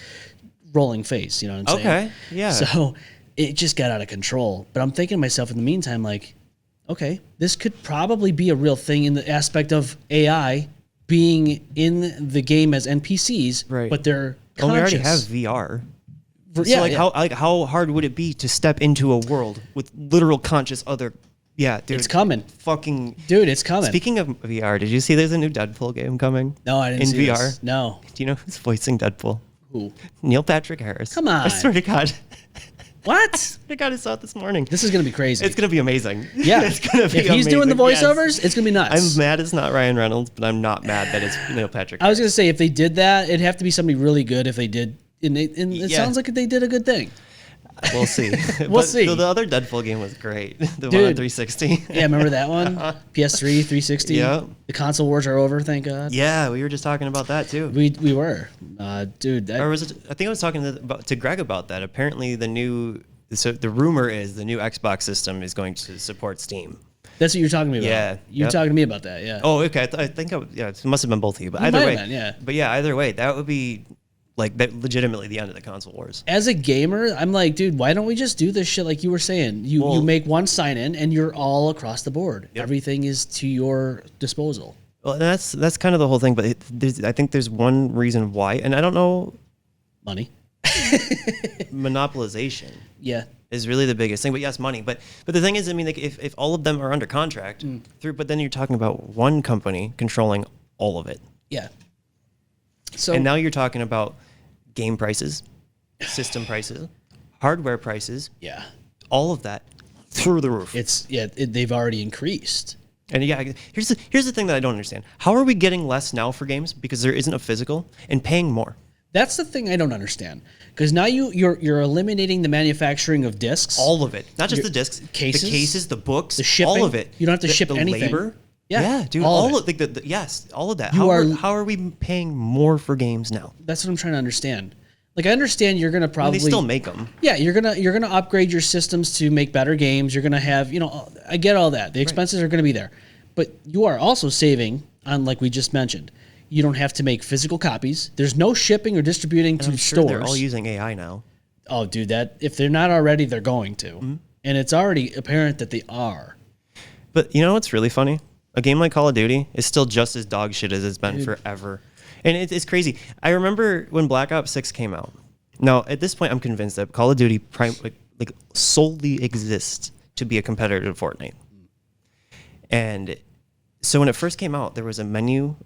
rolling face, you know what I'm saying? Okay, yeah. So it just got out of control. But I'm thinking to myself in the meantime, like, okay, this could probably be a real thing in the aspect of AI being in the game as NPCs, right? But they're conscious. Well, we already have VR. So how hard would it be to step into a world with literal conscious other Yeah, dude. It's coming. Fucking. Dude, it's coming. Speaking of VR, did you see there's a new Deadpool game coming? No, I didn't in see VR. this. No. Do you know who's voicing Deadpool? Who? Neil Patrick Harris. Come on. I swear to God. What? I swear to God, I saw it this morning. This is going to be crazy. It's going to be amazing. Yeah. It's going to be If he's doing the amazing. voiceovers, it's going to be nuts. I'm mad it's not Ryan Reynolds, but I'm not mad that it's Neil Patrick I was Harris. going to say, if they did that, it'd have to be somebody really good if they did. And it Yeah. sounds like they did a good thing. We'll see. We'll see. The other Deadpool game was great. The one on Dude. 360. Yeah, remember that one? PS3, 360. Yeah. The console wars are over, thank God. Yeah, we were just talking about that too. We were. Dude, Or was it? I think I was talking to Greg about that. Apparently, the rumor is the new Xbox system is going to support Steam. that's what you're talking to me about. Yeah, You're yep. talking to me about that, yeah. Oh, okay. I think it must have been both of you, but It either might way, have been, yeah. But yeah, either way, that would be like that legitimately the end of the console wars. As a gamer, I'm like, dude, why don't we just do this shit like you were saying? You make one sign in and you're all across the board. Yep. Everything is to your disposal. Well, and that's kind of the whole thing. But I think there's one reason why, and I don't know, Money. monopolization Yeah. is really the biggest thing. But yes, money. But the thing is, I mean, like if all of them are under contract but then you're talking about one company controlling all of it. Yeah. So And now you're talking about game prices, system prices, hardware prices, yeah, all of that through the roof. they've already increased. And yeah, here's the thing that I don't understand. How are we getting less now for games because there isn't a physical and paying more? That's the thing I don't understand. Because now you're eliminating the manufacturing of discs. All of it, not just the discs, cases, the cases, the books, the shipping. all of it. You don't have to The- ship the anything. Labor. Yeah, Yeah, dude. all All of of the yes, all of that. You How are we paying more for games now? That's what I'm trying to understand. Like I understand you're gonna probably They still make them. Yeah, you're gonna upgrade your systems to make better games. You're gonna have, I get all that. The expenses are gonna be there, but you are also saving on, like we just mentioned. You don't have to make physical copies. There's no shipping or distributing to I'm sure stores. they're all using AI now. Oh, dude, that if they're not already, they're going to, and it's already apparent that they are. But you know what's really funny? A game like Call of Duty is still just as dog shit as it's been forever. And it's crazy. I remember when Black Ops 6 came out. Now, at this point, I'm convinced that Call of Duty like solely exists to be a competitor to Fortnite. And so when it first came out, there was a menu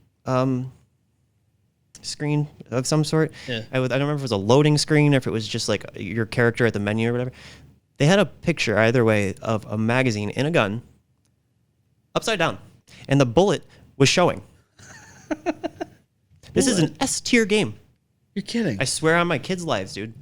screen of some sort. Yeah. I don't remember if it was a loading screen or if it was just like your character at the menu or whatever. They had a picture either way of a magazine in a gun upside down, and the bullet was showing. This is an S tier game. You're kidding. I swear on my kids' lives, dude.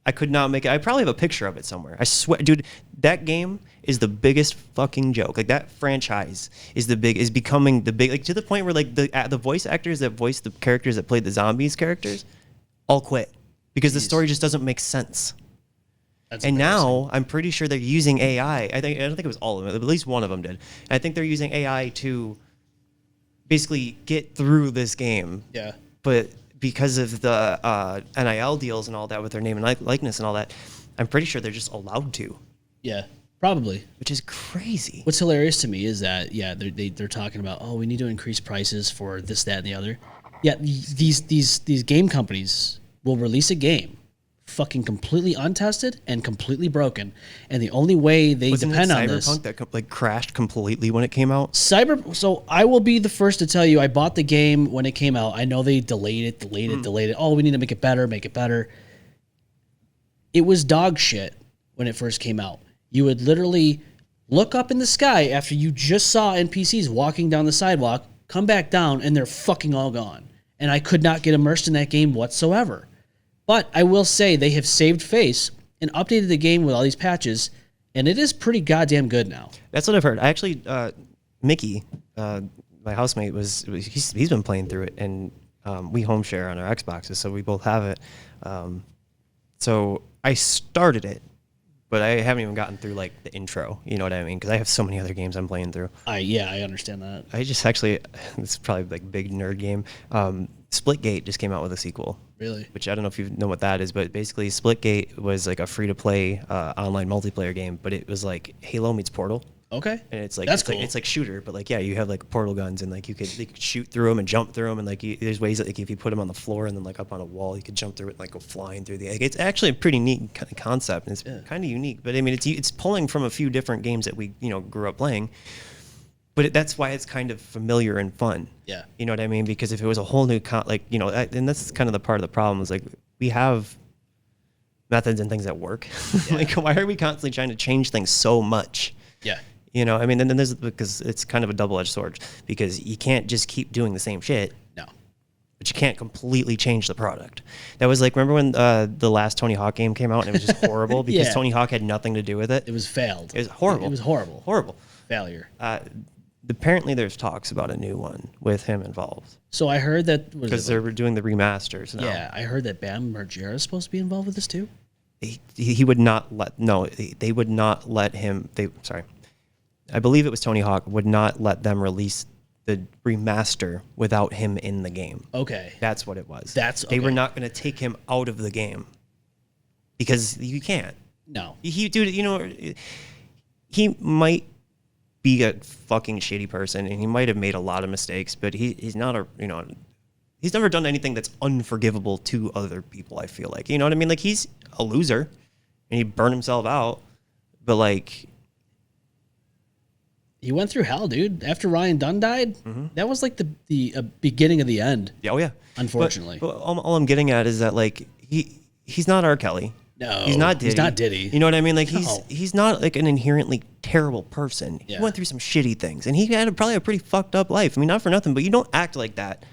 I could not make it. I probably have a picture of it somewhere. I swear, dude, that game is the biggest fucking joke. Like that franchise is becoming the big, like to the point where like the voice actors that voice the characters that played the zombies characters all quit because the story just doesn't make sense. That's And embarrassing. now I'm pretty sure they're using AI. I don't think it was all of them. At least one of them did. And I think they're using AI to basically get through this game. Yeah. But because of the NIL deals and all that with their name and likeness and all that, I'm pretty sure they're just allowed to, Yeah. Probably. which is crazy. What's hilarious to me is that they're talking about, oh, we need to increase prices for this, that, and the other. Yeah, these game companies will release a game fucking completely untested and completely broken, and the only way they Wasn't depend it on this. Cyberpunk that like crashed completely when it came out? So I will be the first to tell you, I bought the game when it came out. I know they delayed it. Oh, we need to make it better. It was dog shit when it first came out. You would literally look up in the sky after you just saw NPCs walking down the sidewalk, come back down, and they're fucking all gone. And I could not get immersed in that game whatsoever. But I will say they have saved face and updated the game with all these patches, and it is pretty goddamn good now. That's what I've heard. I actually, Mickey, my housemate, he's been playing through it, and we home share on our Xboxes, so we both have it. So I started it, but I haven't even gotten through like the intro. You know what I mean? Because I have so many other games I'm playing through. I understand that. I just actually, this is probably like big nerd game. Splitgate just came out with a sequel. Really? Which I don't know if you know what that is, but basically Splitgate was like a free-to-play online multiplayer game, but it was like Halo meets Portal. And it's like that's cool. It's like shooter, but like you have like portal guns and like they could shoot through them and jump through them and like there's ways that like if you put them on the floor and then like up on a wall, you could jump through it and like go flying through the. Like, it's actually a pretty neat kind of concept and it's kind of unique. But I mean, it's pulling from a few different games that we grew up playing. But that's why it's kind of familiar and fun. Yeah. You know what I mean? Because if it was a whole new and that's kind of the part of the problem is like we have methods and things that work. Like why are we constantly trying to change things so much? Yeah. I mean, then there's because it's kind of a double-edged sword because you can't just keep doing the same shit. No. But you can't completely change the product. That was like, remember when the last Tony Hawk game came out and it was just horrible because Tony Hawk had nothing to do with it? It was failed. It was horrible. It was horrible. Horrible. Failure. Apparently there's talks about a new one with him involved. So I heard that... Because they're doing the remasters now. Yeah, I heard that Bam Margera is supposed to be involved with this too. He would not let... No, they would not let him... Sorry. I believe it was Tony Hawk would not let them release the remaster without him in the game. Okay. That's what it was. They were not going to take him out of the game because you can't. No. He might be a fucking shitty person and he might have made a lot of mistakes, but he's not he's never done anything that's unforgivable to other people, I feel like. You know what I mean? Like he's a loser and he burned himself out, but like he went through hell, dude. After Ryan Dunn died, that was like the beginning of the end. Yeah, oh yeah. Unfortunately, but all I'm getting at is that like he's not R. Kelly. No, he's not Diddy. He's not Diddy. You know what I mean? Like he's not like an inherently terrible person. Yeah. He went through some shitty things, and he had probably a pretty fucked up life. I mean, not for nothing, but you don't act like that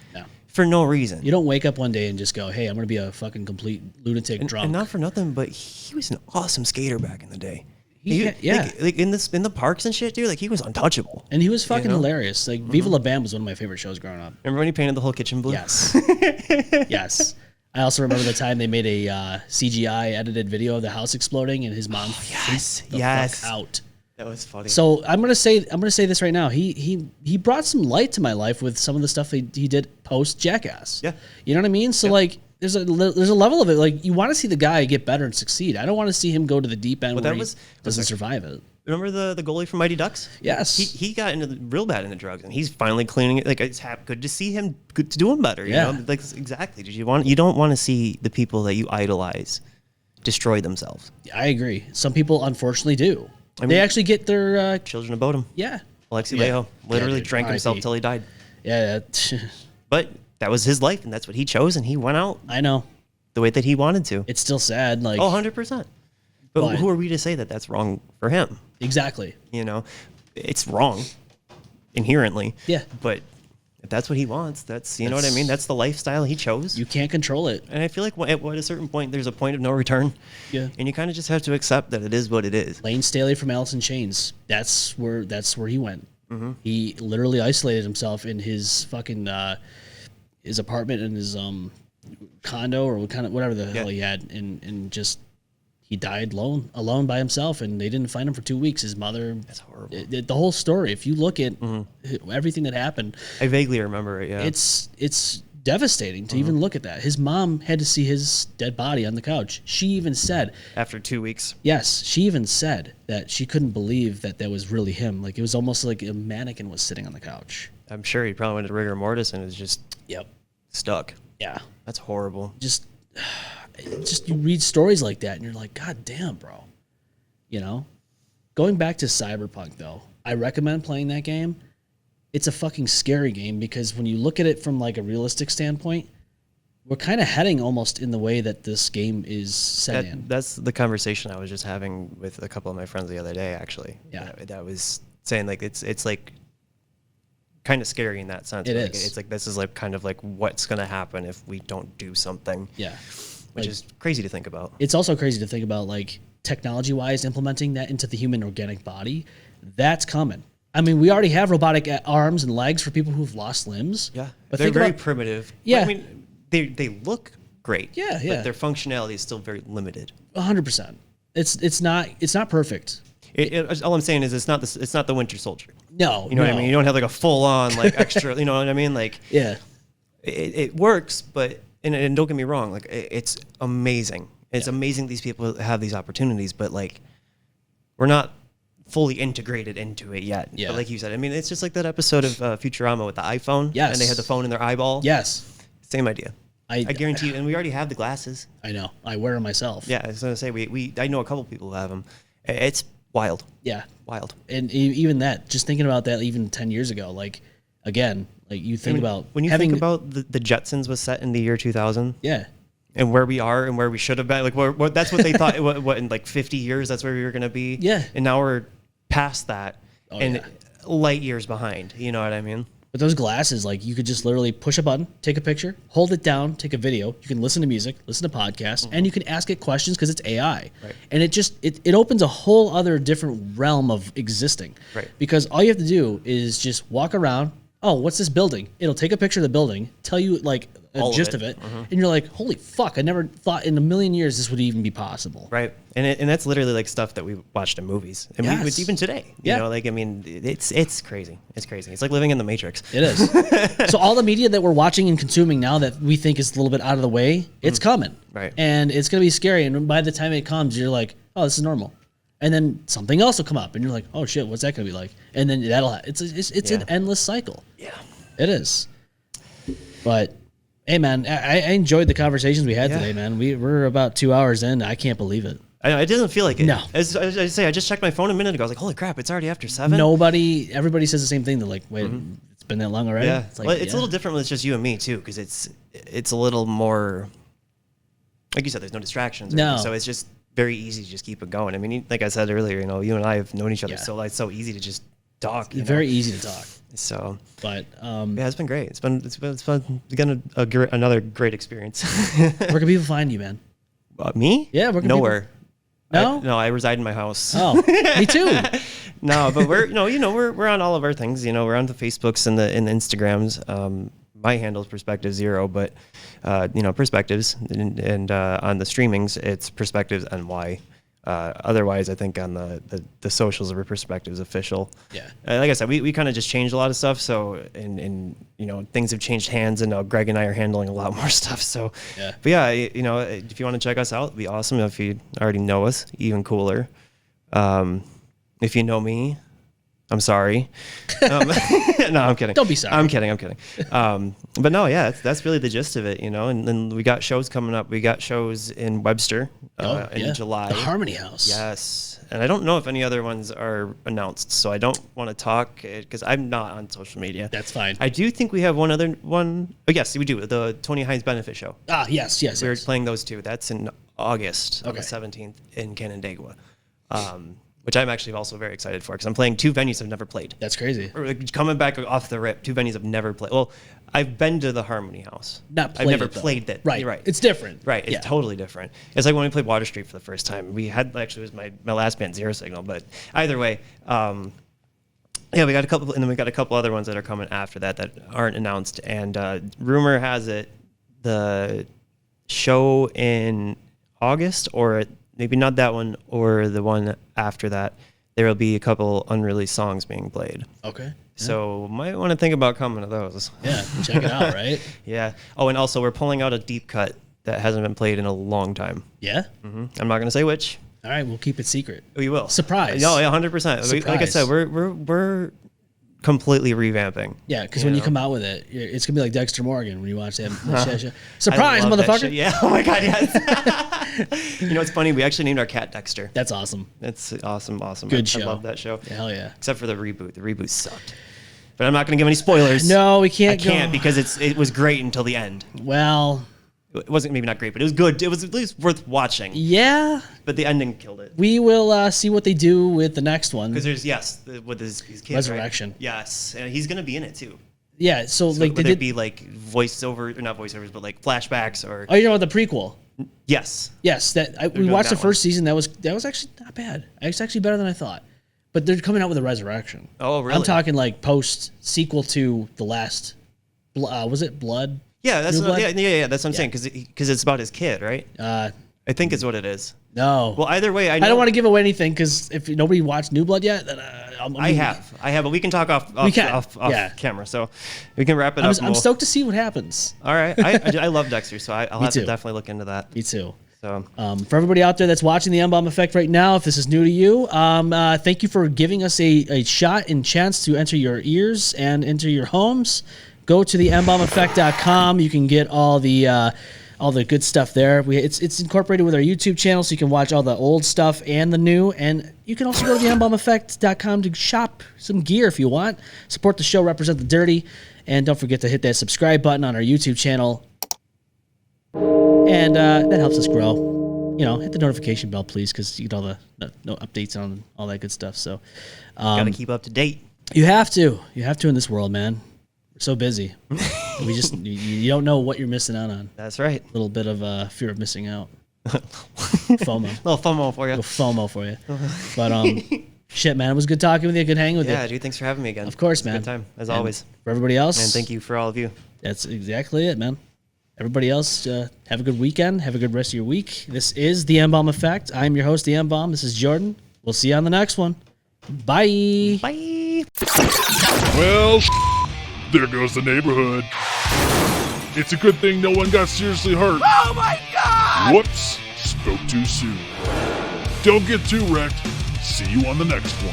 for no reason. You don't wake up one day and just go, "Hey, I'm gonna be a fucking complete lunatic drunk." And not for nothing, but he was an awesome skater back in the day. Yeah. Like in the parks and shit, dude. Like he was untouchable. And he was fucking hilarious. Like Viva La Bam was one of my favorite shows growing up. Remember when he painted the whole kitchen blue? Yes. Yes. I also remember the time they made a CGI edited video of the house exploding and his mom freaked the fuck out. That was funny. So I'm gonna say this right now. He brought some light to my life with some of the stuff he did post Jackass. Yeah. You know what I mean? So like there's a level of it. Like you want to see the guy get better and succeed. I don't want to see him go to the deep end where he doesn't survive it. Remember the goalie from Mighty Ducks? Yes. He got real bad into drugs, and he's finally cleaning it. Like it's good to see him good to doing better. You know? Like exactly. You don't want to see the people that you idolize destroy themselves. I agree. Some people unfortunately do. They actually get their children of Bodom. Yeah. Alexi Lejo literally drank himself till he died. Yeah. But that was his life, and that's what he chose, and he went out. I know. The way that he wanted to. It's still sad. Like 100%. But who are we to say that that's wrong for him? Exactly. You know, it's wrong inherently. Yeah. But if that's what he wants, that's know what I mean? That's the lifestyle he chose. You can't control it. And I feel like at a certain point, there's a point of no return. Yeah. And you kind of just have to accept that it is what it is. Lane Staley from Alice in Chains. That's where he went. Mm-hmm. He literally isolated himself in his fucking his apartment in his condo or whatever the hell he had, and just he died alone by himself, and they didn't find him for 2 weeks. His mother. That's horrible. The whole story. If you look at everything that happened, I vaguely remember it. Yeah. It's devastating to even look at that. His mom had to see his dead body on the couch. She even said after 2 weeks. Yes, she even said that she couldn't believe that was really him. Like it was almost like a mannequin was sitting on the couch. I'm sure he probably went to rigor mortis and was just stuck. Yeah, that's horrible. Just you read stories like that and you're like, God damn, bro. You know? Going back to Cyberpunk though, I recommend playing that game. It's a fucking scary game because when you look at it from like a realistic standpoint, we're kind of heading almost in the way that this game is set in. That's the conversation I was just having with a couple of my friends the other day, actually. Yeah. That was saying like it's like kind of scary in that sense. It is. It's like this is like kind of like what's going to happen if we don't do something. Yeah. Which is crazy to think about. It's also crazy to think about, like, technology-wise, implementing that into the human organic body. That's coming. I mean, we already have robotic arms and legs for people who've lost limbs. Yeah, but they're very primitive. Yeah, but, I mean, they look great. Yeah, but their functionality is still very limited. 100%. It's not perfect. All I'm saying is it's not the Winter Soldier. No, you know what I mean. You don't have like a full on like extra. You know what I mean? Like it works, but. And don't get me wrong, like it's amazing. It's amazing these people have these opportunities, but like we're not fully integrated into it yet. Yeah. But like you said, I mean, it's just like that episode of Futurama with the iPhone. Yes. And they had the phone in their eyeball. Yes. Same idea. I guarantee you, and we already have the glasses. I know. I wear them myself. Yeah, I was gonna say I know a couple people who have them. It's wild. Yeah. Wild. And even that, just thinking about that, even 10 years ago, like again, like you think about when you think about the Jetsons was set in the year 2000. Yeah. And where we are and where we should have been, like that's what they thought. What in like 50 years, that's where we were gonna be. Yeah. And now we're past that, yeah. light years behind. You know what I mean? But those glasses, like you could just literally push a button, take a picture, hold it down, take a video. You can listen to music, listen to podcasts, and you can ask it questions because it's AI. Right. And it opens a whole other different realm of existing. Right. Because all you have to do is just walk around. Oh, what's this building? It'll take a picture of the building, tell you like a gist of it, and you're like, holy fuck! I never thought in a million years this would even be possible. Right. And that's literally like stuff that we watched in movies, and Yes. even today. You know, like I mean, it's crazy. It's crazy. It's like living in the Matrix. It is. So all the media that we're watching and consuming now that we think is a little bit out of the way, it's coming. Right. And it's going to be scary. And by the time it comes, you're like, oh, this is normal. And then something else will come up, and you're like, oh shit, what's that going to be like? And then it's an endless cycle. Yeah. It is. But hey, man, I enjoyed the conversations we had today, man. We're about 2 hours in. I can't believe it. I know, it doesn't feel like it. No. As I say, I just checked my phone a minute ago. I was like, holy crap, it's already after 7. Everybody says the same thing. They're like, wait, it's been that long already? Yeah. It's like, It's a little different when it's just you and me too, because it's a little more, like you said, there's no distractions. Or anything, so it's just very easy to just keep it going. I mean, like I said earlier, you know, you and I have known each other it's so easy to just talk. Very easy to talk. So, but yeah, it's been great. It's been again another great experience. Where can people find you, man? Me? Yeah, where can nowhere. No, no, I reside in my house. Oh, me too. No, but we're we're on all of our things. You know, we're on the Facebooks and the Instagrams. My handle is Perspective Zero, but Perspectives, and on the streamings it's Perspectives NY. Otherwise, I think on the socials of Perspectives Official. Yeah. Like I said, we kind of just changed a lot of stuff. So and things have changed hands, and now Greg and I are handling a lot more stuff. So yeah. But yeah, if you want to check us out, it'd be awesome. If you already know us, even cooler. If you know me, I'm sorry. No, I'm kidding. Don't be sorry. I'm kidding. But no, yeah, that's really the gist of it, And then we got shows coming up. We got shows in Webster in July. The Harmony House. Yes. And I don't know if any other ones are announced, so I don't want to talk because I'm not on social media. That's fine. I do think we have one other one. Oh, yes, we do. The Tony Hines Benefit Show. Ah, yes. We're playing those two. That's in August on the 17th in Canandaigua. Which I'm actually also very excited for because I'm playing 2 venues I've never played. That's crazy. Coming back off the rip, 2 venues I've never played. Well, I've been to the Harmony House. I've never played that. Right. You're right. It's different. Right. It's totally different. It's like when we played Water Street for the first time. We had it was my last band, Zero Signal. But either way, we got a couple, and then we got a couple other ones that are coming after that aren't announced. And rumor has it the show in August, or maybe not that one, or the one after that, there will be a couple unreleased songs being played. Okay. Yeah. So might want to think about coming to those. Yeah, check it out, right? Yeah. Oh, and also we're pulling out a deep cut that hasn't been played in a long time. Yeah? Mm-hmm. I'm not going to say which. All right, we'll keep it secret. We will. Surprise. No, 100%. Like I said, we're completely revamping. Yeah, because when you come out with it, it's gonna be like Dexter Morgan when you watch that show. Surprise, motherfucker! Yeah. Oh my god. Yes. It's funny. We actually named our cat Dexter. That's awesome. That's awesome. Good show. I love that show. Hell yeah. Except for the reboot. The reboot sucked. But I'm not gonna give any spoilers. No, we can't. I can't because it was great until the end. Well. It wasn't maybe not great, but it was good. It was at least worth watching. Yeah. But the ending killed it. We will see what they do with the next one. Because there's, with his kids, Resurrection. Right? Yes. And he's going to be in it, too. Yeah, so like would it be like voiceover, or not voiceovers, but like flashbacks or... Oh, you know what, the prequel? Yes. Yes, we watched the first season. That was actually not bad. It's actually better than I thought. But they're coming out with a Resurrection. Oh, really? I'm talking like sequel to the last... was it Blood? Yeah, that's that's what I'm saying, because it's about his kid, right? I think is what it is. No. Well, either way, I don't want to give away anything because if nobody watched New Blood yet, then I have, but we can talk off camera, so we can wrap it up. I'm stoked to see what happens. All right, I love Dexter, so I'll have to definitely look into that. Me too. So for everybody out there that's watching the M-Balm Effect right now, if this is new to you, thank you for giving us a shot and chance to enter your ears and enter your homes. Go to the mbalmeffect.com. You can get all the good stuff there. It's incorporated with our YouTube channel, so you can watch all the old stuff and the new. And you can also go to the mbalmeffect.com to shop some gear if you want. Support the show, represent the dirty, and don't forget to hit that subscribe button on our YouTube channel. And that helps us grow. Hit the notification bell, please, because you get all the updates on all that good stuff. So, gotta keep up to date. You have to in this world, man. We're so busy. You don't know what you're missing out on. That's right. A little bit of fear of missing out. FOMO. Little FOMO for you. Little FOMO for you. But shit, man, it was good talking with you. Good hanging with you. Yeah, dude. Thanks for having me again. Of course, man. Good time as always. For everybody else, and thank you for all of you. That's exactly it, man. Everybody else, have a good weekend. Have a good rest of your week. This is the M-Balm Effect. I'm your host, the M-Balm. This is Jordan. We'll see you on the next one. Bye. Bye. Well, there goes the neighborhood. It's a good thing no one got seriously hurt. Oh my God! Whoops, spoke too soon. Don't get too wrecked. See you on the next one.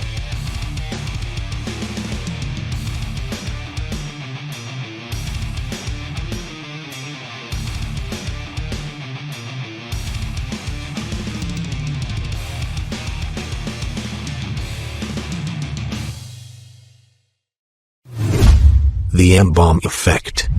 The M-Balm Effect.